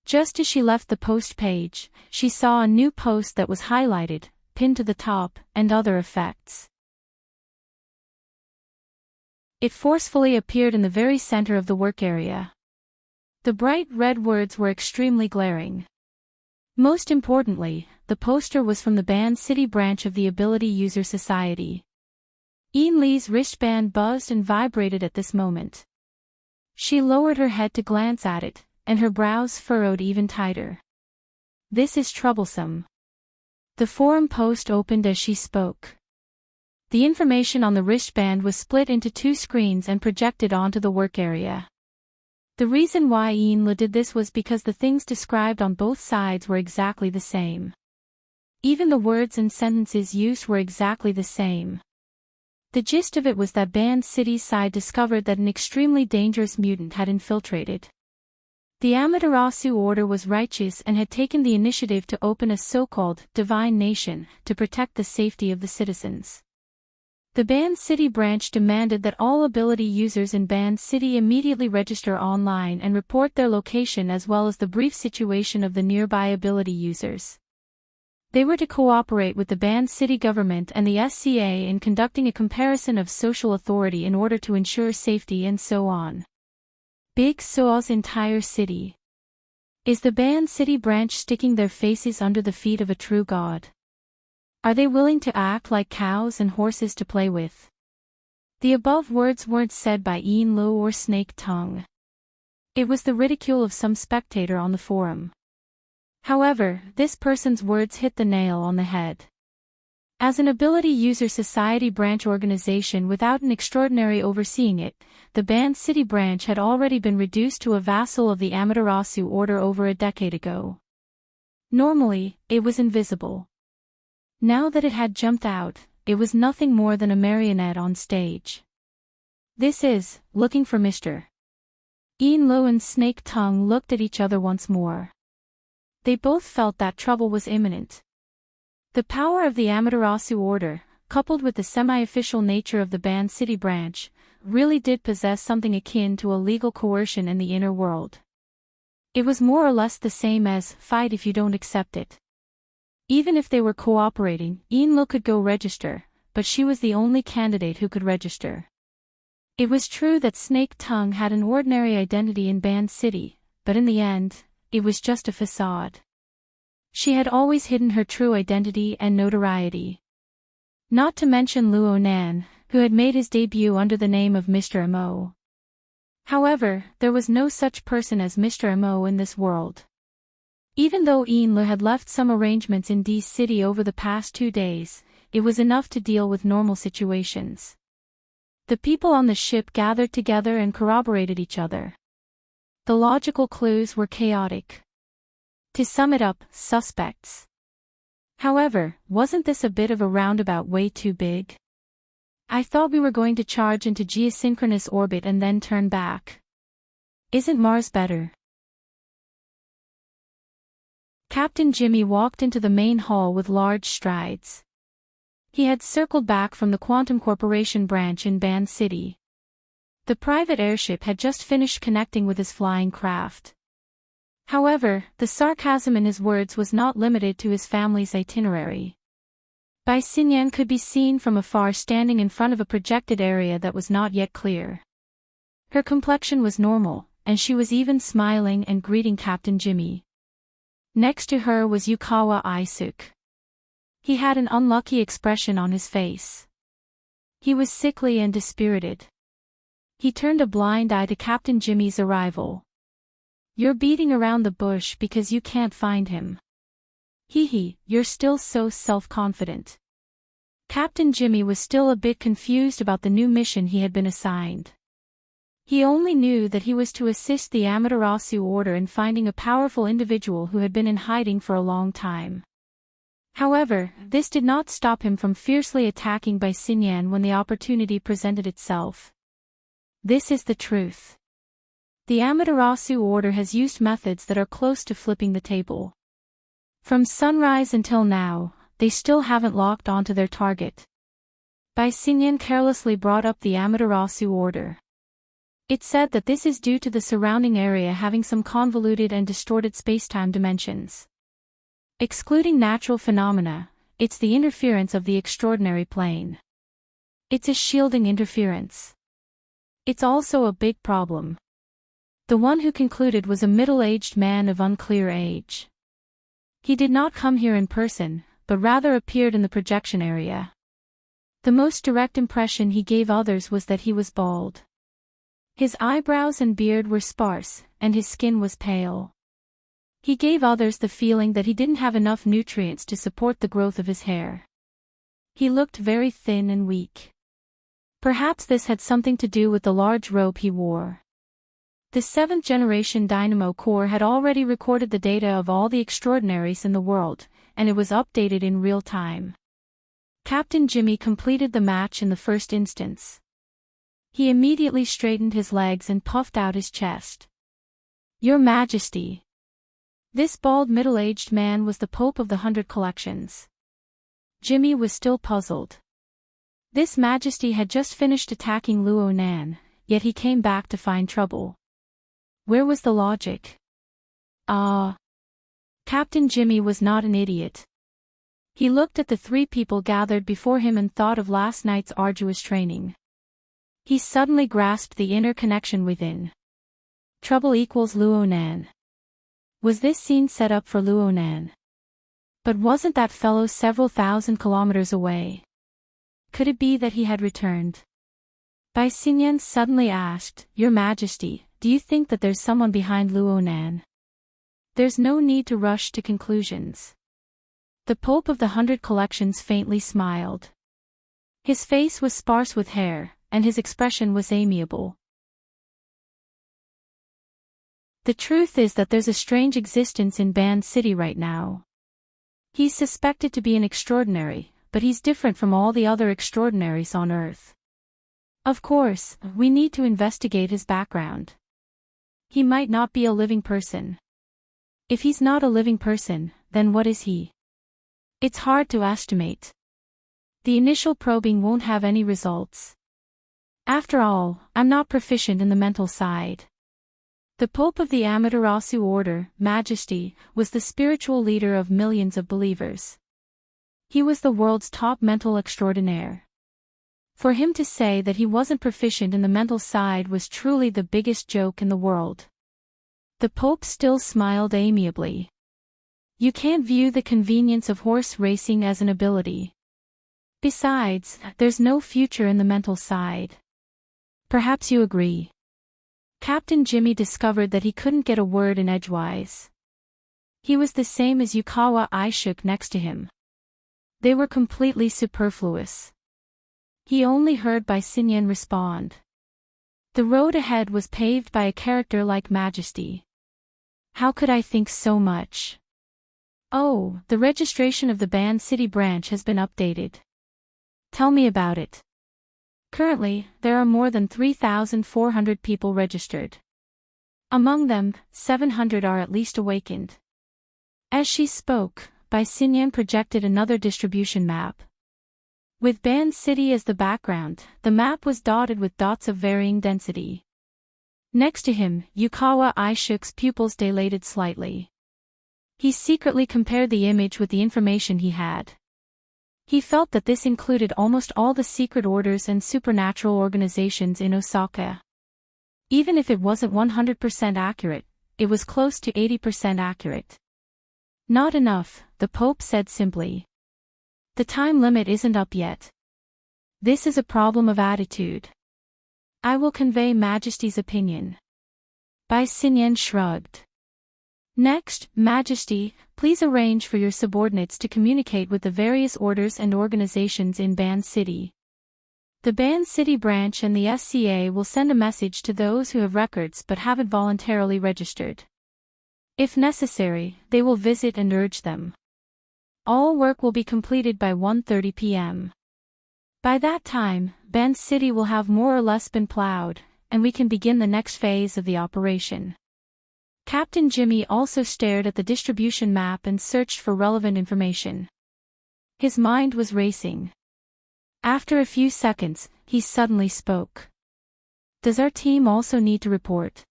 Just as she left the post page, she saw a new post that was highlighted, pinned to the top, and other effects. It forcefully appeared in the very center of the work area. The bright red words were extremely glaring. Most importantly, the poster was from the Band City branch of the Ability User Society. Yin Li's wristband buzzed and vibrated at this moment. She lowered her head to glance at it, and her brows furrowed even tighter. This is troublesome. The forum post opened as she spoke. The information on the wristband was split into two screens and projected onto the work area. The reason why Yinlu did this was because the things described on both sides were exactly the same. Even the words and sentences used were exactly the same. The gist of it was that Band City's side discovered that an extremely dangerous mutant had infiltrated. The Amaterasu order was righteous and had taken the initiative to open a so-called divine nation to protect the safety of the citizens. The Band City branch demanded that all ability users in Band City immediately register online and report their location as well as the brief situation of the nearby ability users. They were to cooperate with the Band City government and the SCA in conducting a comparison of social authority in order to ensure safety and so on. Big So's entire city. Is the Band City branch sticking their faces under the feet of a true god? Are they willing to act like cows and horses to play with? The above words weren't said by Yinlu or Snake Tongue. It was the ridicule of some spectator on the forum. However, this person's words hit the nail on the head. As an ability user society branch organization without an extraordinary overseeing it, the Band City branch had already been reduced to a vassal of the Amaterasu order over a decade ago. Normally, it was invisible. Now that it had jumped out, it was nothing more than a marionette on stage. This is, looking for Mr. Yinlu and Snake Tongue looked at each other once more. They both felt that trouble was imminent. The power of the Amaterasu order, coupled with the semi-official nature of the Band City branch, really did possess something akin to a legal coercion in the inner world. It was more or less the same as, fight if you don't accept it. Even if they were cooperating, Yinlu could go register, but she was the only candidate who could register. It was true that Snake Tongue had an ordinary identity in Band City, but in the end, it was just a facade. She had always hidden her true identity and notoriety. Not to mention Luonan, who had made his debut under the name of Mr. Mo. However, there was no such person as Mr. Mo in this world. Even though Enle had left some arrangements in D City over the past 2 days, it was enough to deal with normal situations. The people on the ship gathered together and corroborated each other. The logical clues were chaotic. To sum it up, suspects. However, wasn't this a bit of a roundabout way too big? I thought we were going to charge into geosynchronous orbit and then turn back. Isn't Mars better? Captain Jimmy walked into the main hall with large strides. He had circled back from the Quantum Corporation branch in Band City. The private airship had just finished connecting with his flying craft. However, the sarcasm in his words was not limited to his family's itinerary. Bai Xinyan could be seen from afar standing in front of a projected area that was not yet clear. Her complexion was normal, and she was even smiling and greeting Captain Jimmy. Next to her was Yukawa Isuk. He had an unlucky expression on his face. He was sickly and dispirited. He turned a blind eye to Captain Jimmy's arrival. "You're beating around the bush because you can't find him. Hee, you're still so self-confident." Captain Jimmy was still a bit confused about the new mission he had been assigned. He only knew that he was to assist the Amaterasu Order in finding a powerful individual who had been in hiding for a long time. However, this did not stop him from fiercely attacking Bai Xinyan when the opportunity presented itself. This is the truth. The Amaterasu Order has used methods that are close to flipping the table. From sunrise until now, they still haven't locked onto their target. Bai Xinyan carelessly brought up the Amaterasu Order. It said that this is due to the surrounding area having some convoluted and distorted spacetime dimensions. Excluding natural phenomena, it's the interference of the extraordinary plane. It's a shielding interference. It's also a big problem. The one who concluded was a middle-aged man of unclear age. He did not come here in person, but rather appeared in the projection area. The most direct impression he gave others was that he was bald. His eyebrows and beard were sparse, and his skin was pale. He gave others the feeling that he didn't have enough nutrients to support the growth of his hair. He looked very thin and weak. Perhaps this had something to do with the large robe he wore. The 7th generation Dynamo Core had already recorded the data of all the extraordinaries in the world, and it was updated in real time. Captain Jimmy completed the match in the first instance. He immediately straightened his legs and puffed out his chest. "Your Majesty." This bald middle-aged man was the Pope of the 100 Collections. Jimmy was still puzzled. This Majesty had just finished attacking Luo Nan, yet he came back to find trouble. Where was the logic? Captain Jimmy was not an idiot. He looked at the 3 people gathered before him and thought of last night's arduous training. He suddenly grasped the inner connection within. Trouble equals Luo Nan. Was this scene set up for Luo Nan? But wasn't that fellow several thousand kilometers away? Could it be that he had returned? Bai Xinyan suddenly asked, "Your Majesty, do you think that there's someone behind Luo Nan?" "There's no need to rush to conclusions." The Pope of the 100 Collections faintly smiled. His face was sparse with hair, and his expression was amiable. "The truth is that there's a strange existence in Band City right now. He's suspected to be an extraordinary, but he's different from all the other extraordinaries on Earth. Of course, we need to investigate his background. He might not be a living person. If he's not a living person, then what is he? It's hard to estimate. The initial probing won't have any results. After all, I'm not proficient in the mental side." The Pope of the Amaterasu Order, Majesty, was the spiritual leader of millions of believers. He was the world's top mental extraordinaire. For him to say that he wasn't proficient in the mental side was truly the biggest joke in the world. The Pope still smiled amiably. "You can't view the convenience of horse racing as an ability. Besides, there's no future in the mental side. Perhaps you agree." Captain Jimmy discovered that he couldn't get a word in edgewise. He was the same as Yukawa I shook next to him. They were completely superfluous. He only heard Bai Xinyan respond. The road ahead was paved by a character like Majesty. How could I think so much? Oh, the registration of the Ban City branch has been updated. Tell me about it. Currently, there are more than 3,400 people registered. Among them, 700 are at least awakened. As she spoke, Bai Xinyan projected another distribution map. With Ban City as the background, the map was dotted with dots of varying density. Next to him, Yukawa I shook's pupils dilated slightly. He secretly compared the image with the information he had. He felt that this included almost all the secret orders and supernatural organizations in Osaka. Even if it wasn't 100% accurate, it was close to 80% accurate. Not enough, the Pope said simply. The time limit isn't up yet. This is a problem of attitude. I will convey Majesty's opinion. Bai Xinyan shrugged. Next, Majesty, please arrange for your subordinates to communicate with the various orders and organizations in Ban City. The Ban City branch and the SCA will send a message to those who have records but haven't voluntarily registered. If necessary, they will visit and urge them. All work will be completed by 1:30 p.m. By that time, Ban City will have more or less been plowed, and we can begin the next phase of the operation. Captain Jimmy also stared at the distribution map and searched for relevant information. His mind was racing. After a few seconds, he suddenly spoke. Does our team also need to report?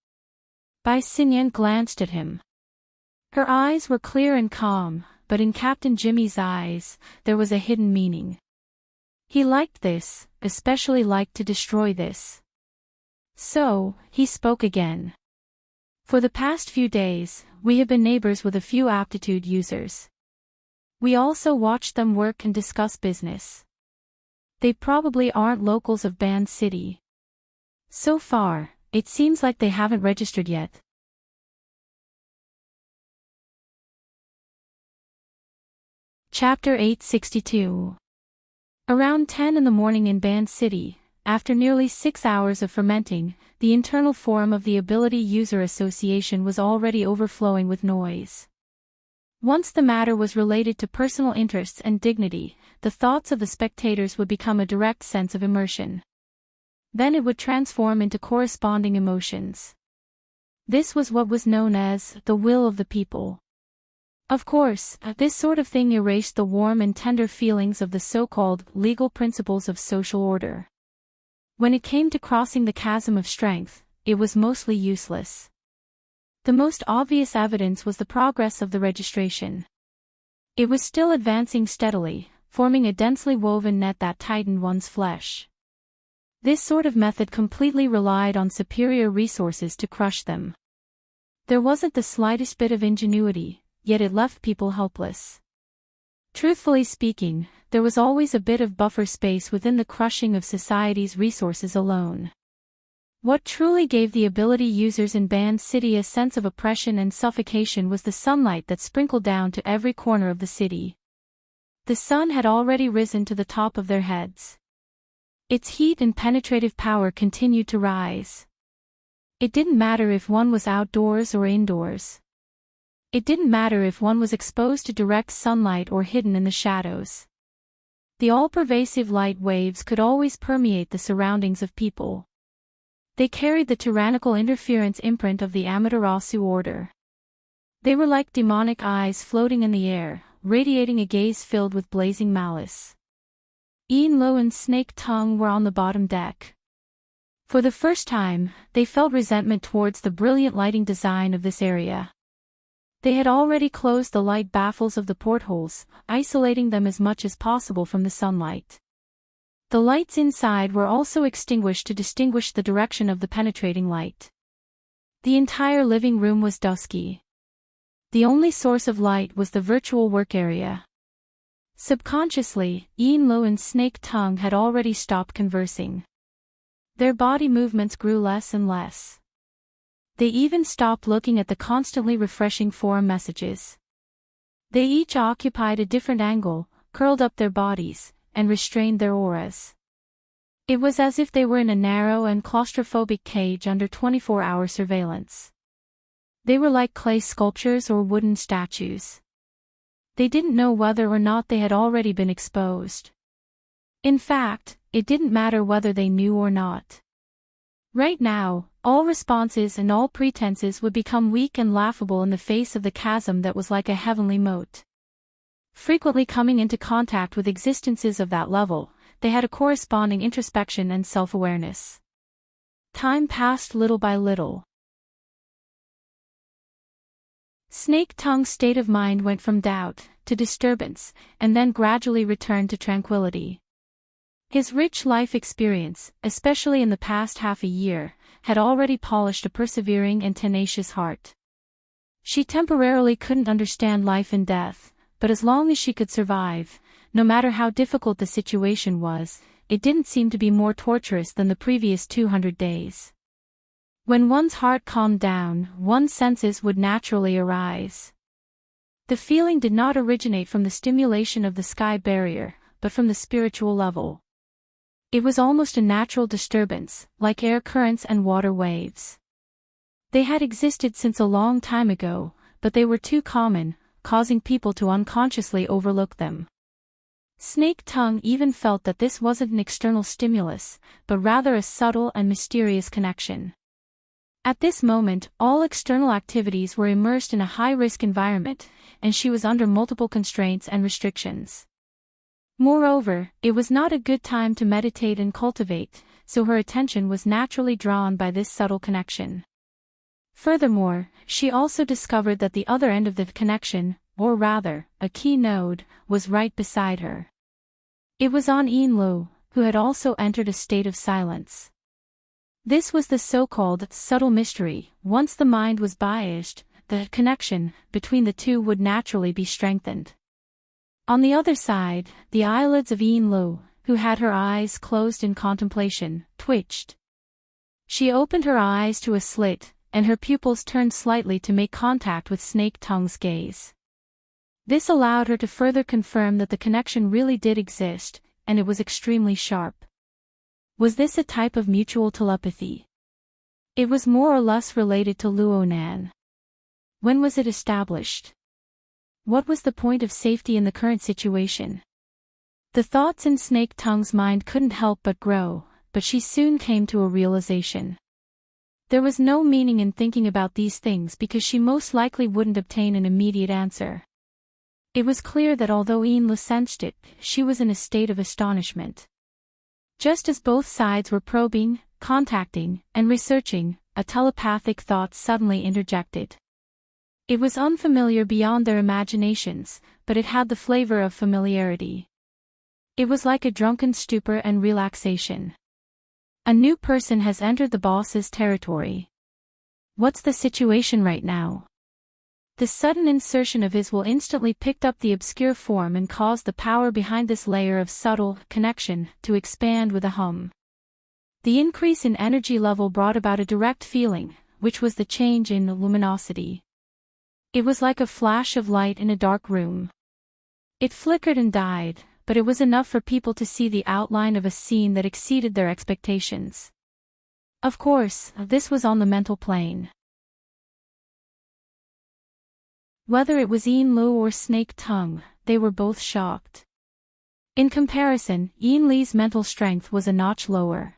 Bai Xinyan glanced at him. Her eyes were clear and calm, but in Captain Jimmy's eyes, there was a hidden meaning. He liked this, especially liked to destroy this. So, he spoke again. For the past few days, we have been neighbors with a few aptitude users. We also watched them work and discuss business. They probably aren't locals of Ban City. So far, it seems like they haven't registered yet. Chapter 862. Around 10 in the morning in Ban City, after nearly 6 hours of fermenting, the internal forum of the Ability User Association was already overflowing with noise. Once the matter was related to personal interests and dignity, the thoughts of the spectators would become a direct sense of immersion. Then it would transform into corresponding emotions. This was what was known as the will of the people. Of course, this sort of thing erased the warm and tender feelings of the so-called legal principles of social order. When it came to crossing the chasm of strength, it was mostly useless. The most obvious evidence was the progress of the registration. It was still advancing steadily, forming a densely woven net that tightened one's flesh. This sort of method completely relied on superior resources to crush them. There wasn't the slightest bit of ingenuity, yet it left people helpless. Truthfully speaking, there was always a bit of buffer space within the crushing of society's resources alone. What truly gave the ability users in Ban City a sense of oppression and suffocation was the sunlight that sprinkled down to every corner of the city. The sun had already risen to the top of their heads. Its heat and penetrative power continued to rise. It didn't matter if one was outdoors or indoors. It didn't matter if one was exposed to direct sunlight or hidden in the shadows. The all-pervasive light waves could always permeate the surroundings of people. They carried the tyrannical interference imprint of the Amaterasu order. They were like demonic eyes floating in the air, radiating a gaze filled with blazing malice. Ian Lo and Snake Tongue were on the bottom deck. For the first time, they felt resentment towards the brilliant lighting design of this area. They had already closed the light baffles of the portholes, isolating them as much as possible from the sunlight. The lights inside were also extinguished to distinguish the direction of the penetrating light. The entire living room was dusky. The only source of light was the virtual work area. Subconsciously, Ian Lo and Snake Tongue had already stopped conversing. Their body movements grew less and less. They even stopped looking at the constantly refreshing forum messages. They each occupied a different angle, curled up their bodies, and restrained their auras. It was as if they were in a narrow and claustrophobic cage under 24-hour surveillance. They were like clay sculptures or wooden statues. They didn't know whether or not they had already been exposed. In fact, it didn't matter whether they knew or not. Right now, all responses and all pretenses would become weak and laughable in the face of the chasm that was like a heavenly moat. Frequently coming into contact with existences of that level, they had a corresponding introspection and self-awareness. Time passed little by little. Snake Tongue's state of mind went from doubt to disturbance, and then gradually returned to tranquility. His rich life experience, especially in the past half a year, had already polished a persevering and tenacious heart. She temporarily couldn't understand life and death, but as long as she could survive, no matter how difficult the situation was, it didn't seem to be more torturous than the previous 200 days. When one's heart calmed down, one's senses would naturally arise. The feeling did not originate from the stimulation of the sky barrier, but from the spiritual level. It was almost a natural disturbance, like air currents and water waves. They had existed since a long time ago, but they were too common, causing people to unconsciously overlook them. Snake Tongue even felt that this wasn't an external stimulus, but rather a subtle and mysterious connection. At this moment, all external activities were immersed in a high-risk environment, and she was under multiple constraints and restrictions. Moreover, it was not a good time to meditate and cultivate, so her attention was naturally drawn by this subtle connection. Furthermore, she also discovered that the other end of the connection, or rather, a key node, was right beside her. It was on Enlu, who had also entered a state of silence. This was the so-called subtle mystery. Once the mind was biased, the connection between the two would naturally be strengthened. On the other side, the eyelids of Enlu, who had her eyes closed in contemplation, twitched. She opened her eyes to a slit, and her pupils turned slightly to make contact with Snake Tongue's gaze. This allowed her to further confirm that the connection really did exist, and it was extremely sharp. Was this a type of mutual telepathy? It was more or less related to Luonan. When was it established? What was the point of safety in the current situation? The thoughts in Snake Tongue's mind couldn't help but grow, but she soon came to a realization. There was no meaning in thinking about these things because she most likely wouldn't obtain an immediate answer. It was clear that although Enlu sensed it, she was in a state of astonishment. Just as both sides were probing, contacting, and researching, a telepathic thought suddenly interjected. It was unfamiliar beyond their imaginations, but it had the flavor of familiarity. It was like a drunken stupor and relaxation. A new person has entered the boss's territory. What's the situation right now? The sudden insertion of his will instantly picked up the obscure form and caused the power behind this layer of subtle connection to expand with a hum. The increase in energy level brought about a direct feeling, which was the change in luminosity. It was like a flash of light in a dark room. It flickered and died, but it was enough for people to see the outline of a scene that exceeded their expectations. Of course, this was on the mental plane. Whether it was Enlu or Snake Tongue, they were both shocked. In comparison, Enli's mental strength was a notch lower.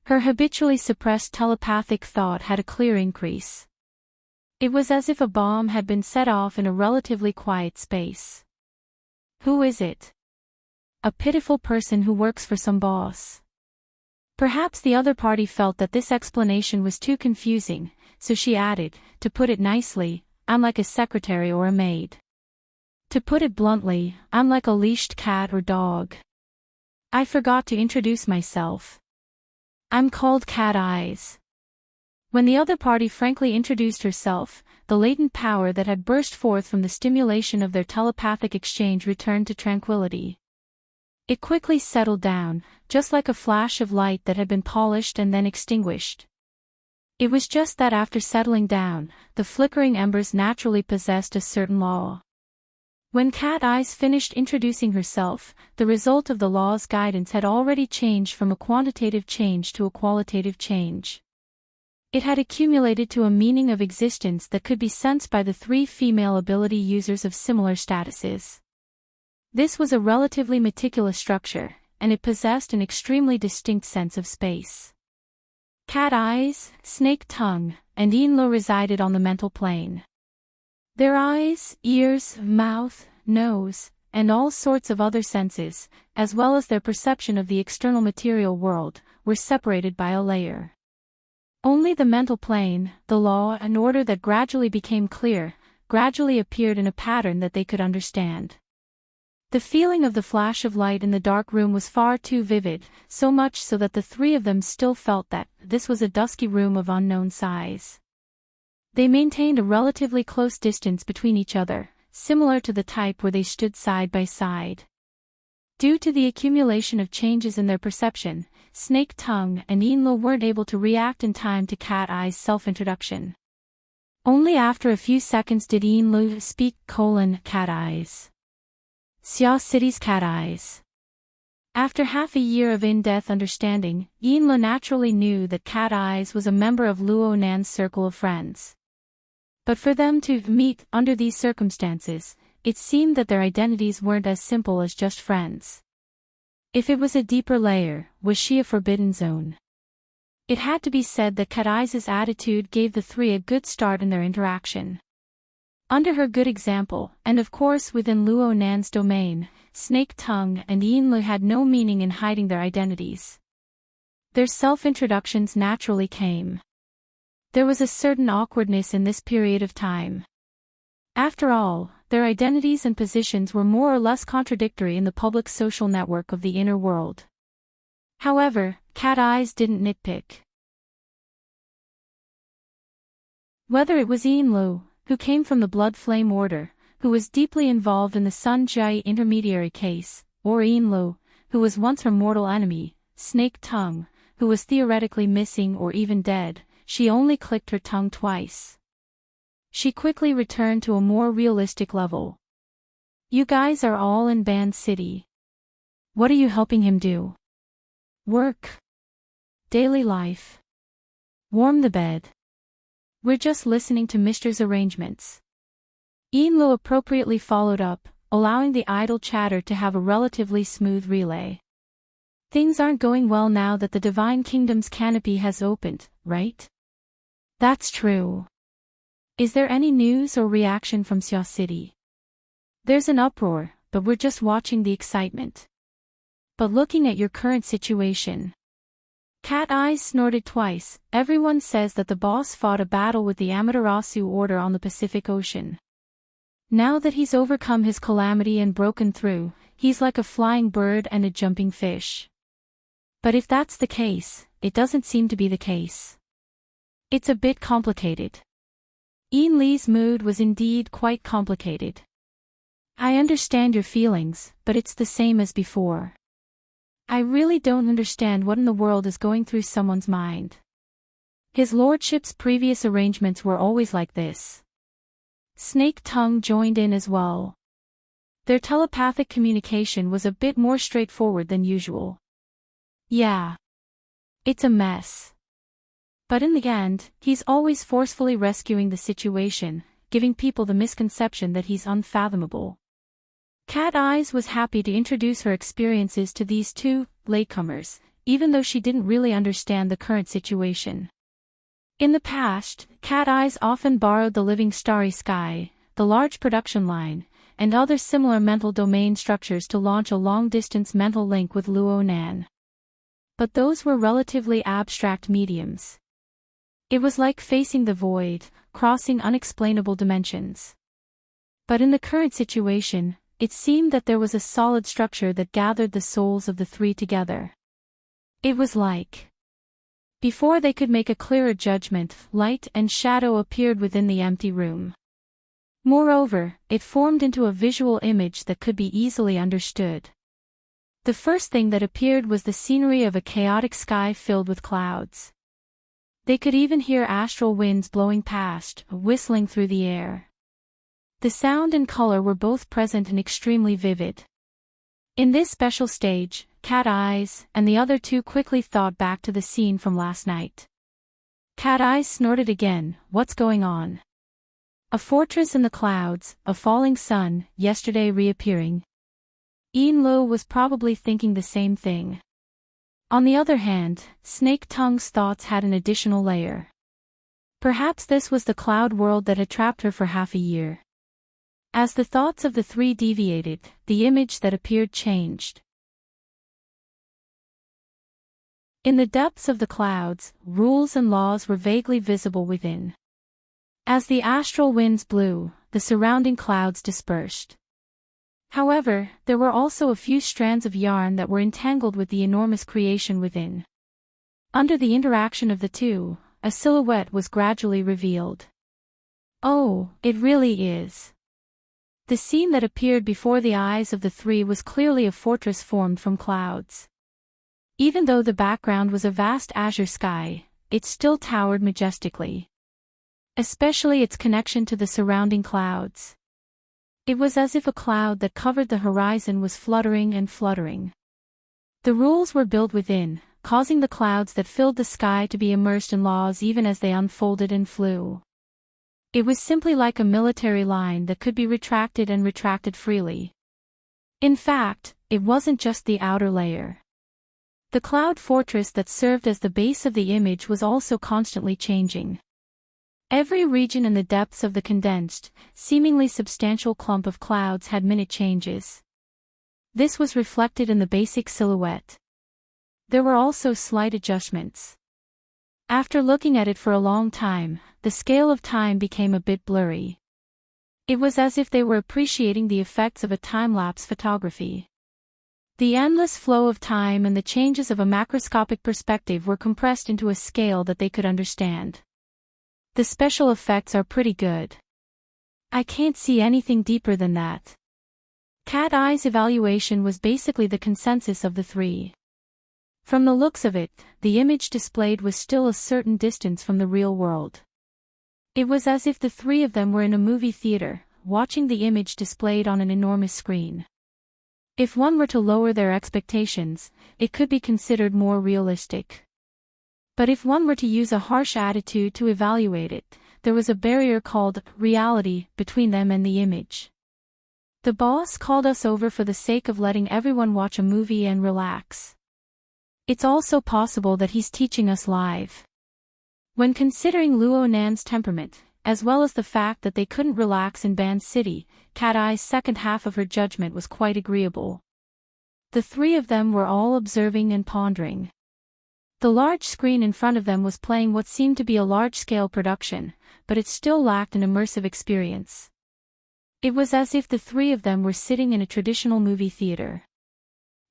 Her habitually suppressed telepathic thought had a clear increase. It was as if a bomb had been set off in a relatively quiet space. Who is it? A pitiful person who works for some boss. Perhaps the other party felt that this explanation was too confusing, so she added, to put it nicely, I'm like a secretary or a maid. To put it bluntly, I'm like a leashed cat or dog. I forgot to introduce myself. I'm called Cat Eyes. When the other party frankly introduced herself, the latent power that had burst forth from the stimulation of their telepathic exchange returned to tranquility. It quickly settled down, just like a flash of light that had been polished and then extinguished. It was just that after settling down, the flickering embers naturally possessed a certain law. When Cat Eyes finished introducing herself, the result of the law's guidance had already changed from a quantitative change to a qualitative change. It had accumulated to a meaning of existence that could be sensed by the 3 female ability users of similar statuses. This was a relatively meticulous structure, and it possessed an extremely distinct sense of space. Cat Eyes, Snake Tongue, and Enlo resided on the mental plane. Their eyes, ears, mouth, nose, and all sorts of other senses, as well as their perception of the external material world, were separated by a layer. Only the mental plane, the law and order that gradually became clear, gradually appeared in a pattern that they could understand. The feeling of the flash of light in the dark room was far too vivid, so much so that the 3 of them still felt that this was a dusky room of unknown size. They maintained a relatively close distance between each other, similar to the type where they stood side by side. Due to the accumulation of changes in their perception, Snake Tongue and Enlo weren't able to react in time to Cat Eye's self-introduction. Only after a few seconds did Enlo speak: Cat Eyes. Xia City's Cat Eyes. After half a year of in-depth understanding, Enlo naturally knew that Cat Eyes was a member of Luo Nan's circle of friends. But for them to meet under these circumstances, it seemed that their identities weren't as simple as just friends. If it was a deeper layer, was she a forbidden zone? It had to be said that Cat Eyes' attitude gave the 3 a good start in their interaction. Under her good example, and of course within Luo Nan's domain, Snake Tongue and Enlo had no meaning in hiding their identities. Their self-introductions naturally came. There was a certain awkwardness in this period of time. After all, their identities and positions were more or less contradictory in the public social network of the inner world. However, Cat Eyes didn't nitpick. Whether it was Enlo, who came from the Blood Flame Order, who was deeply involved in the Sun Jai intermediary case, or Enlo, who was once her mortal enemy, Snake Tongue, who was theoretically missing or even dead, she only clicked her tongue twice. She quickly returned to a more realistic level. You guys are all in Band City. What are you helping him do? Work. Daily life. Warm the bed. We're just listening to Mr.'s arrangements. Enlo appropriately followed up, allowing the idle chatter to have a relatively smooth relay. Things aren't going well now that the Divine Kingdom's canopy has opened, right? That's true. Is there any news or reaction from Xia City? There's an uproar, but we're just watching the excitement. But looking at your current situation. Cat Eyes snorted twice. Everyone says that the boss fought a battle with the Amaterasu Order on the Pacific Ocean. Now that he's overcome his calamity and broken through, he's like a flying bird and a jumping fish. But if that's the case, it doesn't seem to be the case. It's a bit complicated. Ian Lee's mood was indeed quite complicated. I understand your feelings, but it's the same as before. I really don't understand what in the world is going through someone's mind. His lordship's previous arrangements were always like this. Snake Tongue joined in as well. Their telepathic communication was a bit more straightforward than usual. Yeah. It's a mess. But in the end, he's always forcefully rescuing the situation, giving people the misconception that he's unfathomable. Cat Eyes was happy to introduce her experiences to these 2 latecomers, even though she didn't really understand the current situation. In the past, Cat Eyes often borrowed the Living Starry Sky, the large production line, and other similar mental domain structures to launch a long-distance mental link with Luo Nan. But those were relatively abstract mediums. It was like facing the void, crossing unexplainable dimensions. But in the current situation, it seemed that there was a solid structure that gathered the souls of the 3 together. It was like, before they could make a clearer judgment, light and shadow appeared within the empty room. Moreover, it formed into a visual image that could be easily understood. The first thing that appeared was the scenery of a chaotic sky filled with clouds. They could even hear astral winds blowing past, whistling through the air. The sound and color were both present and extremely vivid. In this special stage, Cat Eyes and the other two quickly thought back to the scene from last night. Cat Eyes snorted again. What's going on? A fortress in the clouds, a falling sun, yesterday reappearing. Ian Lo was probably thinking the same thing. On the other hand, Snake Tongue's thoughts had an additional layer. Perhaps this was the cloud world that had trapped her for half a year. As the thoughts of the three deviated, the image that appeared changed. In the depths of the clouds, rules and laws were vaguely visible within. As the astral winds blew, the surrounding clouds dispersed. However, there were also a few strands of yarn that were entangled with the enormous creation within. Under the interaction of the two, a silhouette was gradually revealed. Oh, it really is. The scene that appeared before the eyes of the three was clearly a fortress formed from clouds. Even though the background was a vast azure sky, it still towered majestically. Especially its connection to the surrounding clouds. It was as if a cloud that covered the horizon was fluttering and fluttering. The rules were built within, causing the clouds that filled the sky to be immersed in laws even as they unfolded and flew. It was simply like a military line that could be retracted and retracted freely. In fact, it wasn't just the outer layer. The cloud fortress that served as the base of the image was also constantly changing. Every region in the depths of the condensed, seemingly substantial clump of clouds had minute changes. This was reflected in the basic silhouette. There were also slight adjustments. After looking at it for a long time, the scale of time became a bit blurry. It was as if they were appreciating the effects of a time-lapse photography. The endless flow of time and the changes of a macroscopic perspective were compressed into a scale that they could understand. The special effects are pretty good. I can't see anything deeper than that. Cat Eye's evaluation was basically the consensus of the three. From the looks of it, the image displayed was still a certain distance from the real world. It was as if the three of them were in a movie theater, watching the image displayed on an enormous screen. If one were to lower their expectations, it could be considered more realistic. But if one were to use a harsh attitude to evaluate it, there was a barrier called reality between them and the image. The boss called us over for the sake of letting everyone watch a movie and relax. It's also possible that he's teaching us live. When considering Luo Nan's temperament, as well as the fact that they couldn't relax in Ban City, Cat Eye's second half of her judgment was quite agreeable. The three of them were all observing and pondering. The large screen in front of them was playing what seemed to be a large-scale production, but it still lacked an immersive experience. It was as if the three of them were sitting in a traditional movie theater.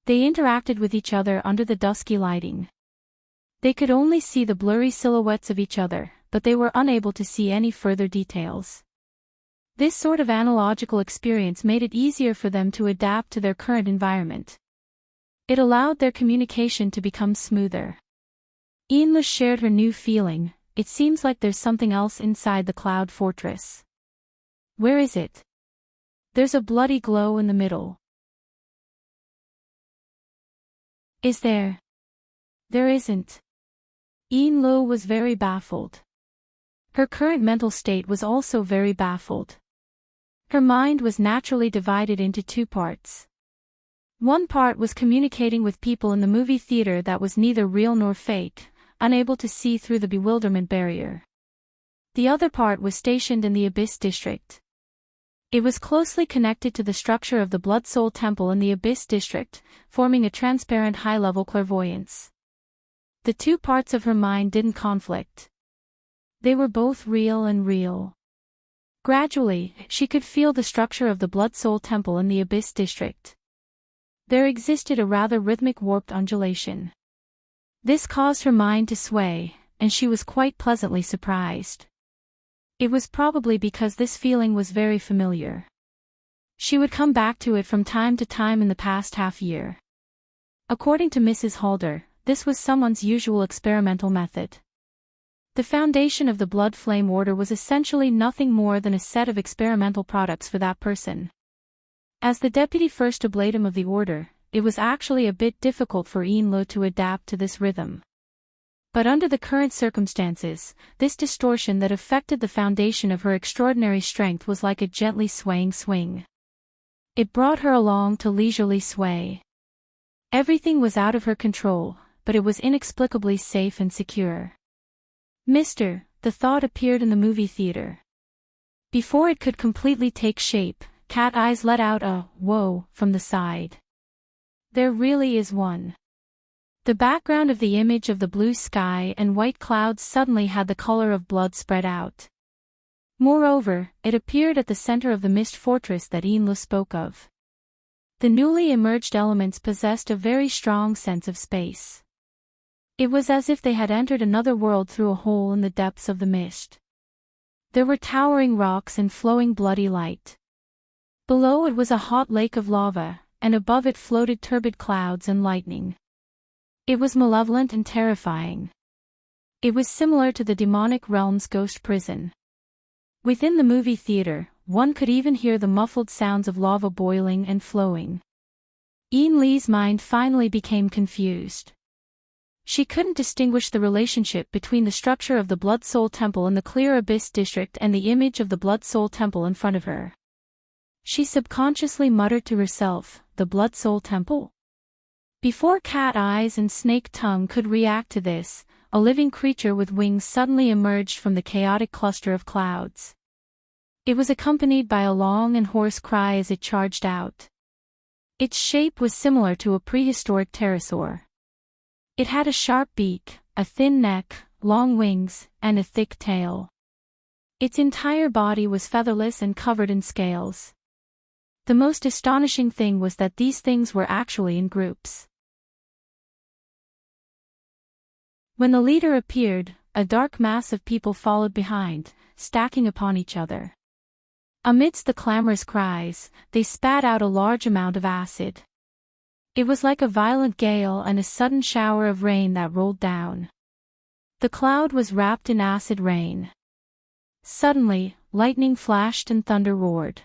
They interacted with each other under the dusky lighting. They could only see the blurry silhouettes of each other, but they were unable to see any further details. This sort of analogical experience made it easier for them to adapt to their current environment. It allowed their communication to become smoother. Enla shared her new feeling. It seems like there's something else inside the cloud fortress. Where is it? There's a bloody glow in the middle. Is there? There isn't. Ian Lo was very baffled. Her current mental state was also very baffled. Her mind was naturally divided into two parts. One part was communicating with people in the movie theater that was neither real nor fake, unable to see through the bewilderment barrier. The other part was stationed in the Abyss District. It was closely connected to the structure of the Blood Soul Temple in the Abyss District, forming a transparent high-level clairvoyance. The two parts of her mind didn't conflict. They were both real and real. Gradually, she could feel the structure of the Blood Soul Temple in the Abyss District. There existed a rather rhythmic warped undulation. This caused her mind to sway, and she was quite pleasantly surprised. It was probably because this feeling was very familiar. She would come back to it from time to time in the past half year. According to Mrs. Halder, this was someone's usual experimental method. The foundation of the Blood Flame Order was essentially nothing more than a set of experimental products for that person. As the deputy first oblatum of the order, it was actually a bit difficult for Enlo to adapt to this rhythm. But under the current circumstances, this distortion that affected the foundation of her extraordinary strength was like a gently swaying swing. It brought her along to leisurely sway. Everything was out of her control, but it was inexplicably safe and secure. The thought appeared in the movie theater. Before it could completely take shape, Cat Eyes let out a "whoa" from the side. There really is one. The background of the image of the blue sky and white clouds suddenly had the color of blood spread out. Moreover, it appeared at the center of the mist fortress that Enlo spoke of. The newly emerged elements possessed a very strong sense of space. It was as if they had entered another world through a hole in the depths of the mist. There were towering rocks and flowing bloody light. Below it was a hot lake of lava, and above it floated turbid clouds and lightning. It was malevolent and terrifying. It was similar to the demonic realm's ghost prison. Within the movie theater, one could even hear the muffled sounds of lava boiling and flowing. Ian Lee's mind finally became confused. She couldn't distinguish the relationship between the structure of the Blood Soul Temple in the Clear Abyss district and the image of the Blood Soul Temple in front of her. She subconsciously muttered to herself, "The Blood Soul Temple?" Before Cat Eyes and Snake Tongue could react to this, a living creature with wings suddenly emerged from the chaotic cluster of clouds. It was accompanied by a long and hoarse cry as it charged out. Its shape was similar to a prehistoric pterosaur. It had a sharp beak, a thin neck, long wings, and a thick tail. Its entire body was featherless and covered in scales. The most astonishing thing was that these things were actually in groups. When the leader appeared, a dark mass of people followed behind, stacking upon each other. Amidst the clamorous cries, they spat out a large amount of acid. It was like a violent gale and a sudden shower of rain that rolled down. The cloud was wrapped in acid rain. Suddenly, lightning flashed and thunder roared.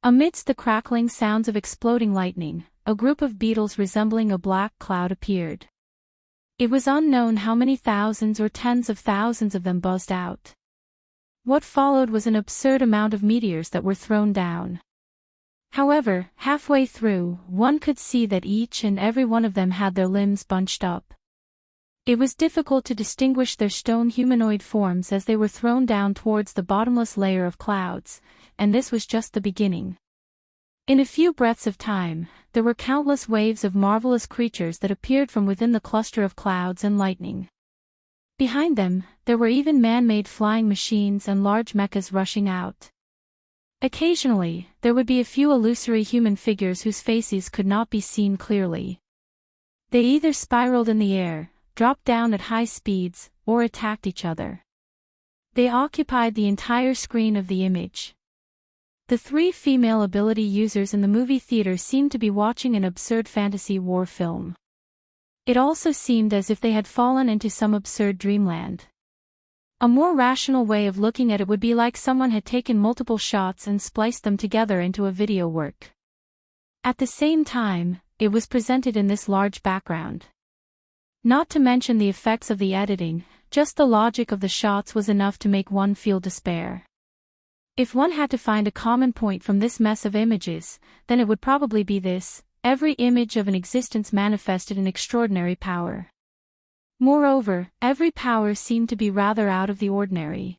Amidst the crackling sounds of exploding lightning, a group of beetles resembling a black cloud appeared. It was unknown how many thousands or tens of thousands of them buzzed out. What followed was an absurd amount of meteors that were thrown down. However, halfway through, one could see that each and every one of them had their limbs bunched up. It was difficult to distinguish their stone humanoid forms as they were thrown down towards the bottomless layer of clouds, and this was just the beginning. In a few breaths of time, there were countless waves of marvelous creatures that appeared from within the cluster of clouds and lightning. Behind them, there were even man-made flying machines and large mechas rushing out. Occasionally, there would be a few illusory human figures whose faces could not be seen clearly. They either spiraled in the air, dropped down at high speeds, or attacked each other. They occupied the entire screen of the image. The three female ability users in the movie theater seemed to be watching an absurd fantasy war film. It also seemed as if they had fallen into some absurd dreamland. A more rational way of looking at it would be like someone had taken multiple shots and spliced them together into a video work. At the same time, it was presented in this large background. Not to mention the effects of the editing, just the logic of the shots was enough to make one feel despair. If one had to find a common point from this mess of images, then it would probably be this: every image of an existence manifested an extraordinary power. Moreover, every power seemed to be rather out of the ordinary.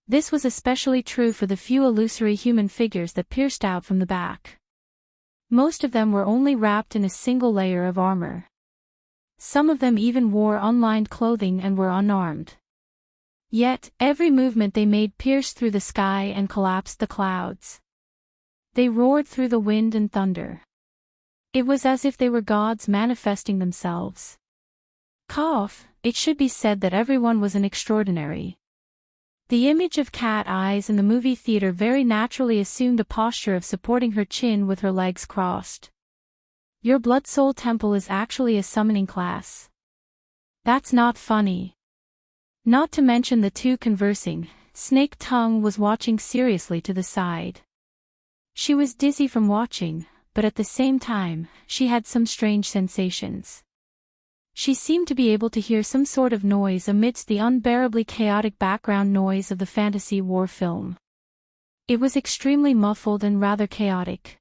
This was especially true for the few illusory human figures that pierced out from the back. Most of them were only wrapped in a single layer of armor. Some of them even wore unlined clothing and were unarmed. Yet, every movement they made pierced through the sky and collapsed the clouds. They roared through the wind and thunder. It was as if they were gods manifesting themselves. It should be said that everyone was an extraordinary. The image of Cat Eyes in the movie theater very naturally assumed a posture of supporting her chin with her legs crossed. Your Blood Soul Temple is actually a summoning class. That's not funny. Not to mention the two conversing, Snake Tongue was watching seriously to the side. She was dizzy from watching, but at the same time, she had some strange sensations. She seemed to be able to hear some sort of noise amidst the unbearably chaotic background noise of the fantasy war film. It was extremely muffled and rather chaotic.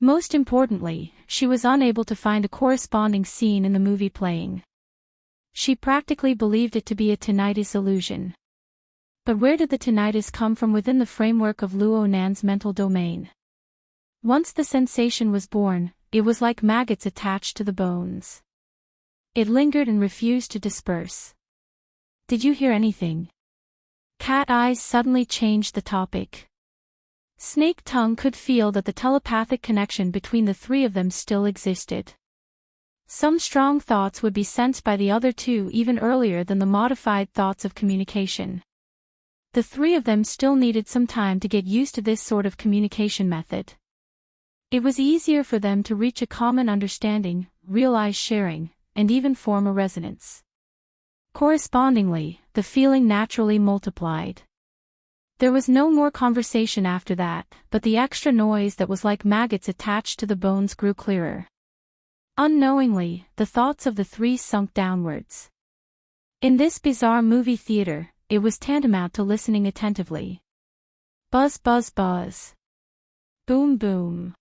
Most importantly, she was unable to find a corresponding scene in the movie playing. She practically believed it to be a tinnitus illusion. But where did the tinnitus come from within the framework of Luo Nan's mental domain? Once the sensation was born, it was like maggots attached to the bones. It lingered and refused to disperse. Did you hear anything? Cat Eyes suddenly changed the topic. Snake Tongue could feel that the telepathic connection between the three of them still existed. Some strong thoughts would be sensed by the other two even earlier than the modified thoughts of communication. The three of them still needed some time to get used to this sort of communication method. It was easier for them to reach a common understanding, realize sharing, and even form a resonance. Correspondingly, the feeling naturally multiplied. There was no more conversation after that, but the extra noise that was like maggots attached to the bones grew clearer. Unknowingly, the thoughts of the three sunk downwards. In this bizarre movie theater, it was tantamount to listening attentively. Buzz buzz buzz. Boom boom.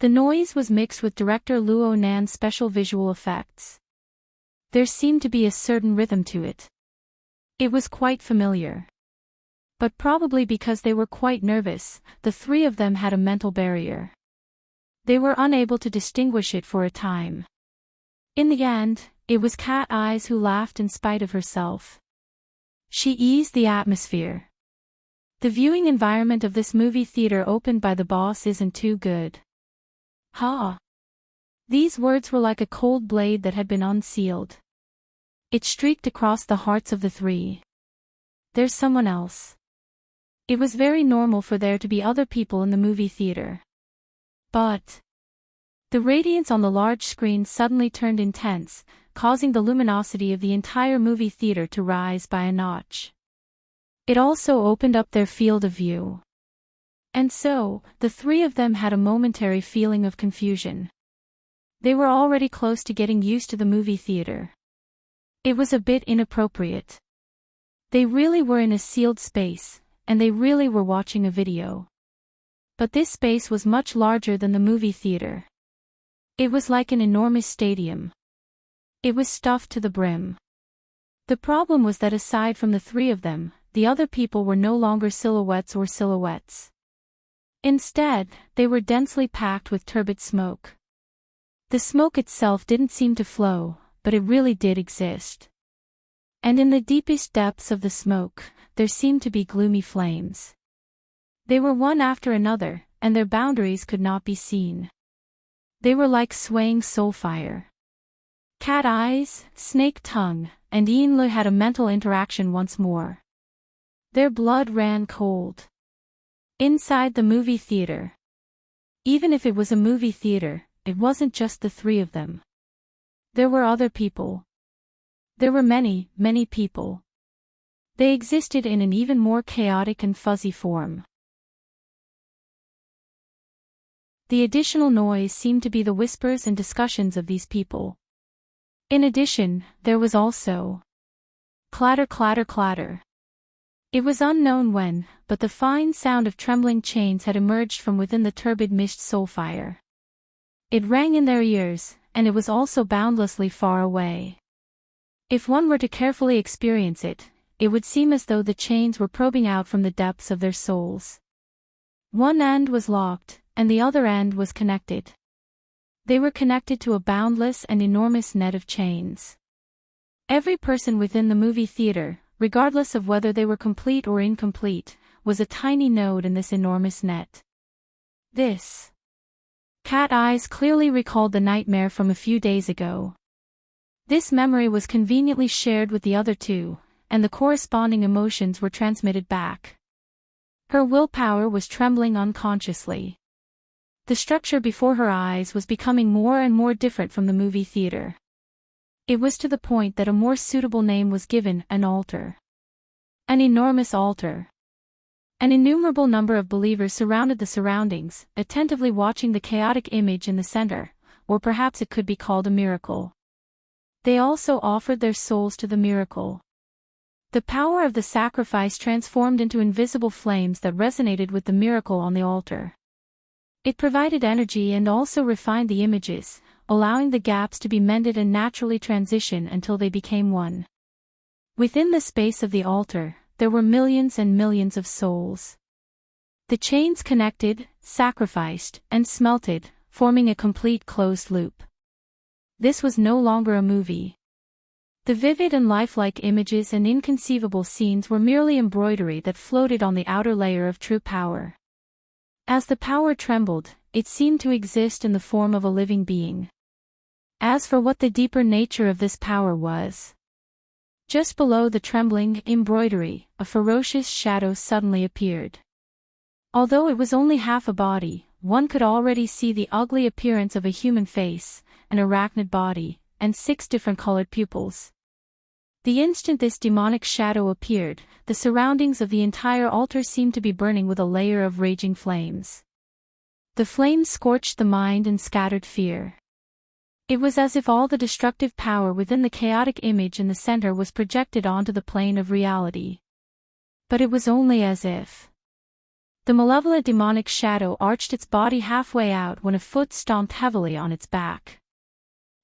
The noise was mixed with director Luo Nan's special visual effects. There seemed to be a certain rhythm to it. It was quite familiar. But probably because they were quite nervous, the three of them had a mental barrier. They were unable to distinguish it for a time. In the end, it was Cat Eyes who laughed in spite of herself. She eased the atmosphere. The viewing environment of this movie theater opened by the boss isn't too good. Ha! These words were like a cold blade that had been unsealed. It streaked across the hearts of the three. There's someone else. It was very normal for there to be other people in the movie theater. But the radiance on the large screen suddenly turned intense, causing the luminosity of the entire movie theater to rise by a notch. It also opened up their field of view. And so, the three of them had a momentary feeling of confusion. They were already close to getting used to the movie theater. It was a bit inappropriate. They really were in a sealed space, and they really were watching a video. But this space was much larger than the movie theater. It was like an enormous stadium. It was stuffed to the brim. The problem was that aside from the three of them, the other people were no longer silhouettes or silhouettes. Instead, they were densely packed with turbid smoke. The smoke itself didn't seem to flow, but it really did exist. And in the deepest depths of the smoke, there seemed to be gloomy flames. They were one after another, and their boundaries could not be seen. They were like swaying soul fire. Cat Eyes, Snake Tongue, and Yinlu had a mental interaction once more. Their blood ran cold. Inside the movie theater. Even if it was a movie theater, it wasn't just the three of them. There were other people. There were many, many people. They existed in an even more chaotic and fuzzy form. The additional noise seemed to be the whispers and discussions of these people. In addition, there was also clatter clatter clatter. It was unknown when, but the fine sound of trembling chains had emerged from within the turbid mist soulfire. It rang in their ears, and it was also boundlessly far away. If one were to carefully experience it, it would seem as though the chains were probing out from the depths of their souls. One end was locked, and the other end was connected. They were connected to a boundless and enormous net of chains. Every person within the movie theater, regardless of whether they were complete or incomplete, was a tiny node in this enormous net. This. Cat Eyes clearly recalled the nightmare from a few days ago. This memory was conveniently shared with the other two, and the corresponding emotions were transmitted back. Her willpower was trembling unconsciously. The structure before her eyes was becoming more and more different from the movie theater. It was to the point that a more suitable name was given: an altar. An enormous altar. An innumerable number of believers surrounded the surroundings, attentively watching the chaotic image in the center, or perhaps it could be called a miracle. They also offered their souls to the miracle. The power of the sacrifice transformed into invisible flames that resonated with the miracle on the altar. It provided energy and also refined the images, allowing the gaps to be mended and naturally transition until they became one. Within the space of the altar, there were millions and millions of souls. The chains connected, sacrificed, and smelted, forming a complete closed loop. This was no longer a movie. The vivid and lifelike images and inconceivable scenes were merely embroidery that floated on the outer layer of true power. As the power trembled, it seemed to exist in the form of a living being. As for what the deeper nature of this power was, just below the trembling embroidery, a ferocious shadow suddenly appeared. Although it was only half a body, one could already see the ugly appearance of a human face, an arachnid body, and 6 different colored pupils. The instant this demonic shadow appeared, the surroundings of the entire altar seemed to be burning with a layer of raging flames. The flames scorched the mind and scattered fear. It was as if all the destructive power within the chaotic image in the center was projected onto the plane of reality. But it was only as if. The malevolent demonic shadow arched its body halfway out when a foot stomped heavily on its back.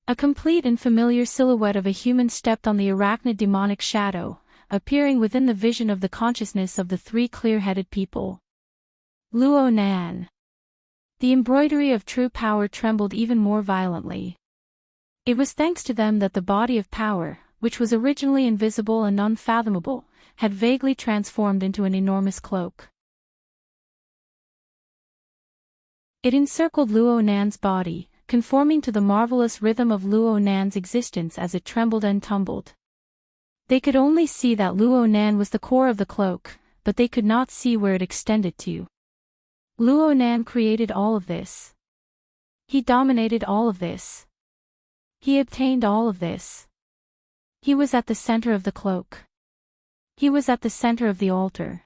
A complete and familiar silhouette of a human stepped on the arachnid demonic shadow, appearing within the vision of the consciousness of the 3 clear-headed people. Luo Nan. The embroidery of true power trembled even more violently. It was thanks to them that the body of power, which was originally invisible and unfathomable, had vaguely transformed into an enormous cloak. It encircled Luo Nan's body, conforming to the marvelous rhythm of Luo Nan's existence as it trembled and tumbled. They could only see that Luo Nan was the core of the cloak, but they could not see where it extended to. Luo Nan created all of this. He dominated all of this. He obtained all of this. He was at the center of the cloak. He was at the center of the altar.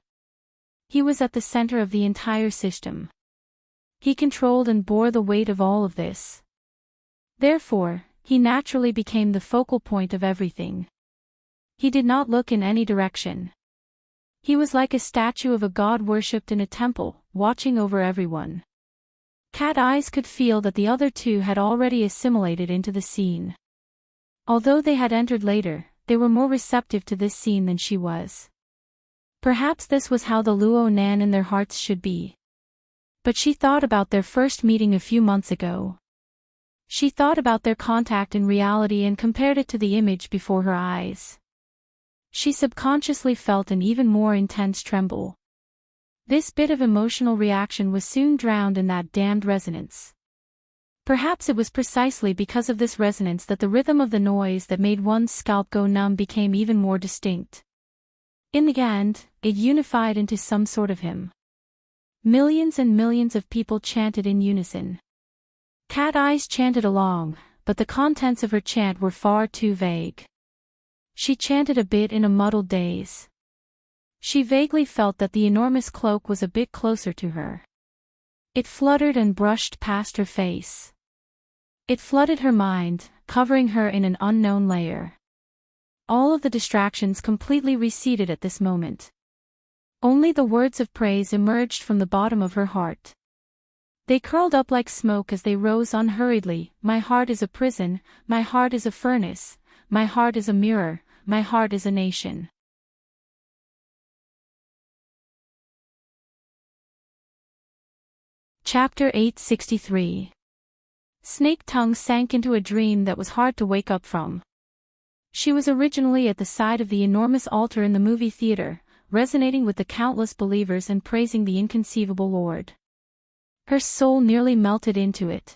He was at the center of the entire system. He controlled and bore the weight of all of this. Therefore, he naturally became the focal point of everything. He did not look in any direction. He was like a statue of a god worshipped in a temple, watching over everyone. Cat Eyes could feel that the other 2 had already assimilated into the scene. Although they had entered later, they were more receptive to this scene than she was. Perhaps this was how the Luo Nan in their hearts should be. But she thought about their first meeting a few months ago. She thought about their contact in reality and compared it to the image before her eyes. She subconsciously felt an even more intense tremble. This bit of emotional reaction was soon drowned in that damned resonance. Perhaps it was precisely because of this resonance that the rhythm of the noise that made one's scalp go numb became even more distinct. In the end, it unified into some sort of hymn. Millions and millions of people chanted in unison. Cat Eyes chanted along, but the contents of her chant were far too vague. She chanted a bit in a muddled daze. She vaguely felt that the enormous cloak was a bit closer to her. It fluttered and brushed past her face. It flooded her mind, covering her in an unknown layer. All of the distractions completely receded at this moment. Only the words of praise emerged from the bottom of her heart. They curled up like smoke as they rose unhurriedly. My heart is a prison, my heart is a furnace, my heart is a mirror, my heart is a nation. Chapter 863. Snake Tongue sank into a dream that was hard to wake up from. She was originally at the side of the enormous altar in the movie theater, resonating with the countless believers and praising the inconceivable Lord. Her soul nearly melted into it.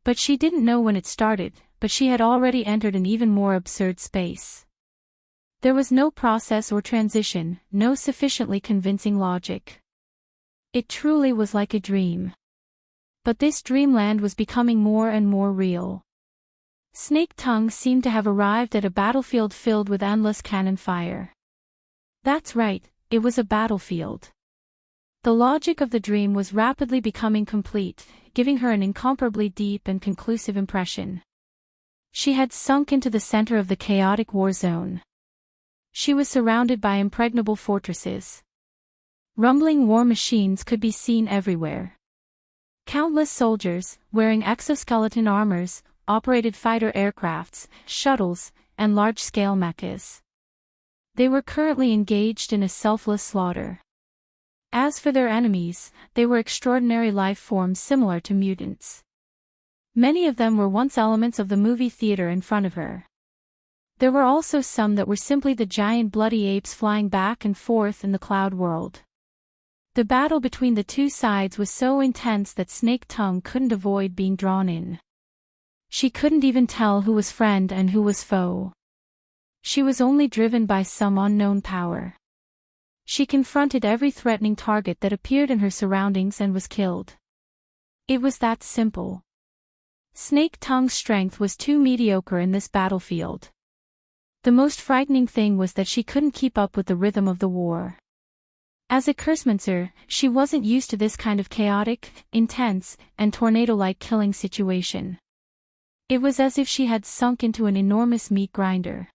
But she didn't know when it started, but she had already entered an even more absurd space. There was no process or transition, no sufficiently convincing logic. It truly was like a dream. But this dreamland was becoming more and more real. Snake Tongue seemed to have arrived at a battlefield filled with endless cannon fire. That's right, it was a battlefield. The logic of the dream was rapidly becoming complete, giving her an incomparably deep and conclusive impression. She had sunk into the center of the chaotic war zone. She was surrounded by impregnable fortresses. Rumbling war machines could be seen everywhere. Countless soldiers, wearing exoskeleton armors, operated fighter aircrafts, shuttles, and large-scale mechas. They were currently engaged in a selfless slaughter. As for their enemies, they were extraordinary life forms similar to mutants. Many of them were once elements of the movie theater in front of her. There were also some that were simply the giant bloody apes flying back and forth in the cloud world. The battle between the two sides was so intense that Snake Tongue couldn't avoid being drawn in. She couldn't even tell who was friend and who was foe. She was only driven by some unknown power. She confronted every threatening target that appeared in her surroundings and was killed. It was that simple. Snake Tongue's strength was too mediocre in this battlefield. The most frightening thing was that she couldn't keep up with the rhythm of the war. As a cursemancer, she wasn't used to this kind of chaotic, intense, and tornado-like killing situation. It was as if she had sunk into an enormous meat grinder.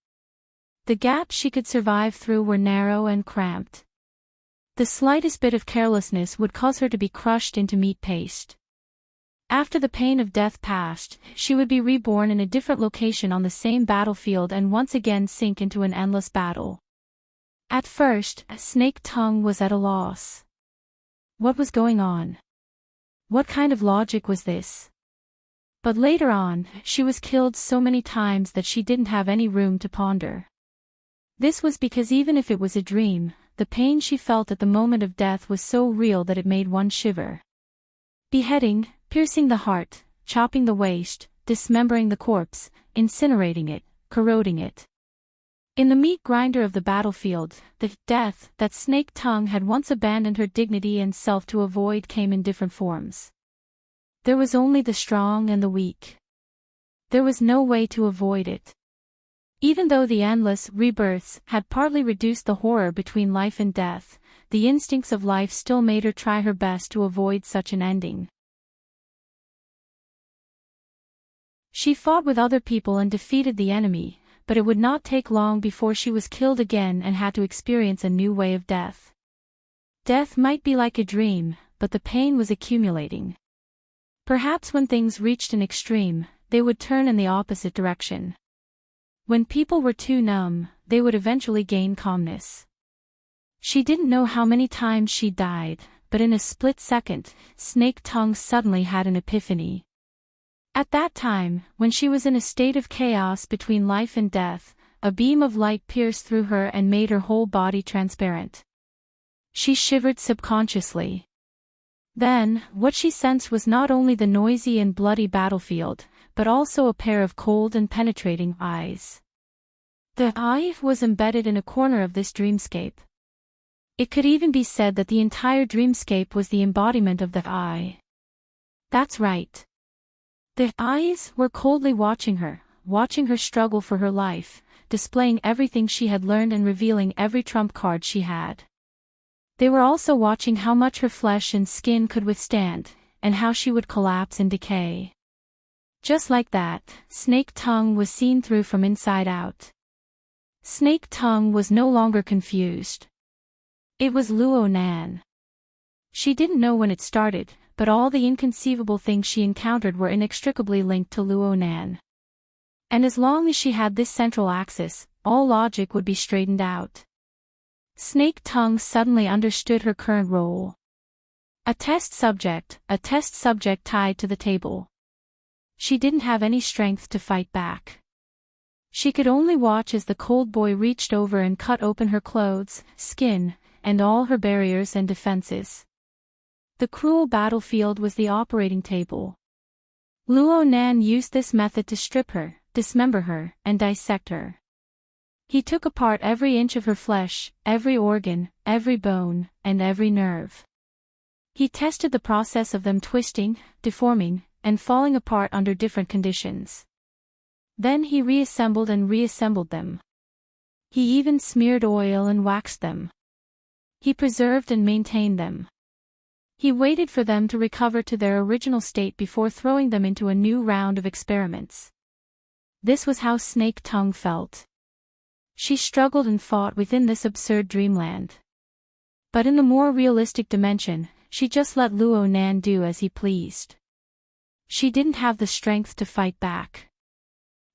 The gaps she could survive through were narrow and cramped. The slightest bit of carelessness would cause her to be crushed into meat paste. After the pain of death passed, she would be reborn in a different location on the same battlefield and once again sink into an endless battle. At first, Snake Tongue was at a loss. What was going on? What kind of logic was this? But later on, she was killed so many times that she didn't have any room to ponder. This was because even if it was a dream, the pain she felt at the moment of death was so real that it made one shiver. Beheading, piercing the heart, chopping the waist, dismembering the corpse, incinerating it, corroding it. In the meat grinder of the battlefield, the death that Snake Tongue had once abandoned her dignity and self to avoid came in different forms. There was only the strong and the weak. There was no way to avoid it. Even though the endless rebirths had partly reduced the horror between life and death, the instincts of life still made her try her best to avoid such an ending. She fought with other people and defeated the enemy, but it would not take long before she was killed again and had to experience a new way of death. Death might be like a dream, but the pain was accumulating. Perhaps when things reached an extreme, they would turn in the opposite direction. When people were too numb, they would eventually gain calmness. She didn't know how many times she died, but in a split second, Snake Tongue suddenly had an epiphany. At that time, when she was in a state of chaos between life and death, a beam of light pierced through her and made her whole body transparent. She shivered subconsciously. Then, what she sensed was not only the noisy and bloody battlefield, but also a pair of cold and penetrating eyes. The eye was embedded in a corner of this dreamscape. It could even be said that the entire dreamscape was the embodiment of the eye. That's right. The eyes were coldly watching her struggle for her life, displaying everything she had learned and revealing every trump card she had. They were also watching how much her flesh and skin could withstand, and how she would collapse and decay. Just like that, Snake Tongue was seen through from inside out. Snake Tongue was no longer confused. It was Luo Nan. She didn't know when it started, but all the inconceivable things she encountered were inextricably linked to Luo Nan. And as long as she had this central axis, all logic would be straightened out. Snake Tongue suddenly understood her current role. A test subject tied to the table. She didn't have any strength to fight back. She could only watch as the cold boy reached over and cut open her clothes, skin, and all her barriers and defenses. The cruel battlefield was the operating table. Luo Nan used this method to strip her, dismember her, and dissect her. He took apart every inch of her flesh, every organ, every bone, and every nerve. He tested the process of them twisting, deforming, and falling apart under different conditions. Then he reassembled and reassembled them. He even smeared oil and waxed them. He preserved and maintained them. He waited for them to recover to their original state before throwing them into a new round of experiments. This was how Snake Tongue felt. She struggled and fought within this absurd dreamland. But in the more realistic dimension, she just let Luo Nan do as he pleased. She didn't have the strength to fight back.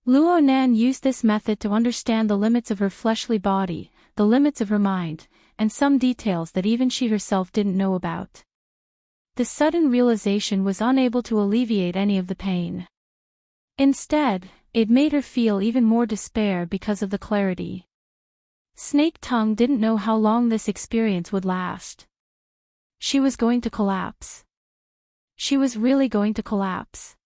Luo Nan used this method to understand the limits of her fleshly body, the limits of her mind, and some details that even she herself didn't know about. The sudden realization was unable to alleviate any of the pain. Instead, it made her feel even more despair because of the clarity. Snake Tongue didn't know how long this experience would last. She was going to collapse. She was really going to collapse.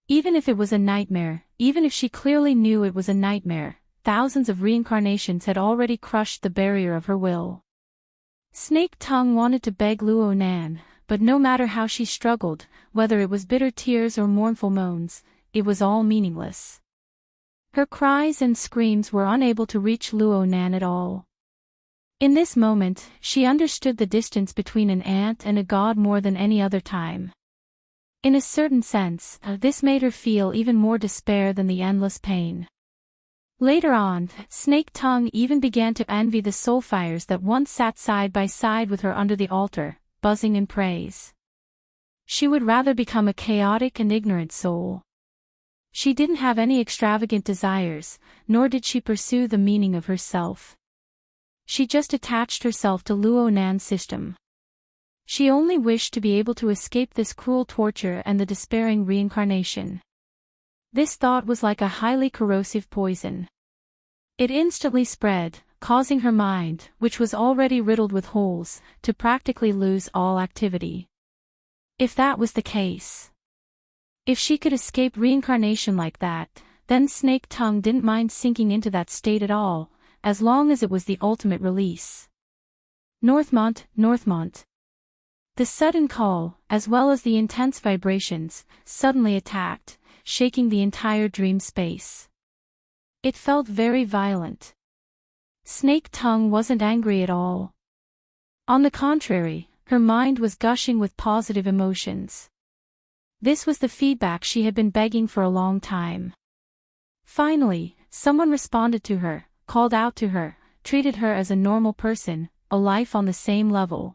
Even if it was a nightmare, even if she clearly knew it was a nightmare, thousands of reincarnations had already crushed the barrier of her will. Snake Tongue wanted to beg Luo Nan, but no matter how she struggled, whether it was bitter tears or mournful moans, it was all meaningless. Her cries and screams were unable to reach Luo Nan at all. In this moment, she understood the distance between an ant and a god more than any other time. In a certain sense, this made her feel even more despair than the endless pain. Later on, Snake Tongue even began to envy the soulfires that once sat side by side with her under the altar, buzzing in praise. She would rather become a chaotic and ignorant soul. She didn't have any extravagant desires, nor did she pursue the meaning of herself. She just attached herself to Luo Nan's system. She only wished to be able to escape this cruel torture and the despairing reincarnation. This thought was like a highly corrosive poison. It instantly spread, causing her mind, which was already riddled with holes, to practically lose all activity. If that was the case, if she could escape reincarnation like that, then Snake Tongue didn't mind sinking into that state at all, as long as it was the ultimate release. Northmont, Northmont. The sudden call, as well as the intense vibrations, suddenly attacked, shaking the entire dream space. It felt very violent. Snake Tongue wasn't angry at all. On the contrary, her mind was gushing with positive emotions. This was the feedback she had been begging for a long time. Finally, someone responded to her, called out to her, treated her as a normal person, a life on the same level.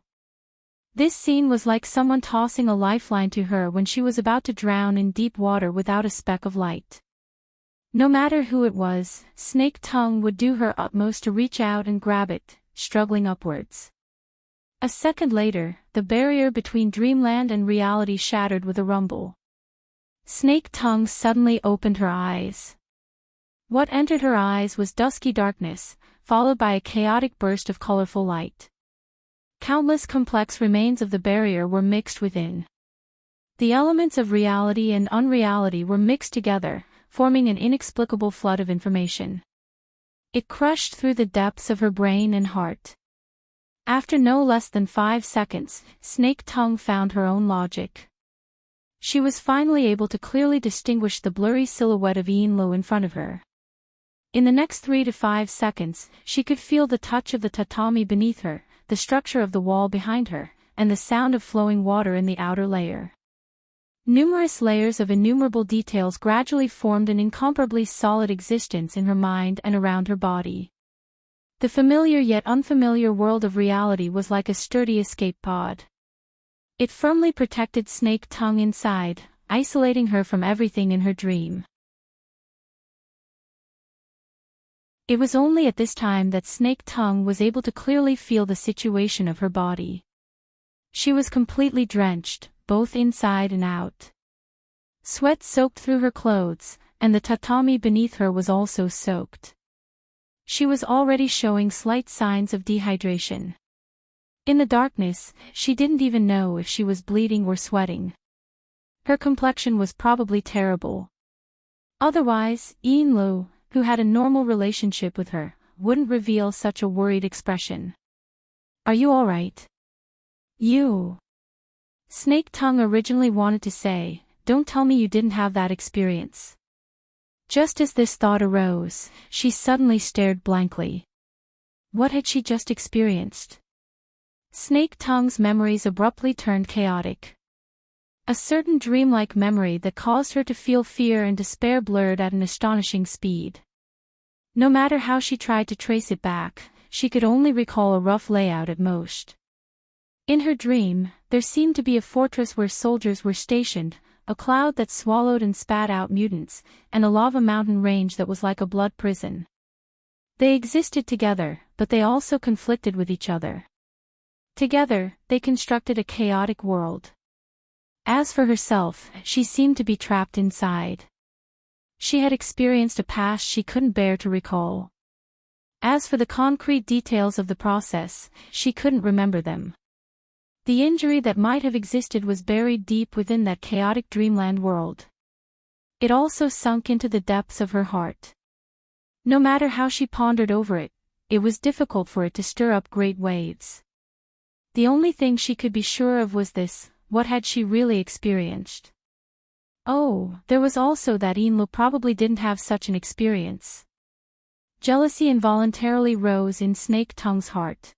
This scene was like someone tossing a lifeline to her when she was about to drown in deep water without a speck of light. No matter who it was, Snake Tongue would do her utmost to reach out and grab it, struggling upwards. A second later, the barrier between dreamland and reality shattered with a rumble. Snake Tongue suddenly opened her eyes. What entered her eyes was dusky darkness, followed by a chaotic burst of colorful light. Countless complex remains of the barrier were mixed within. The elements of reality and unreality were mixed together, forming an inexplicable flood of information. It crushed through the depths of her brain and heart. After no less than 5 seconds, Snake Tongue found her own logic. She was finally able to clearly distinguish the blurry silhouette of Lo in front of her. In the next 3 to 5 seconds, she could feel the touch of the tatami beneath her, the structure of the wall behind her, and the sound of flowing water in the outer layer. Numerous layers of innumerable details gradually formed an incomparably solid existence in her mind and around her body. The familiar yet unfamiliar world of reality was like a sturdy escape pod. It firmly protected Snake Tongue inside, isolating her from everything in her dream. It was only at this time that Snake Tongue was able to clearly feel the situation of her body. She was completely drenched, both inside and out. Sweat soaked through her clothes, and the tatami beneath her was also soaked. She was already showing slight signs of dehydration. In the darkness, she didn't even know if she was bleeding or sweating. Her complexion was probably terrible. Otherwise, Lo, who had a normal relationship with her, wouldn't reveal such a worried expression. "Are you all right?" Snake Tongue originally wanted to say, don't tell me you didn't have that experience. Just as this thought arose, she suddenly stared blankly. What had she just experienced? Snake Tongue's memories abruptly turned chaotic. A certain dreamlike memory that caused her to feel fear and despair blurred at an astonishing speed. No matter how she tried to trace it back, she could only recall a rough layout at most. In her dream, there seemed to be a fortress where soldiers were stationed, a cloud that swallowed and spat out mutants, and a lava mountain range that was like a blood prison. They existed together, but they also conflicted with each other. Together, they constructed a chaotic world. As for herself, she seemed to be trapped inside. She had experienced a past she couldn't bear to recall. As for the concrete details of the process, she couldn't remember them. The injury that might have existed was buried deep within that chaotic dreamland world. It also sunk into the depths of her heart. No matter how she pondered over it, it was difficult for it to stir up great waves. The only thing she could be sure of was this: what had she really experienced? Oh, there was also that Enlo probably didn't have such an experience. Jealousy involuntarily rose in Snake Tongue's heart.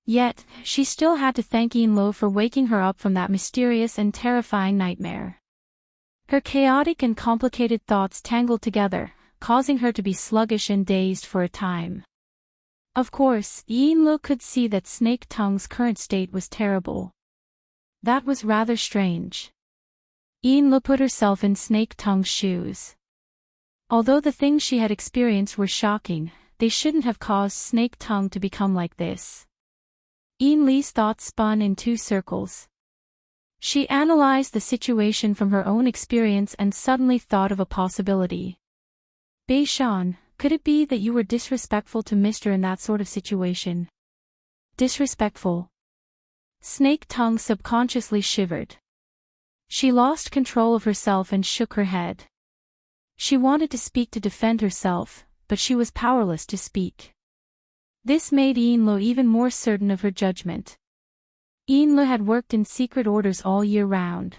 Yet, she still had to thank Enlo for waking her up from that mysterious and terrifying nightmare. Her chaotic and complicated thoughts tangled together, causing her to be sluggish and dazed for a time. Of course, Enlo could see that Snake Tongue's current state was terrible. That was rather strange. Enlo put herself in Snake Tongue's shoes. Although the things she had experienced were shocking, they shouldn't have caused Snake Tongue to become like this. Enli's thoughts spun in two circles. She analyzed the situation from her own experience and suddenly thought of a possibility. Beishan, could it be that you were disrespectful to Mister in that sort of situation? Disrespectful? Snake Tongue subconsciously shivered. She lost control of herself and shook her head. She wanted to speak to defend herself, but she was powerless to speak. This made Enlo even more certain of her judgment. Enlo had worked in secret orders all year round.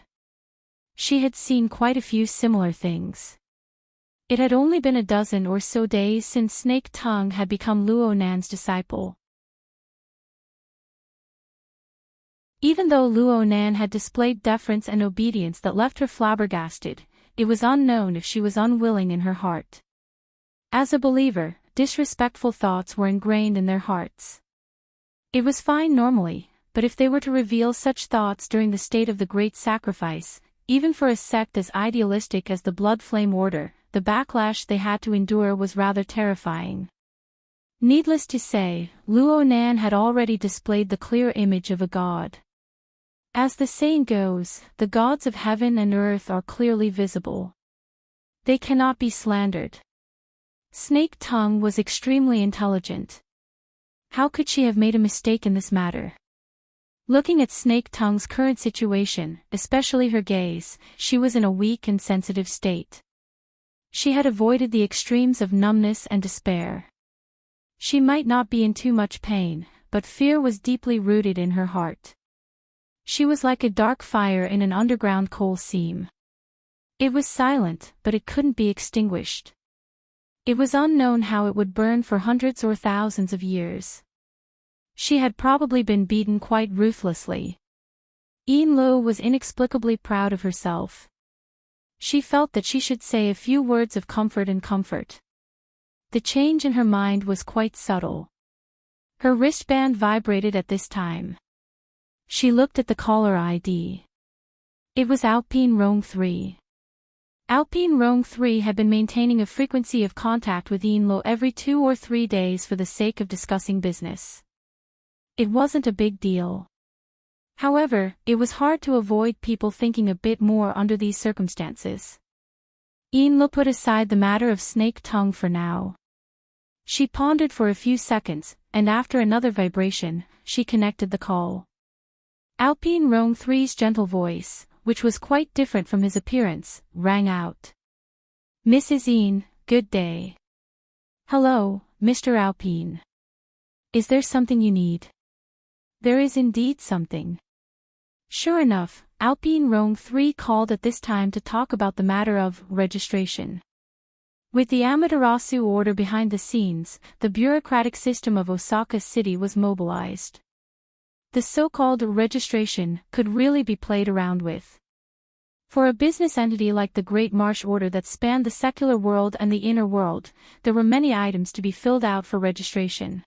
She had seen quite a few similar things. It had only been a dozen or so days since Snake Tongue had become Luo Nan's disciple. Even though Luo Nan had displayed deference and obedience that left her flabbergasted, it was unknown if she was unwilling in her heart. As a believer, disrespectful thoughts were ingrained in their hearts. It was fine normally, but if they were to reveal such thoughts during the state of the Great Sacrifice, even for a sect as idealistic as the Blood Flame Order, the backlash they had to endure was rather terrifying. Needless to say, Luo Nan had already displayed the clear image of a god. As the saying goes, the gods of heaven and earth are clearly visible. They cannot be slandered. Snake Tongue was extremely intelligent. How could she have made a mistake in this matter? Looking at Snake Tongue's current situation, especially her gaze, she was in a weak and sensitive state. She had avoided the extremes of numbness and despair. She might not be in too much pain, but fear was deeply rooted in her heart. She was like a dark fire in an underground coal seam. It was silent, but it couldn't be extinguished. It was unknown how it would burn for hundreds or thousands of years. She had probably been beaten quite ruthlessly. Enlo was inexplicably proud of herself. She felt that she should say a few words of comfort and comfort. The change in her mind was quite subtle. Her wristband vibrated at this time. She looked at the caller ID. It was Alpine Rome 3. Alpine Rome 3 had been maintaining a frequency of contact with Enlo every 2 or 3 days for the sake of discussing business. It wasn't a big deal. However, it was hard to avoid people thinking a bit more under these circumstances. Enlo put aside the matter of Snake Tongue for now. She pondered for a few seconds, and after another vibration, she connected the call. Alpine Rome 3's gentle voice, which was quite different from his appearance, rang out. Mrs. Een, good day. Hello, Mr. Alpine. Is there something you need? There is indeed something. Sure enough, Alpine Rome 3 called at this time to talk about the matter of registration. With the Amaterasu order behind the scenes, the bureaucratic system of Osaka City was mobilized. The so-called registration could really be played around with. For a business entity like the Great Marsh Order that spanned the secular world and the inner world, there were many items to be filled out for registration.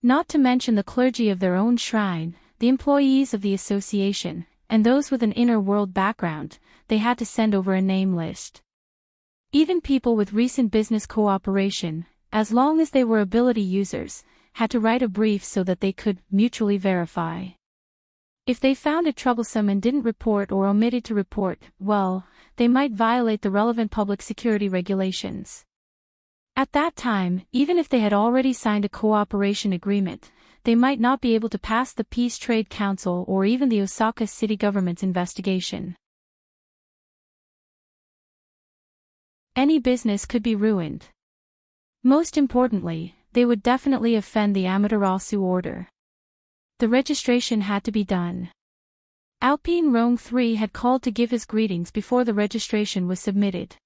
Not to mention the clergy of their own shrine, the employees of the association, and those with an inner world background, they had to send over a name list. Even people with recent business cooperation, as long as they were ability users, had to write a brief so that they could mutually verify. If they found it troublesome and didn't report or omitted to report, well, they might violate the relevant public security regulations. At that time, even if they had already signed a cooperation agreement, they might not be able to pass the Peace Trade Council or even the Osaka city government's investigation. Any business could be ruined. Most importantly, they would definitely offend the Amaterasu order. The registration had to be done. Alpine Rome 3 had called to give his greetings before the registration was submitted.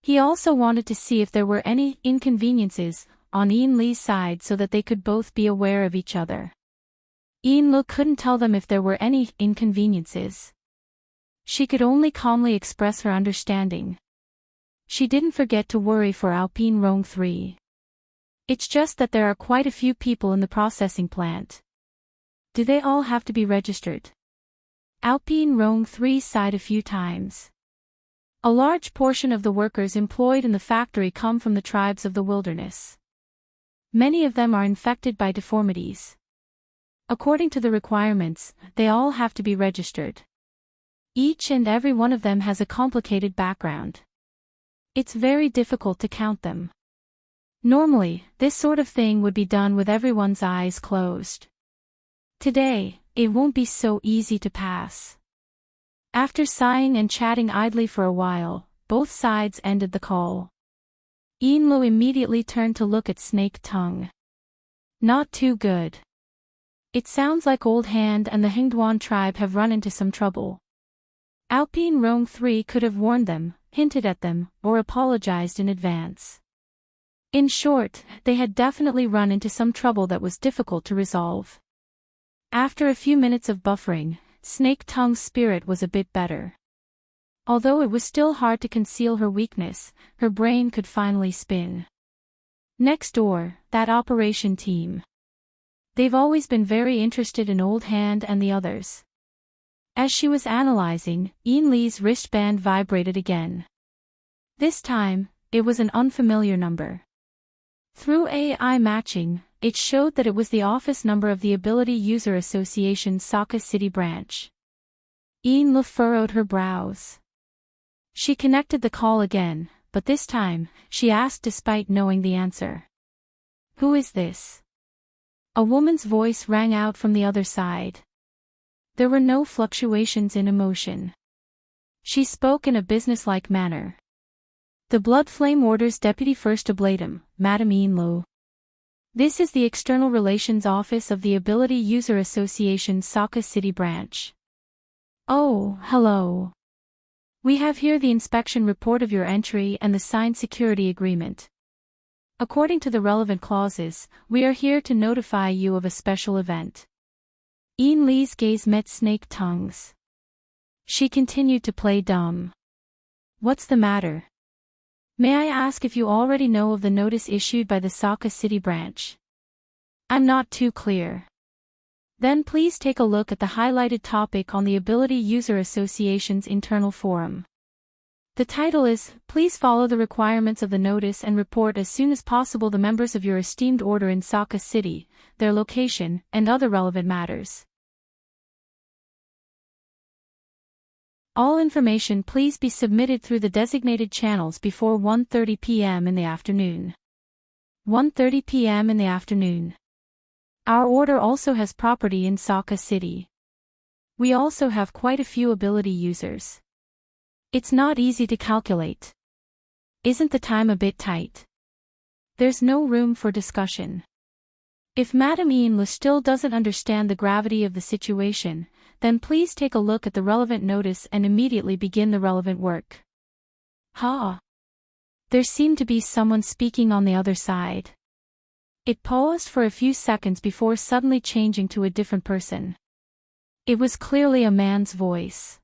He also wanted to see if there were any inconveniences on Ian Lee's side so that they could both be aware of each other. Ian Lee couldn't tell them if there were any inconveniences. She could only calmly express her understanding. She didn't forget to worry for Alpine Rome 3. It's just that there are quite a few people in the processing plant. Do they all have to be registered? Alpine Rome 3 sighed a few times. A large portion of the workers employed in the factory come from the tribes of the wilderness. Many of them are infected by deformities. According to the requirements, they all have to be registered. Each and every one of them has a complicated background. It's very difficult to count them. Normally, this sort of thing would be done with everyone's eyes closed. Today, it won't be so easy to pass. After sighing and chatting idly for a while, both sides ended the call. Ian Lee immediately turned to look at Snake Tongue. Not too good. It sounds like Old Hand and the Hingduan tribe have run into some trouble. Alpine Rome 3 could have warned them, hinted at them, or apologized in advance. In short, they had definitely run into some trouble that was difficult to resolve. After a few minutes of buffering, Snake Tongue's spirit was a bit better. Although it was still hard to conceal her weakness, her brain could finally spin. Next door, that operation team. They've always been very interested in Old Hand and the others. As she was analyzing, Ian Lee's wristband vibrated again. This time, it was an unfamiliar number. Through AI matching, it showed that it was the office number of the Ability User Association's Osaka City branch. Ian Lee furrowed her brows. She connected the call again, but this time, she asked despite knowing the answer. "Who is this?" A woman's voice rang out from the other side. There were no fluctuations in emotion. She spoke in a businesslike manner. "The Blood Flame Order's Deputy First Oblatum, Madam Ian Lee. This is the External Relations Office of the Ability User Association's Osaka City branch." "Oh, hello. We have here the inspection report of your entry and the signed security agreement. According to the relevant clauses, we are here to notify you of a special event." Ian Lee's gaze met Snake Tongue's. She continued to play dumb. "What's the matter? May I ask if you already know of the notice issued by the Osaka City branch?" "I'm not too clear." "Then please take a look at the highlighted topic on the Ability User Association's internal forum. The title is, Please follow the requirements of the notice and report as soon as possible the members of your esteemed order in Osaka City, their location, and other relevant matters. All information please be submitted through the designated channels before 1:30 p.m. in the afternoon. 1:30 p.m. in the afternoon. Our order also has property in Osaka City. We also have quite a few ability users. It's not easy to calculate. Isn't the time a bit tight? There's no room for discussion. If Madam Ian Lee still doesn't understand the gravity of the situation, then please take a look at the relevant notice and immediately begin the relevant work. Ha! There seemed to be someone speaking on the other side. It paused for a few seconds before suddenly changing to a different person. It was clearly a man's voice.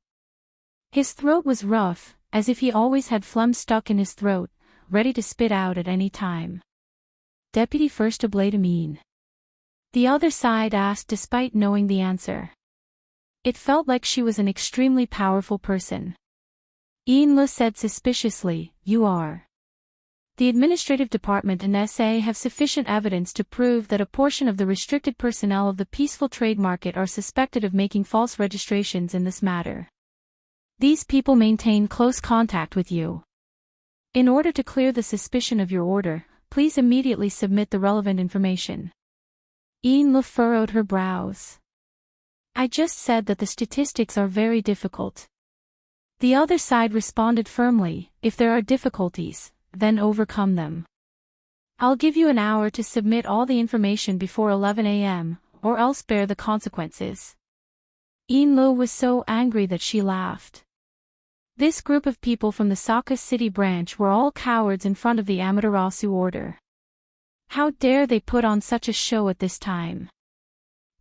His throat was rough, as if he always had phlegm stuck in his throat, ready to spit out at any time. Deputy First Oblademean? The other side asked despite knowing the answer. It felt like she was an extremely powerful person. Ian said suspiciously, "You are." The administrative department and SA have sufficient evidence to prove that a portion of the restricted personnel of the peaceful trade market are suspected of making false registrations in this matter. These people maintain close contact with you. In order to clear the suspicion of your order, please immediately submit the relevant information. Ian furrowed her brows. I just said that the statistics are very difficult. The other side responded firmly, if there are difficulties, then overcome them. I'll give you an hour to submit all the information before 11 a.m., or else bear the consequences. Ian was so angry that she laughed. This group of people from the Saka City branch were all cowards in front of the Amaterasu order. How dare they put on such a show at this time?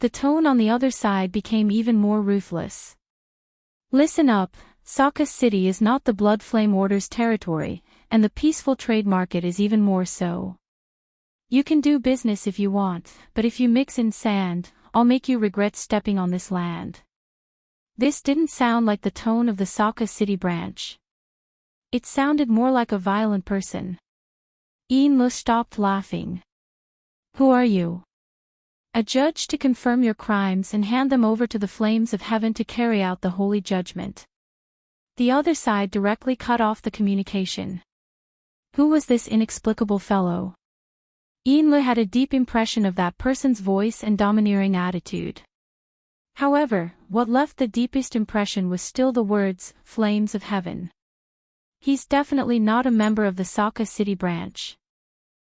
The tone on the other side became even more ruthless. Listen up, Saka City is not the Blood Flame Order's territory, and the peaceful trade market is even more so. You can do business if you want, but if you mix in sand, I'll make you regret stepping on this land. This didn't sound like the tone of the Saka City branch. It sounded more like a violent person. Ian stopped laughing. Who are you? A judge to confirm your crimes and hand them over to the flames of heaven to carry out the holy judgment. The other side directly cut off the communication. Who was this inexplicable fellow? Ian had a deep impression of that person's voice and domineering attitude. However, what left the deepest impression was still the words, flames of heaven. He's definitely not a member of the Saka City branch.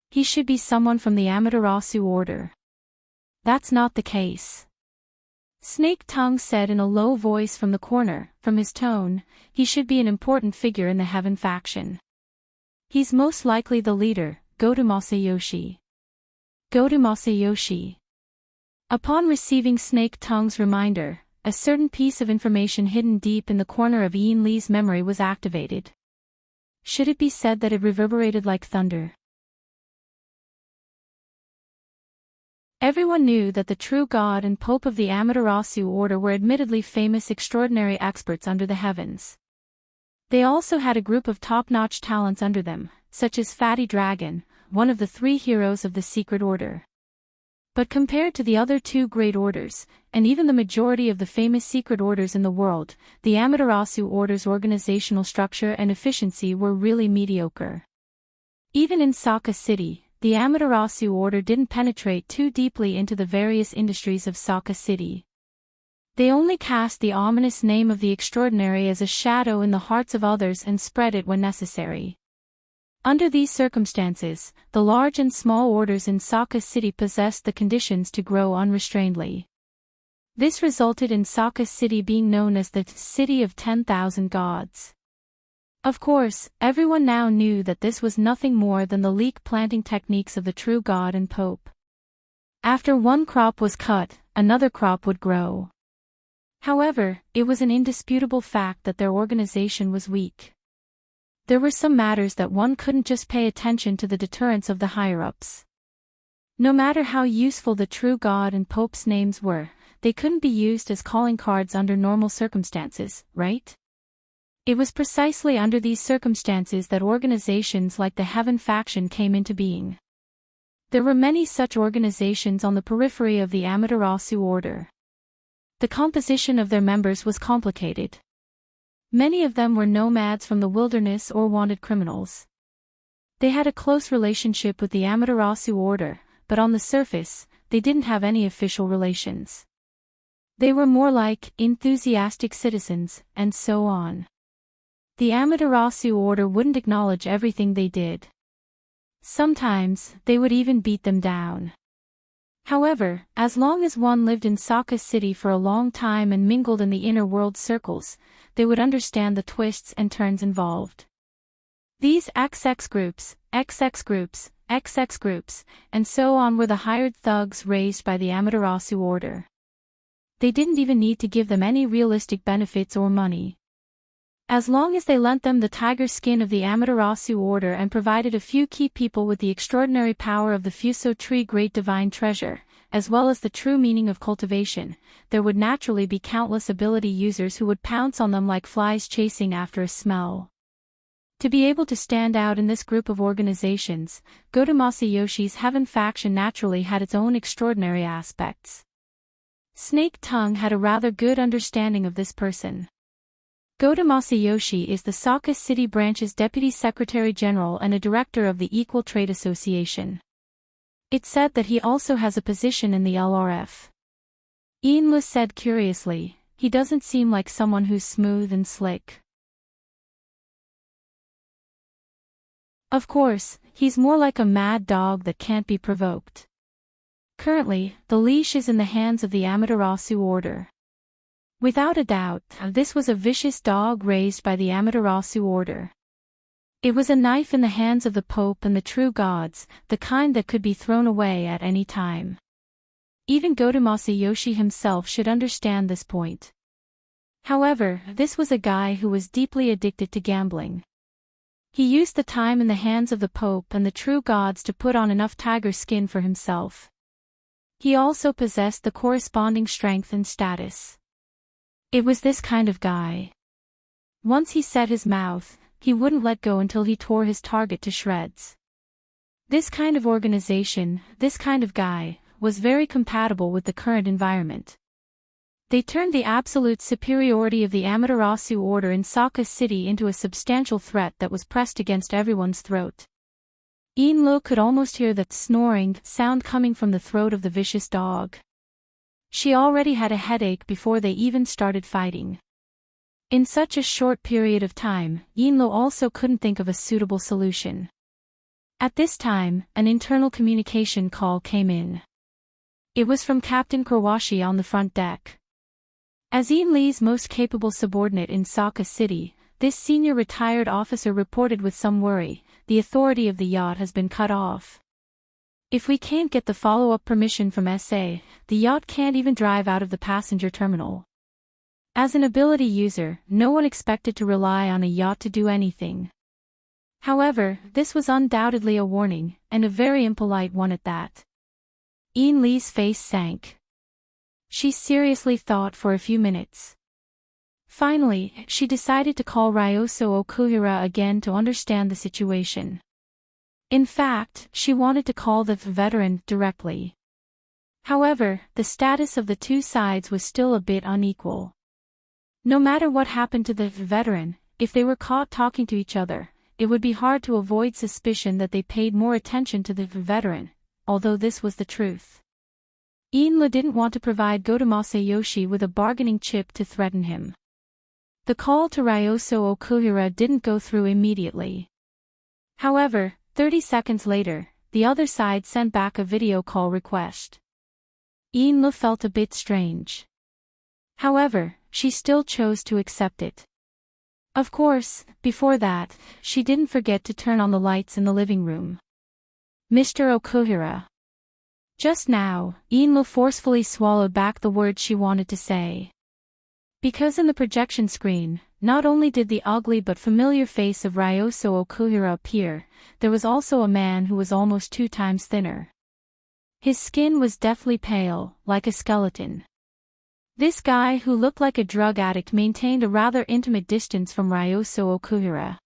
He should be someone from the Amaterasu order. That's not the case. Snake Tongue said in a low voice from the corner. From his tone, he should be an important figure in the Heaven faction. He's most likely the leader, Goto Masayoshi. Goto Masayoshi. Upon receiving Snake Tongue's reminder, a certain piece of information hidden deep in the corner of Ian Lee's memory was activated. Should it be said that it reverberated like thunder? Everyone knew that the true God and Pope of the Amaterasu order were admittedly famous extraordinary experts under the heavens. They also had a group of top-notch talents under them, such as Fatty Dragon, one of the 3 heroes of the secret order. But compared to the other 2 great orders, and even the majority of the famous secret orders in the world, the Amaterasu order's organizational structure and efficiency were really mediocre. Even in Saka City, the Amaterasu order didn't penetrate too deeply into the various industries of Saka City. They only cast the ominous name of the extraordinary as a shadow in the hearts of others and spread it when necessary. Under these circumstances, the large and small orders in Saka City possessed the conditions to grow unrestrainedly. This resulted in Saka City being known as the City of 10,000 Gods. Of course, everyone now knew that this was nothing more than the leek planting techniques of the true God and Pope. After one crop was cut, another crop would grow. However, it was an indisputable fact that their organization was weak. There were some matters that one couldn't just pay attention to the deterrence of the higher-ups. No matter how useful the true God and Pope's names were, they couldn't be used as calling cards under normal circumstances, right? It was precisely under these circumstances that organizations like the Heaven faction came into being. There were many such organizations on the periphery of the Amaterasu order. The composition of their members was complicated. Many of them were nomads from the wilderness or wanted criminals. They had a close relationship with the Amaterasu order, but on the surface, they didn't have any official relations. They were more like enthusiastic citizens, and so on. The Amaterasu order wouldn't acknowledge everything they did. Sometimes, they would even beat them down. However, as long as one lived in Sokka City for a long time and mingled in the inner world circles, they would understand the twists and turns involved. These XX groups, XX groups, XX groups, and so on were the hired thugs raised by the Amaterasu order. They didn't even need to give them any realistic benefits or money. As long as they lent them the tiger skin of the Amaterasu order and provided a few key people with the extraordinary power of the Fuso tree great divine treasure, as well as the true meaning of cultivation, there would naturally be countless ability users who would pounce on them like flies chasing after a smell. To be able to stand out in this group of organizations, Goto Masayoshi's Heaven faction naturally had its own extraordinary aspects. Snake Tongue had a rather good understanding of this person. Goto Masayoshi is the Sokka City branch's Deputy Secretary General and a director of the Equal Trade Association. It's said that he also has a position in the LRF. Ianlu said curiously, he doesn't seem like someone who's smooth and slick. Of course, he's more like a mad dog that can't be provoked. Currently, the leash is in the hands of the Amaterasu order. Without a doubt, this was a vicious dog raised by the Amaterasu order. It was a knife in the hands of the Pope and the true gods, the kind that could be thrown away at any time. Even Goto Masayoshi himself should understand this point. However, this was a guy who was deeply addicted to gambling. He used the time in the hands of the Pope and the true gods to put on enough tiger skin for himself. He also possessed the corresponding strength and status. It was this kind of guy. Once he set his mouth, he wouldn't let go until he tore his target to shreds. This kind of organization, this kind of guy, was very compatible with the current environment. They turned the absolute superiority of the Amaterasu order in Sokka City into a substantial threat that was pressed against everyone's throat. Ianlu could almost hear the snoring sound coming from the throat of the vicious dog. She already had a headache before they even started fighting. In such a short period of time, Ianlu also couldn't think of a suitable solution. At this time, an internal communication call came in. It was from Captain Kurwashi on the front deck. As Ian Lee's most capable subordinate in Sokka City, this senior retired officer reported with some worry, the authority of the yacht has been cut off. If we can't get the follow-up permission from SA, the yacht can't even drive out of the passenger terminal. As an ability user, no one expected to rely on a yacht to do anything. However, this was undoubtedly a warning, and a very impolite one at that. Ian Lee's face sank. She seriously thought for a few minutes. Finally, she decided to call Ryoso Okuhira again to understand the situation. In fact, she wanted to call the veteran directly. However, the status of the two sides was still a bit unequal. No matter what happened to the veteran, if they were caught talking to each other, it would be hard to avoid suspicion that they paid more attention to the veteran, although this was the truth. Ianlu didn't want to provide Goto Masayoshi with a bargaining chip to threaten him. The call to Ryoso Okuhira didn't go through immediately. However, 30 seconds later, the other side sent back a video call request. Ianlu felt a bit strange. However, she still chose to accept it. Of course, before that, she didn't forget to turn on the lights in the living room. Mr. Okuhira. Just now, Ianlu forcefully swallowed back the words she wanted to say. Because in the projection screen, not only did the ugly but familiar face of Ryoso Okuhira appear, there was also a man who was almost 2 times thinner. His skin was deathly pale, like a skeleton. This guy who looked like a drug addict maintained a rather intimate distance from Ryoso Okuhira.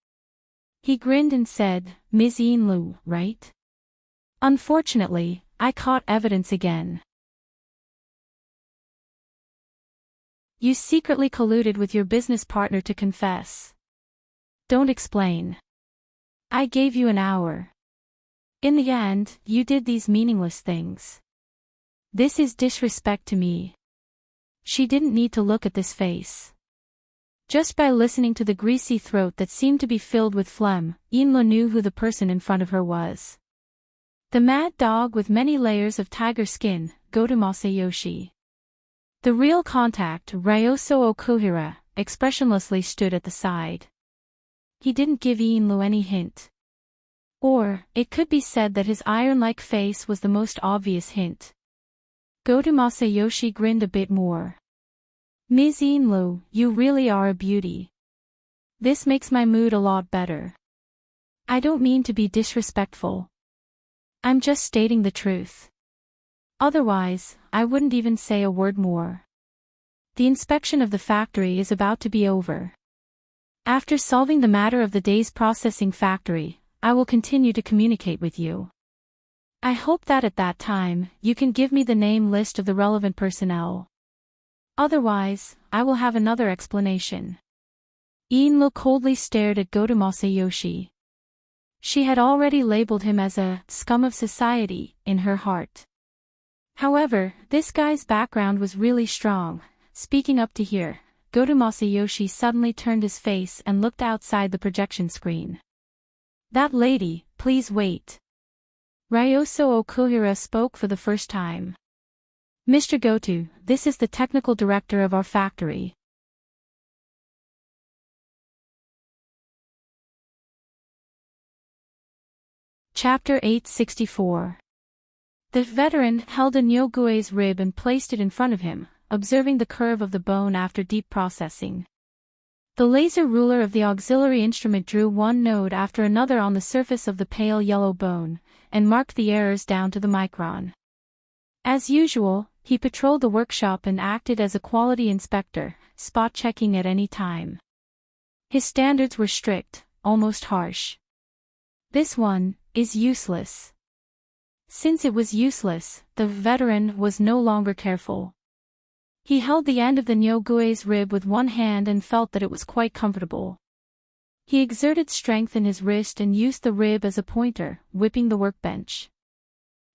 He grinned and said, "Ms. Ianlu, right? Unfortunately, I caught evidence again. You secretly colluded with your business partner to confess. Don't explain. I gave you an hour. In the end, you did these meaningless things. This is disrespect to me." She didn't need to look at this face. Just by listening to the greasy throat that seemed to be filled with phlegm, Ianlu knew who the person in front of her was. The mad dog with many layers of tiger skin, Goto Masayoshi. The real contact, Ryoso Okuhira, expressionlessly stood at the side. He didn't give Ienlu any hint. Or, it could be said that his iron-like face was the most obvious hint. Goto Masayoshi grinned a bit more. Ms. Ienlu, you really are a beauty. This makes my mood a lot better. I don't mean to be disrespectful. I'm just stating the truth. Otherwise, I wouldn't even say a word more. The inspection of the factory is about to be over. After solving the matter of the day's processing factory, I will continue to communicate with you. I hope that at that time, you can give me the name list of the relevant personnel. Otherwise, I will have another explanation. Ienlu coldly stared at Goto Masayoshi. She had already labeled him as a scum of society in her heart. However, this guy's background was really strong. Speaking up to here, Goto Masayoshi suddenly turned his face and looked outside the projection screen. That lady, please wait. Ryoso Okuhira spoke for the first time. Mr. Goto, this is the technical director of our factory. Chapter 864. The veteran held a Nyogue's rib and placed it in front of him, observing the curve of the bone after deep processing. The laser ruler of the auxiliary instrument drew one node after another on the surface of the pale yellow bone, and marked the errors down to the micron. As usual, he patrolled the workshop and acted as a quality inspector, spot-checking at any time. His standards were strict, almost harsh. This one is useless. Since it was useless, the veteran was no longer careful. He held the end of the Nyogue's rib with one hand and felt that it was quite comfortable. He exerted strength in his wrist and used the rib as a pointer, whipping the workbench.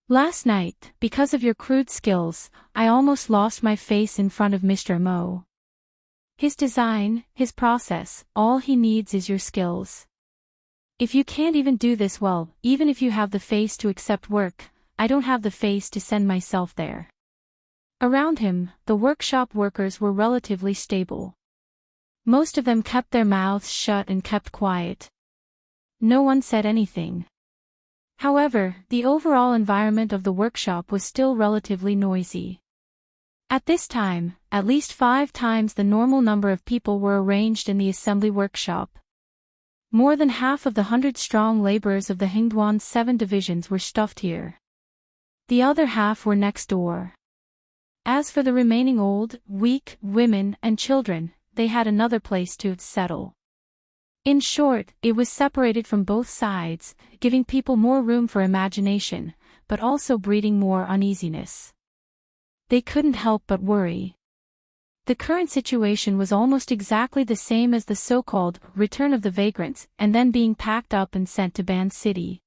Last night, because of your crude skills, I almost lost my face in front of Mr. Mo. His design, his process, all he needs is your skills. If you can't even do this well, even if you have the face to accept work, I don't have the face to send myself there. Around him, the workshop workers were relatively stable. Most of them kept their mouths shut and kept quiet. No one said anything. However, the overall environment of the workshop was still relatively noisy. At this time, at least 5 times the normal number of people were arranged in the assembly workshop. More than half of the 100-strong laborers of the Hingduan's 7 divisions were stuffed here. The other half were next door. As for the remaining old, weak, women and children, they had another place to settle. In short, it was separated from both sides, giving people more room for imagination, but also breeding more uneasiness. They couldn't help but worry. The current situation was almost exactly the same as the so-called return of the vagrants and then being packed up and sent to Ban City.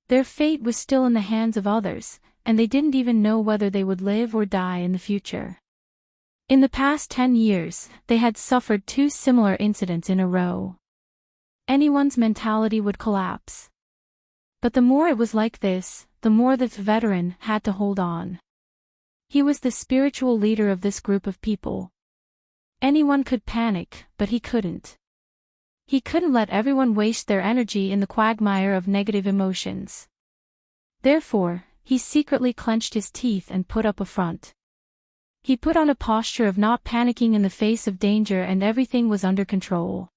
Their fate was still in the hands of others, and they didn't even know whether they would live or die in the future. In the past 10 years, they had suffered 2 similar incidents in a row. Anyone's mentality would collapse. But the more it was like this, the more the veteran had to hold on. He was the spiritual leader of this group of people. Anyone could panic, but he couldn't. He couldn't let everyone waste their energy in the quagmire of negative emotions. Therefore, he secretly clenched his teeth and put up a front. He put on a posture of not panicking in the face of danger, and everything was under control.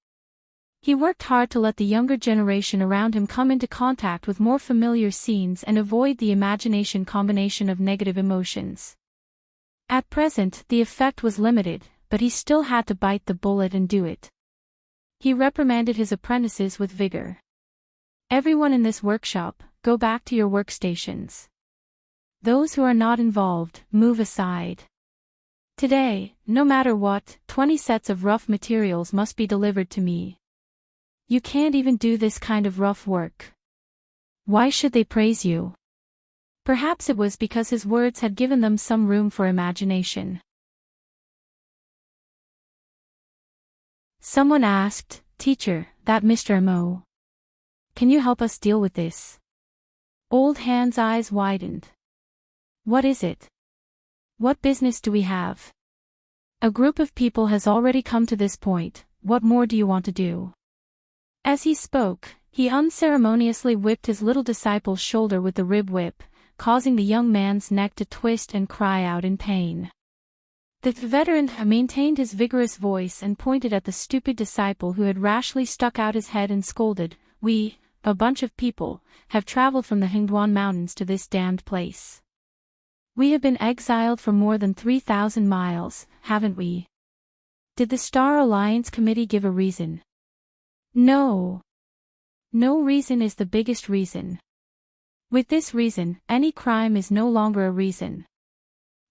He worked hard to let the younger generation around him come into contact with more familiar scenes and avoid the imagination combination of negative emotions. At present, the effect was limited, but he still had to bite the bullet and do it. He reprimanded his apprentices with vigor. Everyone in this workshop, go back to your workstations. Those who are not involved, move aside. Today, no matter what, 20 sets of rough materials must be delivered to me. You can't even do this kind of rough work. Why should they praise you? Perhaps it was because his words had given them some room for imagination. Someone asked, "Teacher, that Mr. Mo. Can you help us deal with this?" Old Hand's eyes widened. What is it? What business do we have? A group of people has already come to this point, what more do you want to do? As he spoke, he unceremoniously whipped his little disciple's shoulder with the rib whip, causing the young man's neck to twist and cry out in pain. The veteran maintained his vigorous voice and pointed at the stupid disciple who had rashly stuck out his head and scolded, "We, a bunch of people, have traveled from the Hingduan Mountains to this damned place. We have been exiled for more than 3,000 miles, haven't we? Did the Star Alliance Committee give a reason? No. No reason is the biggest reason. With this reason, any crime is no longer a reason.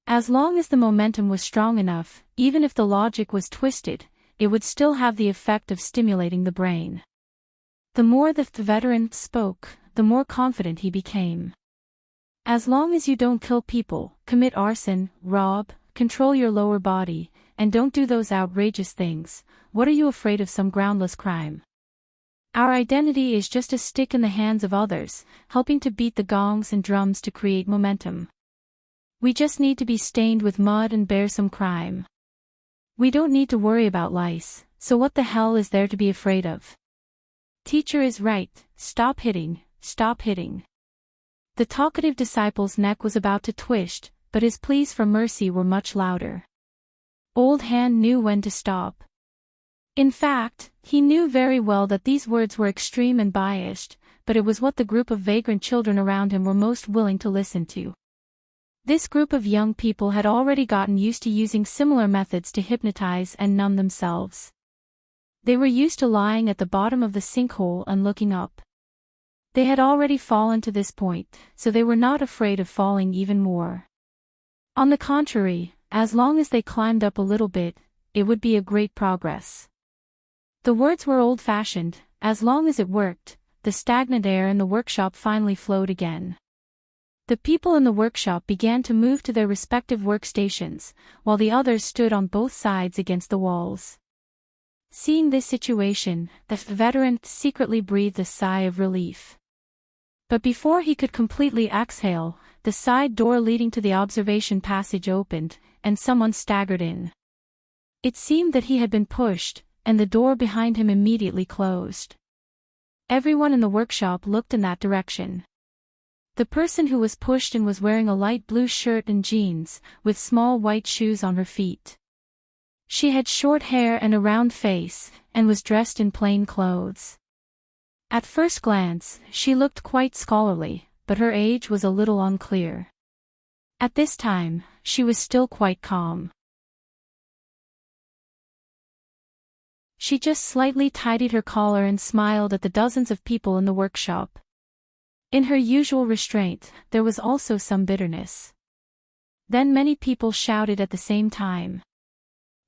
As long as the momentum was strong enough, even if the logic was twisted, it would still have the effect of stimulating the brain." The more the veteran spoke, the more confident he became. As long as you don't kill people, commit arson, rob, control your lower body, and don't do those outrageous things, what are you afraid of some groundless crime? Our identity is just a stick in the hands of others, helping to beat the gongs and drums to create momentum. We just need to be stained with mud and bear some crime. We don't need to worry about lice, so what the hell is there to be afraid of? Teacher is right, stop hitting, stop hitting. The talkative disciple's neck was about to twist, but his pleas for mercy were much louder. Old Hand knew when to stop. In fact, he knew very well that these words were extreme and biased, but it was what the group of vagrant children around him were most willing to listen to. This group of young people had already gotten used to using similar methods to hypnotize and numb themselves. They were used to lying at the bottom of the sinkhole and looking up. They had already fallen to this point, so they were not afraid of falling even more. On the contrary, as long as they climbed up a little bit, it would be a great progress. The words were old-fashioned, as long as it worked. The stagnant air in the workshop finally flowed again. The people in the workshop began to move to their respective workstations, while the others stood on both sides against the walls. Seeing this situation, the veteran secretly breathed a sigh of relief. But before he could completely exhale, the side door leading to the observation passage opened, and someone staggered in. It seemed that he had been pushed, and the door behind him immediately closed. Everyone in the workshop looked in that direction. The person who was pushed in was wearing a light blue shirt and jeans, with small white shoes on her feet. She had short hair and a round face, and was dressed in plain clothes. At first glance, she looked quite scholarly, but her age was a little unclear. At this time, she was still quite calm. She just slightly tidied her collar and smiled at the dozens of people in the workshop. In her usual restraint, there was also some bitterness. Then many people shouted at the same time.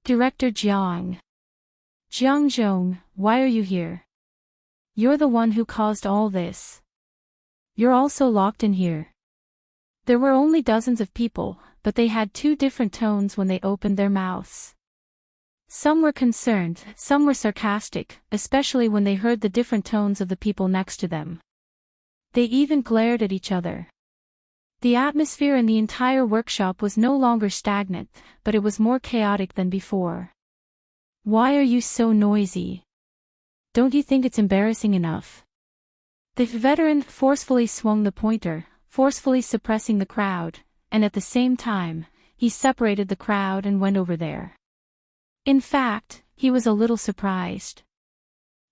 "Director Jiang! Jiang Zhong, why are you here? You're the one who caused all this. You're also locked in here." There were only dozens of people, but they had two different tones when they opened their mouths. Some were concerned, some were sarcastic, especially when they heard the different tones of the people next to them. They even glared at each other. The atmosphere in the entire workshop was no longer stagnant, but it was more chaotic than before. "Why are you so noisy? Don't you think it's embarrassing enough?" The veteran forcefully swung the pointer, forcefully suppressing the crowd, and at the same time, he separated the crowd and went over there. In fact, he was a little surprised.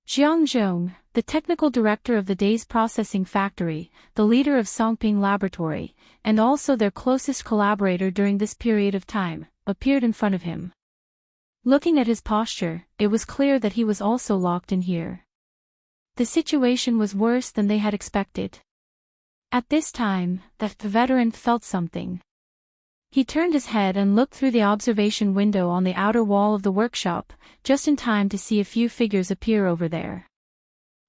Jiang Zhong, the technical director of the day's processing factory, the leader of Songping Laboratory, and also their closest collaborator during this period of time, appeared in front of him. Looking at his posture, it was clear that he was also locked in here. The situation was worse than they had expected. At this time, the veteran felt something. He turned his head and looked through the observation window on the outer wall of the workshop, just in time to see a few figures appear over there.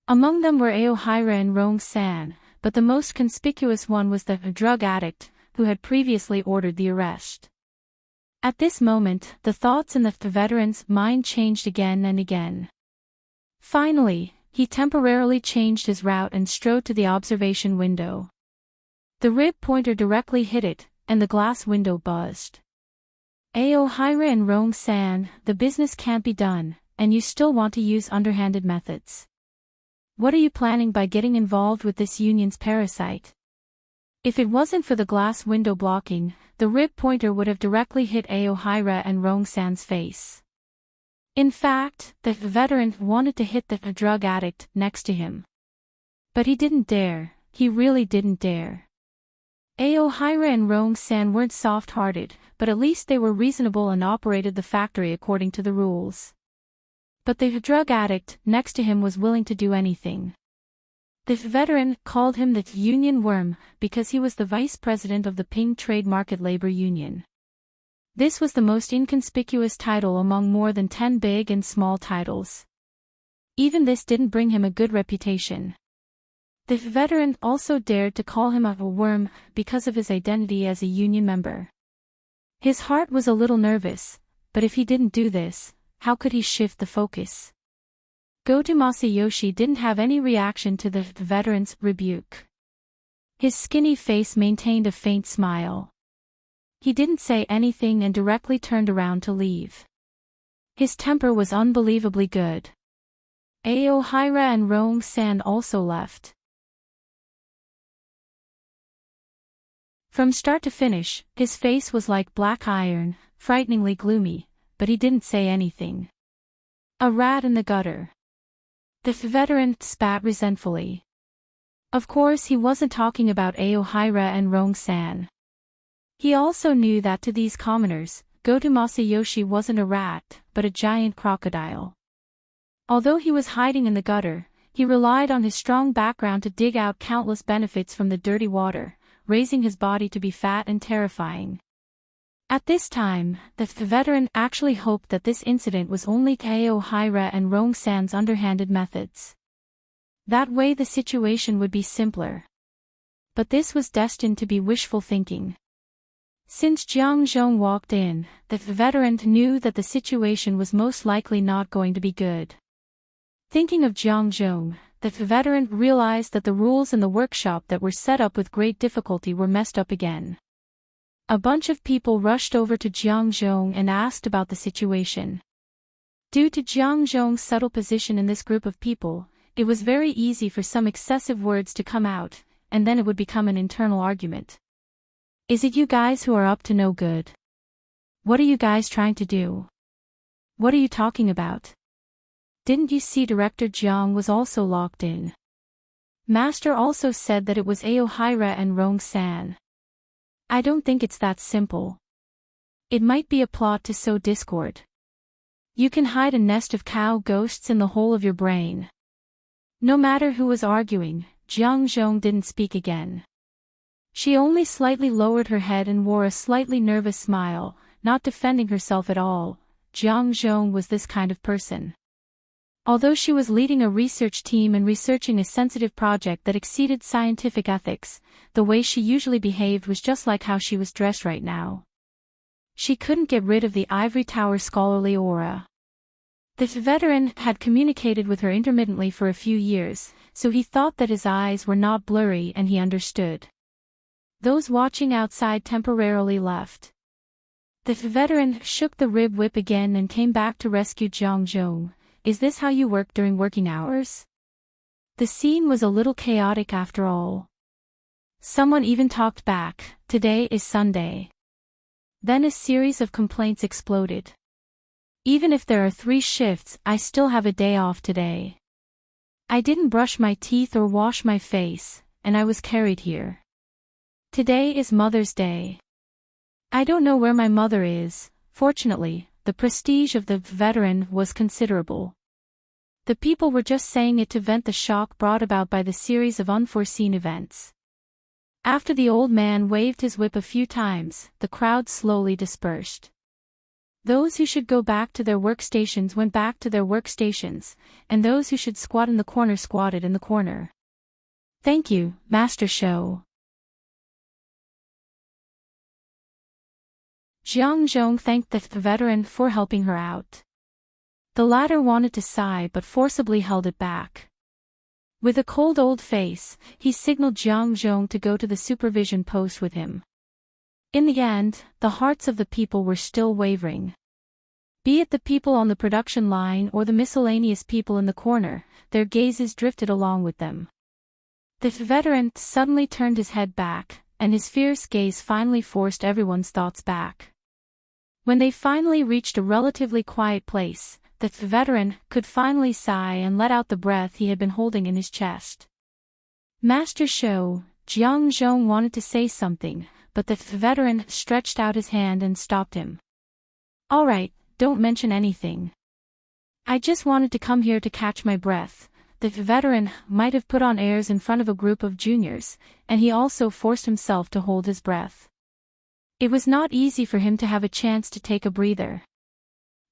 Among them were Ao Hira and Rong San, but the most conspicuous one was the drug addict, who had previously ordered the arrest. At this moment, the thoughts in the veteran's mind changed again and again. Finally, he temporarily changed his route and strode to the observation window. The rib pointer directly hit it, and the glass window buzzed. Ao Hyra and Rong San, the business can't be done, and you still want to use underhanded methods. What are you planning by getting involved with this union's parasite? If it wasn't for the glass window blocking, the rib pointer would have directly hit Ao Hyra and Rong San's face. In fact, the veteran wanted to hit the drug addict next to him. But he didn't dare, he really didn't dare. Ao Hyra and Rong San weren't soft-hearted, but at least they were reasonable and operated the factory according to the rules. But the drug addict next to him was willing to do anything. The veteran called him the Union Worm because he was the vice president of the Ping Trade Market Labor Union. This was the most inconspicuous title among more than 10 big and small titles. Even this didn't bring him a good reputation. The veteran also dared to call him a worm because of his identity as a union member. His heart was a little nervous, but if he didn't do this, how could he shift the focus? Goto Masayoshi didn't have any reaction to the veteran's rebuke. His skinny face maintained a faint smile. He didn't say anything and directly turned around to leave. His temper was unbelievably good. Ao Hyra and Rong San also left. From start to finish, his face was like black iron, frighteningly gloomy, but he didn't say anything. A rat in the gutter. The veteran spat resentfully. Of course he wasn't talking about Ao Hyra and Rong San. He also knew that to these commoners, Goto Masayoshi wasn't a rat, but a giant crocodile. Although he was hiding in the gutter, he relied on his strong background to dig out countless benefits from the dirty water, raising his body to be fat and terrifying. At this time, the veteran actually hoped that this incident was only Ao Hyra and Rong San's underhanded methods. That way the situation would be simpler. But this was destined to be wishful thinking. Since Jiang Zhong walked in, the veteran knew that the situation was most likely not going to be good. Thinking of Jiang Zhong, the veteran realized that the rules in the workshop that were set up with great difficulty were messed up again. A bunch of people rushed over to Jiang Zhong and asked about the situation. Due to Jiang Zhong's subtle position in this group of people, it was very easy for some excessive words to come out, and then it would become an internal argument. Is it you guys who are up to no good? What are you guys trying to do? What are you talking about? Didn't you see Director Jiang was also locked in? Master also said that it was Ao Hyra and Rong San. I don't think it's that simple. It might be a plot to sow discord. You can hide a nest of cow ghosts in the hole of your brain. No matter who was arguing, Jiang Zhong didn't speak again. She only slightly lowered her head and wore a slightly nervous smile, not defending herself at all. Jiang Zhong was this kind of person. Although she was leading a research team and researching a sensitive project that exceeded scientific ethics, the way she usually behaved was just like how she was dressed right now. She couldn't get rid of the ivory tower scholarly aura. The veteran had communicated with her intermittently for a few years, so he thought that his eyes were not blurry and he understood. Those watching outside temporarily left. The veteran shook the rib whip again and came back to rescue Jiang Zhong. Is this how you work during working hours? The scene was a little chaotic after all. Someone even talked back, today is Sunday. Then a series of complaints exploded. Even if there are 3 shifts, I still have a day off today. I didn't brush my teeth or wash my face, and I was carried here. Today is Mother's Day. I don't know where my mother is. Fortunately, the prestige of the veteran was considerable. The people were just saying it to vent the shock brought about by the series of unforeseen events. After the old man waved his whip a few times, the crowd slowly dispersed. Those who should go back to their workstations went back to their workstations, and those who should squat in the corner squatted in the corner. Thank you, Master Shou. Jiang Zhong thanked the veteran for helping her out. The latter wanted to sigh but forcibly held it back. With a cold old face, he signaled Jiang Zhong to go to the supervision post with him. In the end, the hearts of the people were still wavering. Be it the people on the production line or the miscellaneous people in the corner, their gazes drifted along with them. The veteran suddenly turned his head back, and his fierce gaze finally forced everyone's thoughts back. When they finally reached a relatively quiet place, the veteran could finally sigh and let out the breath he had been holding in his chest. Master Shou, Jiang Zhong wanted to say something, but the veteran stretched out his hand and stopped him. All right, don't mention anything. I just wanted to come here to catch my breath. The veteran might have put on airs in front of a group of juniors, and he also forced himself to hold his breath. It was not easy for him to have a chance to take a breather.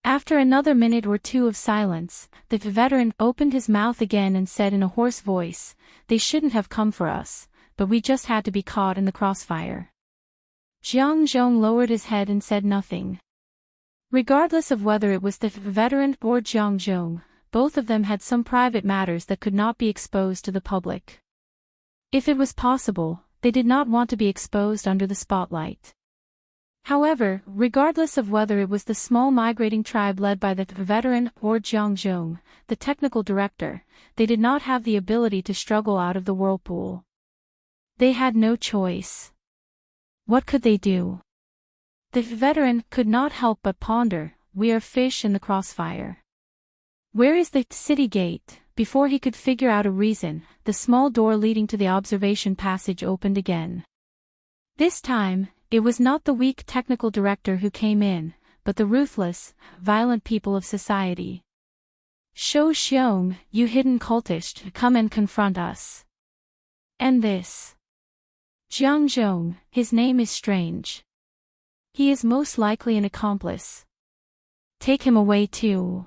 After another minute or two of silence, the veteran opened his mouth again and said in a hoarse voice, "They shouldn't have come for us, but we just had to be caught in the crossfire." Jiang Zhong lowered his head and said nothing. Regardless of whether it was the veteran or Jiang Zhong, both of them had some private matters that could not be exposed to the public. If it was possible, they did not want to be exposed under the spotlight. However, regardless of whether it was the small migrating tribe led by the veteran or Jiang Zhong, the technical director, they did not have the ability to struggle out of the whirlpool. They had no choice. What could they do? The veteran could not help but ponder, we are fish in the crossfire. Where is the city gate? Before he could figure out a reason, the small door leading to the observation passage opened again. This time, it was not the weak technical director who came in, but the ruthless, violent people of society. Shou Xiong, you hidden cultist, come and confront us. And this. Jiang Zhong, his name is strange. He is most likely an accomplice. Take him away too.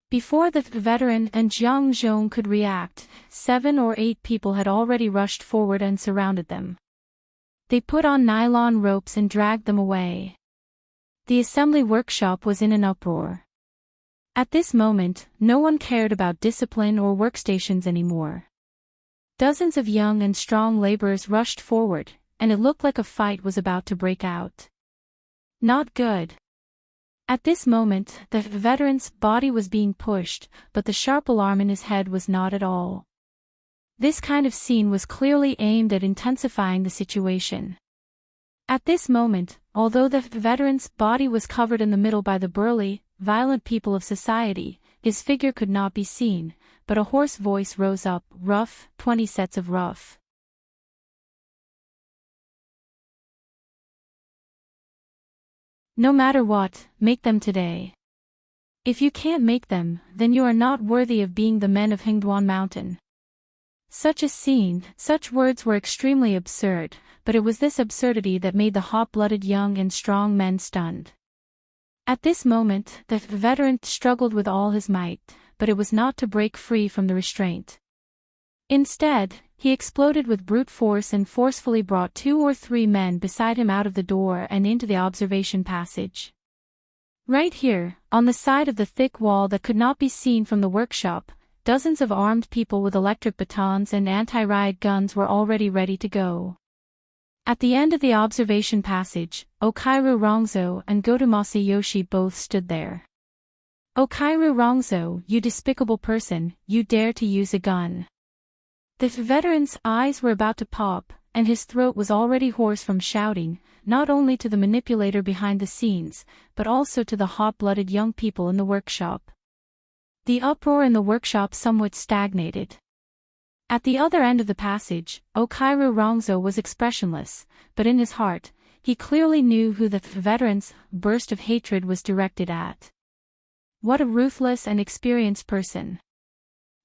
Before the veteran and Jiang Zhong could react, 7 or 8 people had already rushed forward and surrounded them. They put on nylon ropes and dragged them away. The assembly workshop was in an uproar. At this moment, no one cared about discipline or workstations anymore. Dozens of young and strong laborers rushed forward, and it looked like a fight was about to break out. Not good. At this moment, the veteran's body was being pushed, but the sharp alarm in his head was not at all. This kind of scene was clearly aimed at intensifying the situation. At this moment, although the veteran's body was covered in the middle by the burly, violent people of society, his figure could not be seen, but a hoarse voice rose up, rough, 20 sets of rough. No matter what, make them today. If you can't make them, then you are not worthy of being the men of Hingduan Mountain. Such a scene, such words were extremely absurd, but it was this absurdity that made the hot-blooded young and strong men stunned. At this moment, the veteran struggled with all his might, but it was not to break free from the restraint. Instead, he exploded with brute force and forcefully brought 2 or 3 men beside him out of the door and into the observation passage. Right here, on the side of the thick wall that could not be seen from the workshop, dozens of armed people with electric batons and anti-riot guns were already ready to go. At the end of the observation passage, Okairu Rongzhou and Goto Masayoshi both stood there. Okairu Rongzhou, you despicable person, you dare to use a gun. The veteran's eyes were about to pop, and his throat was already hoarse from shouting, not only to the manipulator behind the scenes, but also to the hot-blooded young people in the workshop. The uproar in the workshop somewhat stagnated. At the other end of the passage, Okairu Rongzhou was expressionless, but in his heart, he clearly knew who the veteran's burst of hatred was directed at. What a ruthless and experienced person.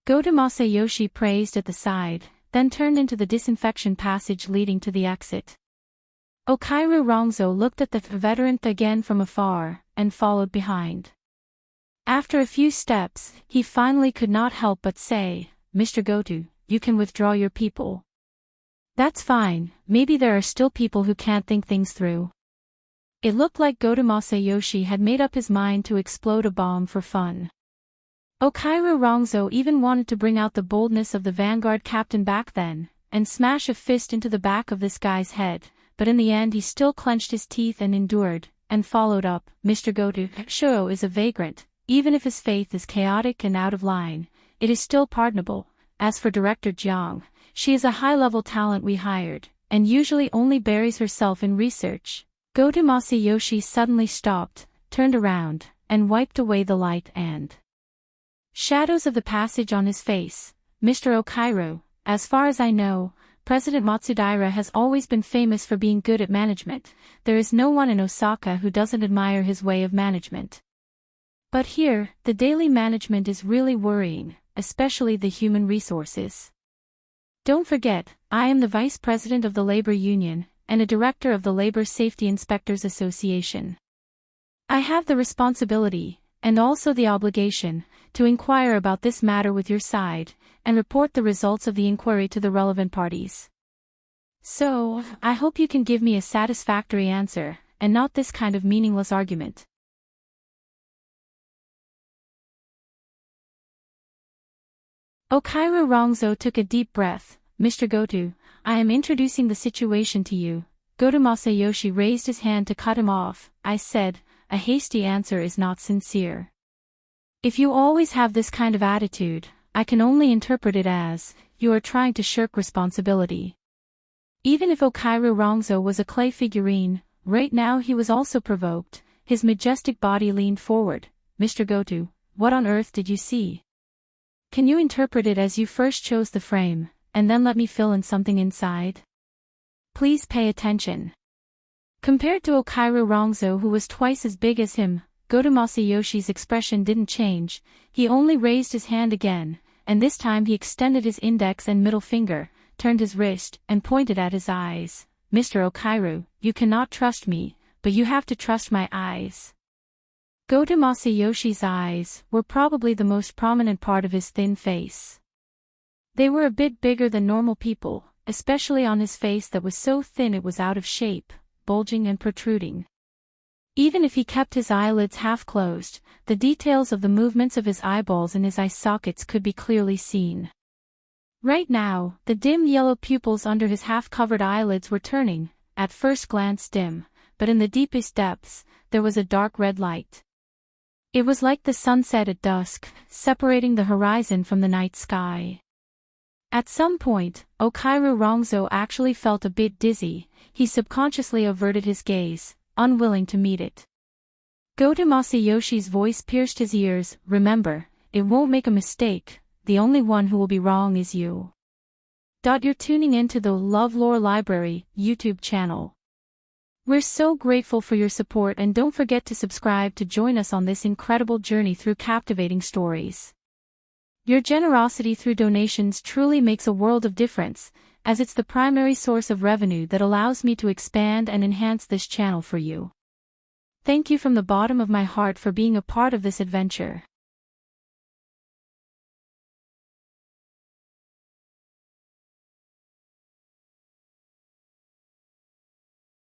Goto Masayoshi praised at the side, then turned into the disinfection passage leading to the exit. Okairu Rongzhou looked at the veteran again from afar, and followed behind. After a few steps, he finally could not help but say, Mr. Goto, you can withdraw your people. That's fine, maybe there are still people who can't think things through. It looked like Goto Masayoshi had made up his mind to explode a bomb for fun. Okairu Rongzo even wanted to bring out the boldness of the Vanguard captain back then, and smash a fist into the back of this guy's head, but in the end he still clenched his teeth and endured, and followed up, Mr. Goto Shou is a vagrant, even if his faith is chaotic and out of line, it is still pardonable. As for Director Jiang, she is a high-level talent we hired, and usually only buries herself in research. Goto Masayoshi suddenly stopped, turned around, and wiped away the light and shadows of the passage on his face. Mr. Okairu, as far as I know, President Matsudaira has always been famous for being good at management. There is no one in Osaka who doesn't admire his way of management. But here, the daily management is really worrying, especially the human resources. Don't forget, I am the Vice President of the Labor Union, and a Director of the Labor Safety Inspectors Association. I have the responsibility, and also the obligation, to inquire about this matter with your side, and report the results of the inquiry to the relevant parties. So, I hope you can give me a satisfactory answer, and not this kind of meaningless argument. Okairu Rongzo took a deep breath. Mr. Goto, I am introducing the situation to you. Goto Masayoshi raised his hand to cut him off. I said, a hasty answer is not sincere. If you always have this kind of attitude, I can only interpret it as, you are trying to shirk responsibility. Even if Okairu Rongzo was a clay figurine, right now he was also provoked. His majestic body leaned forward. Mr. Goto, what on earth did you see? Can you interpret it as you first chose the frame, and then let me fill in something inside? Please pay attention. Compared to Okairu Rongzo, who was twice as big as him, Goto Masayoshi's expression didn't change. He only raised his hand again, and this time he extended his index and middle finger, turned his wrist, and pointed at his eyes. Mr. Okairu, you cannot trust me, but you have to trust my eyes. Goto Masayoshi's eyes were probably the most prominent part of his thin face. They were a bit bigger than normal people, especially on his face that was so thin it was out of shape, bulging and protruding. Even if he kept his eyelids half closed, the details of the movements of his eyeballs and his eye sockets could be clearly seen. Right now, the dim yellow pupils under his half-covered eyelids were turning, at first glance dim, but in the deepest depths, there was a dark red light. It was like the sunset at dusk, separating the horizon from the night sky. At some point, Okairu Rongzo actually felt a bit dizzy. He subconsciously averted his gaze, unwilling to meet it. Goto Masayoshi's voice pierced his ears. Remember, it won't make a mistake, the only one who will be wrong is you. You're tuning into the LoveLore Library YouTube channel. We're so grateful for your support, and don't forget to subscribe to join us on this incredible journey through captivating stories. Your generosity through donations truly makes a world of difference, as it's the primary source of revenue that allows me to expand and enhance this channel for you. Thank you from the bottom of my heart for being a part of this adventure.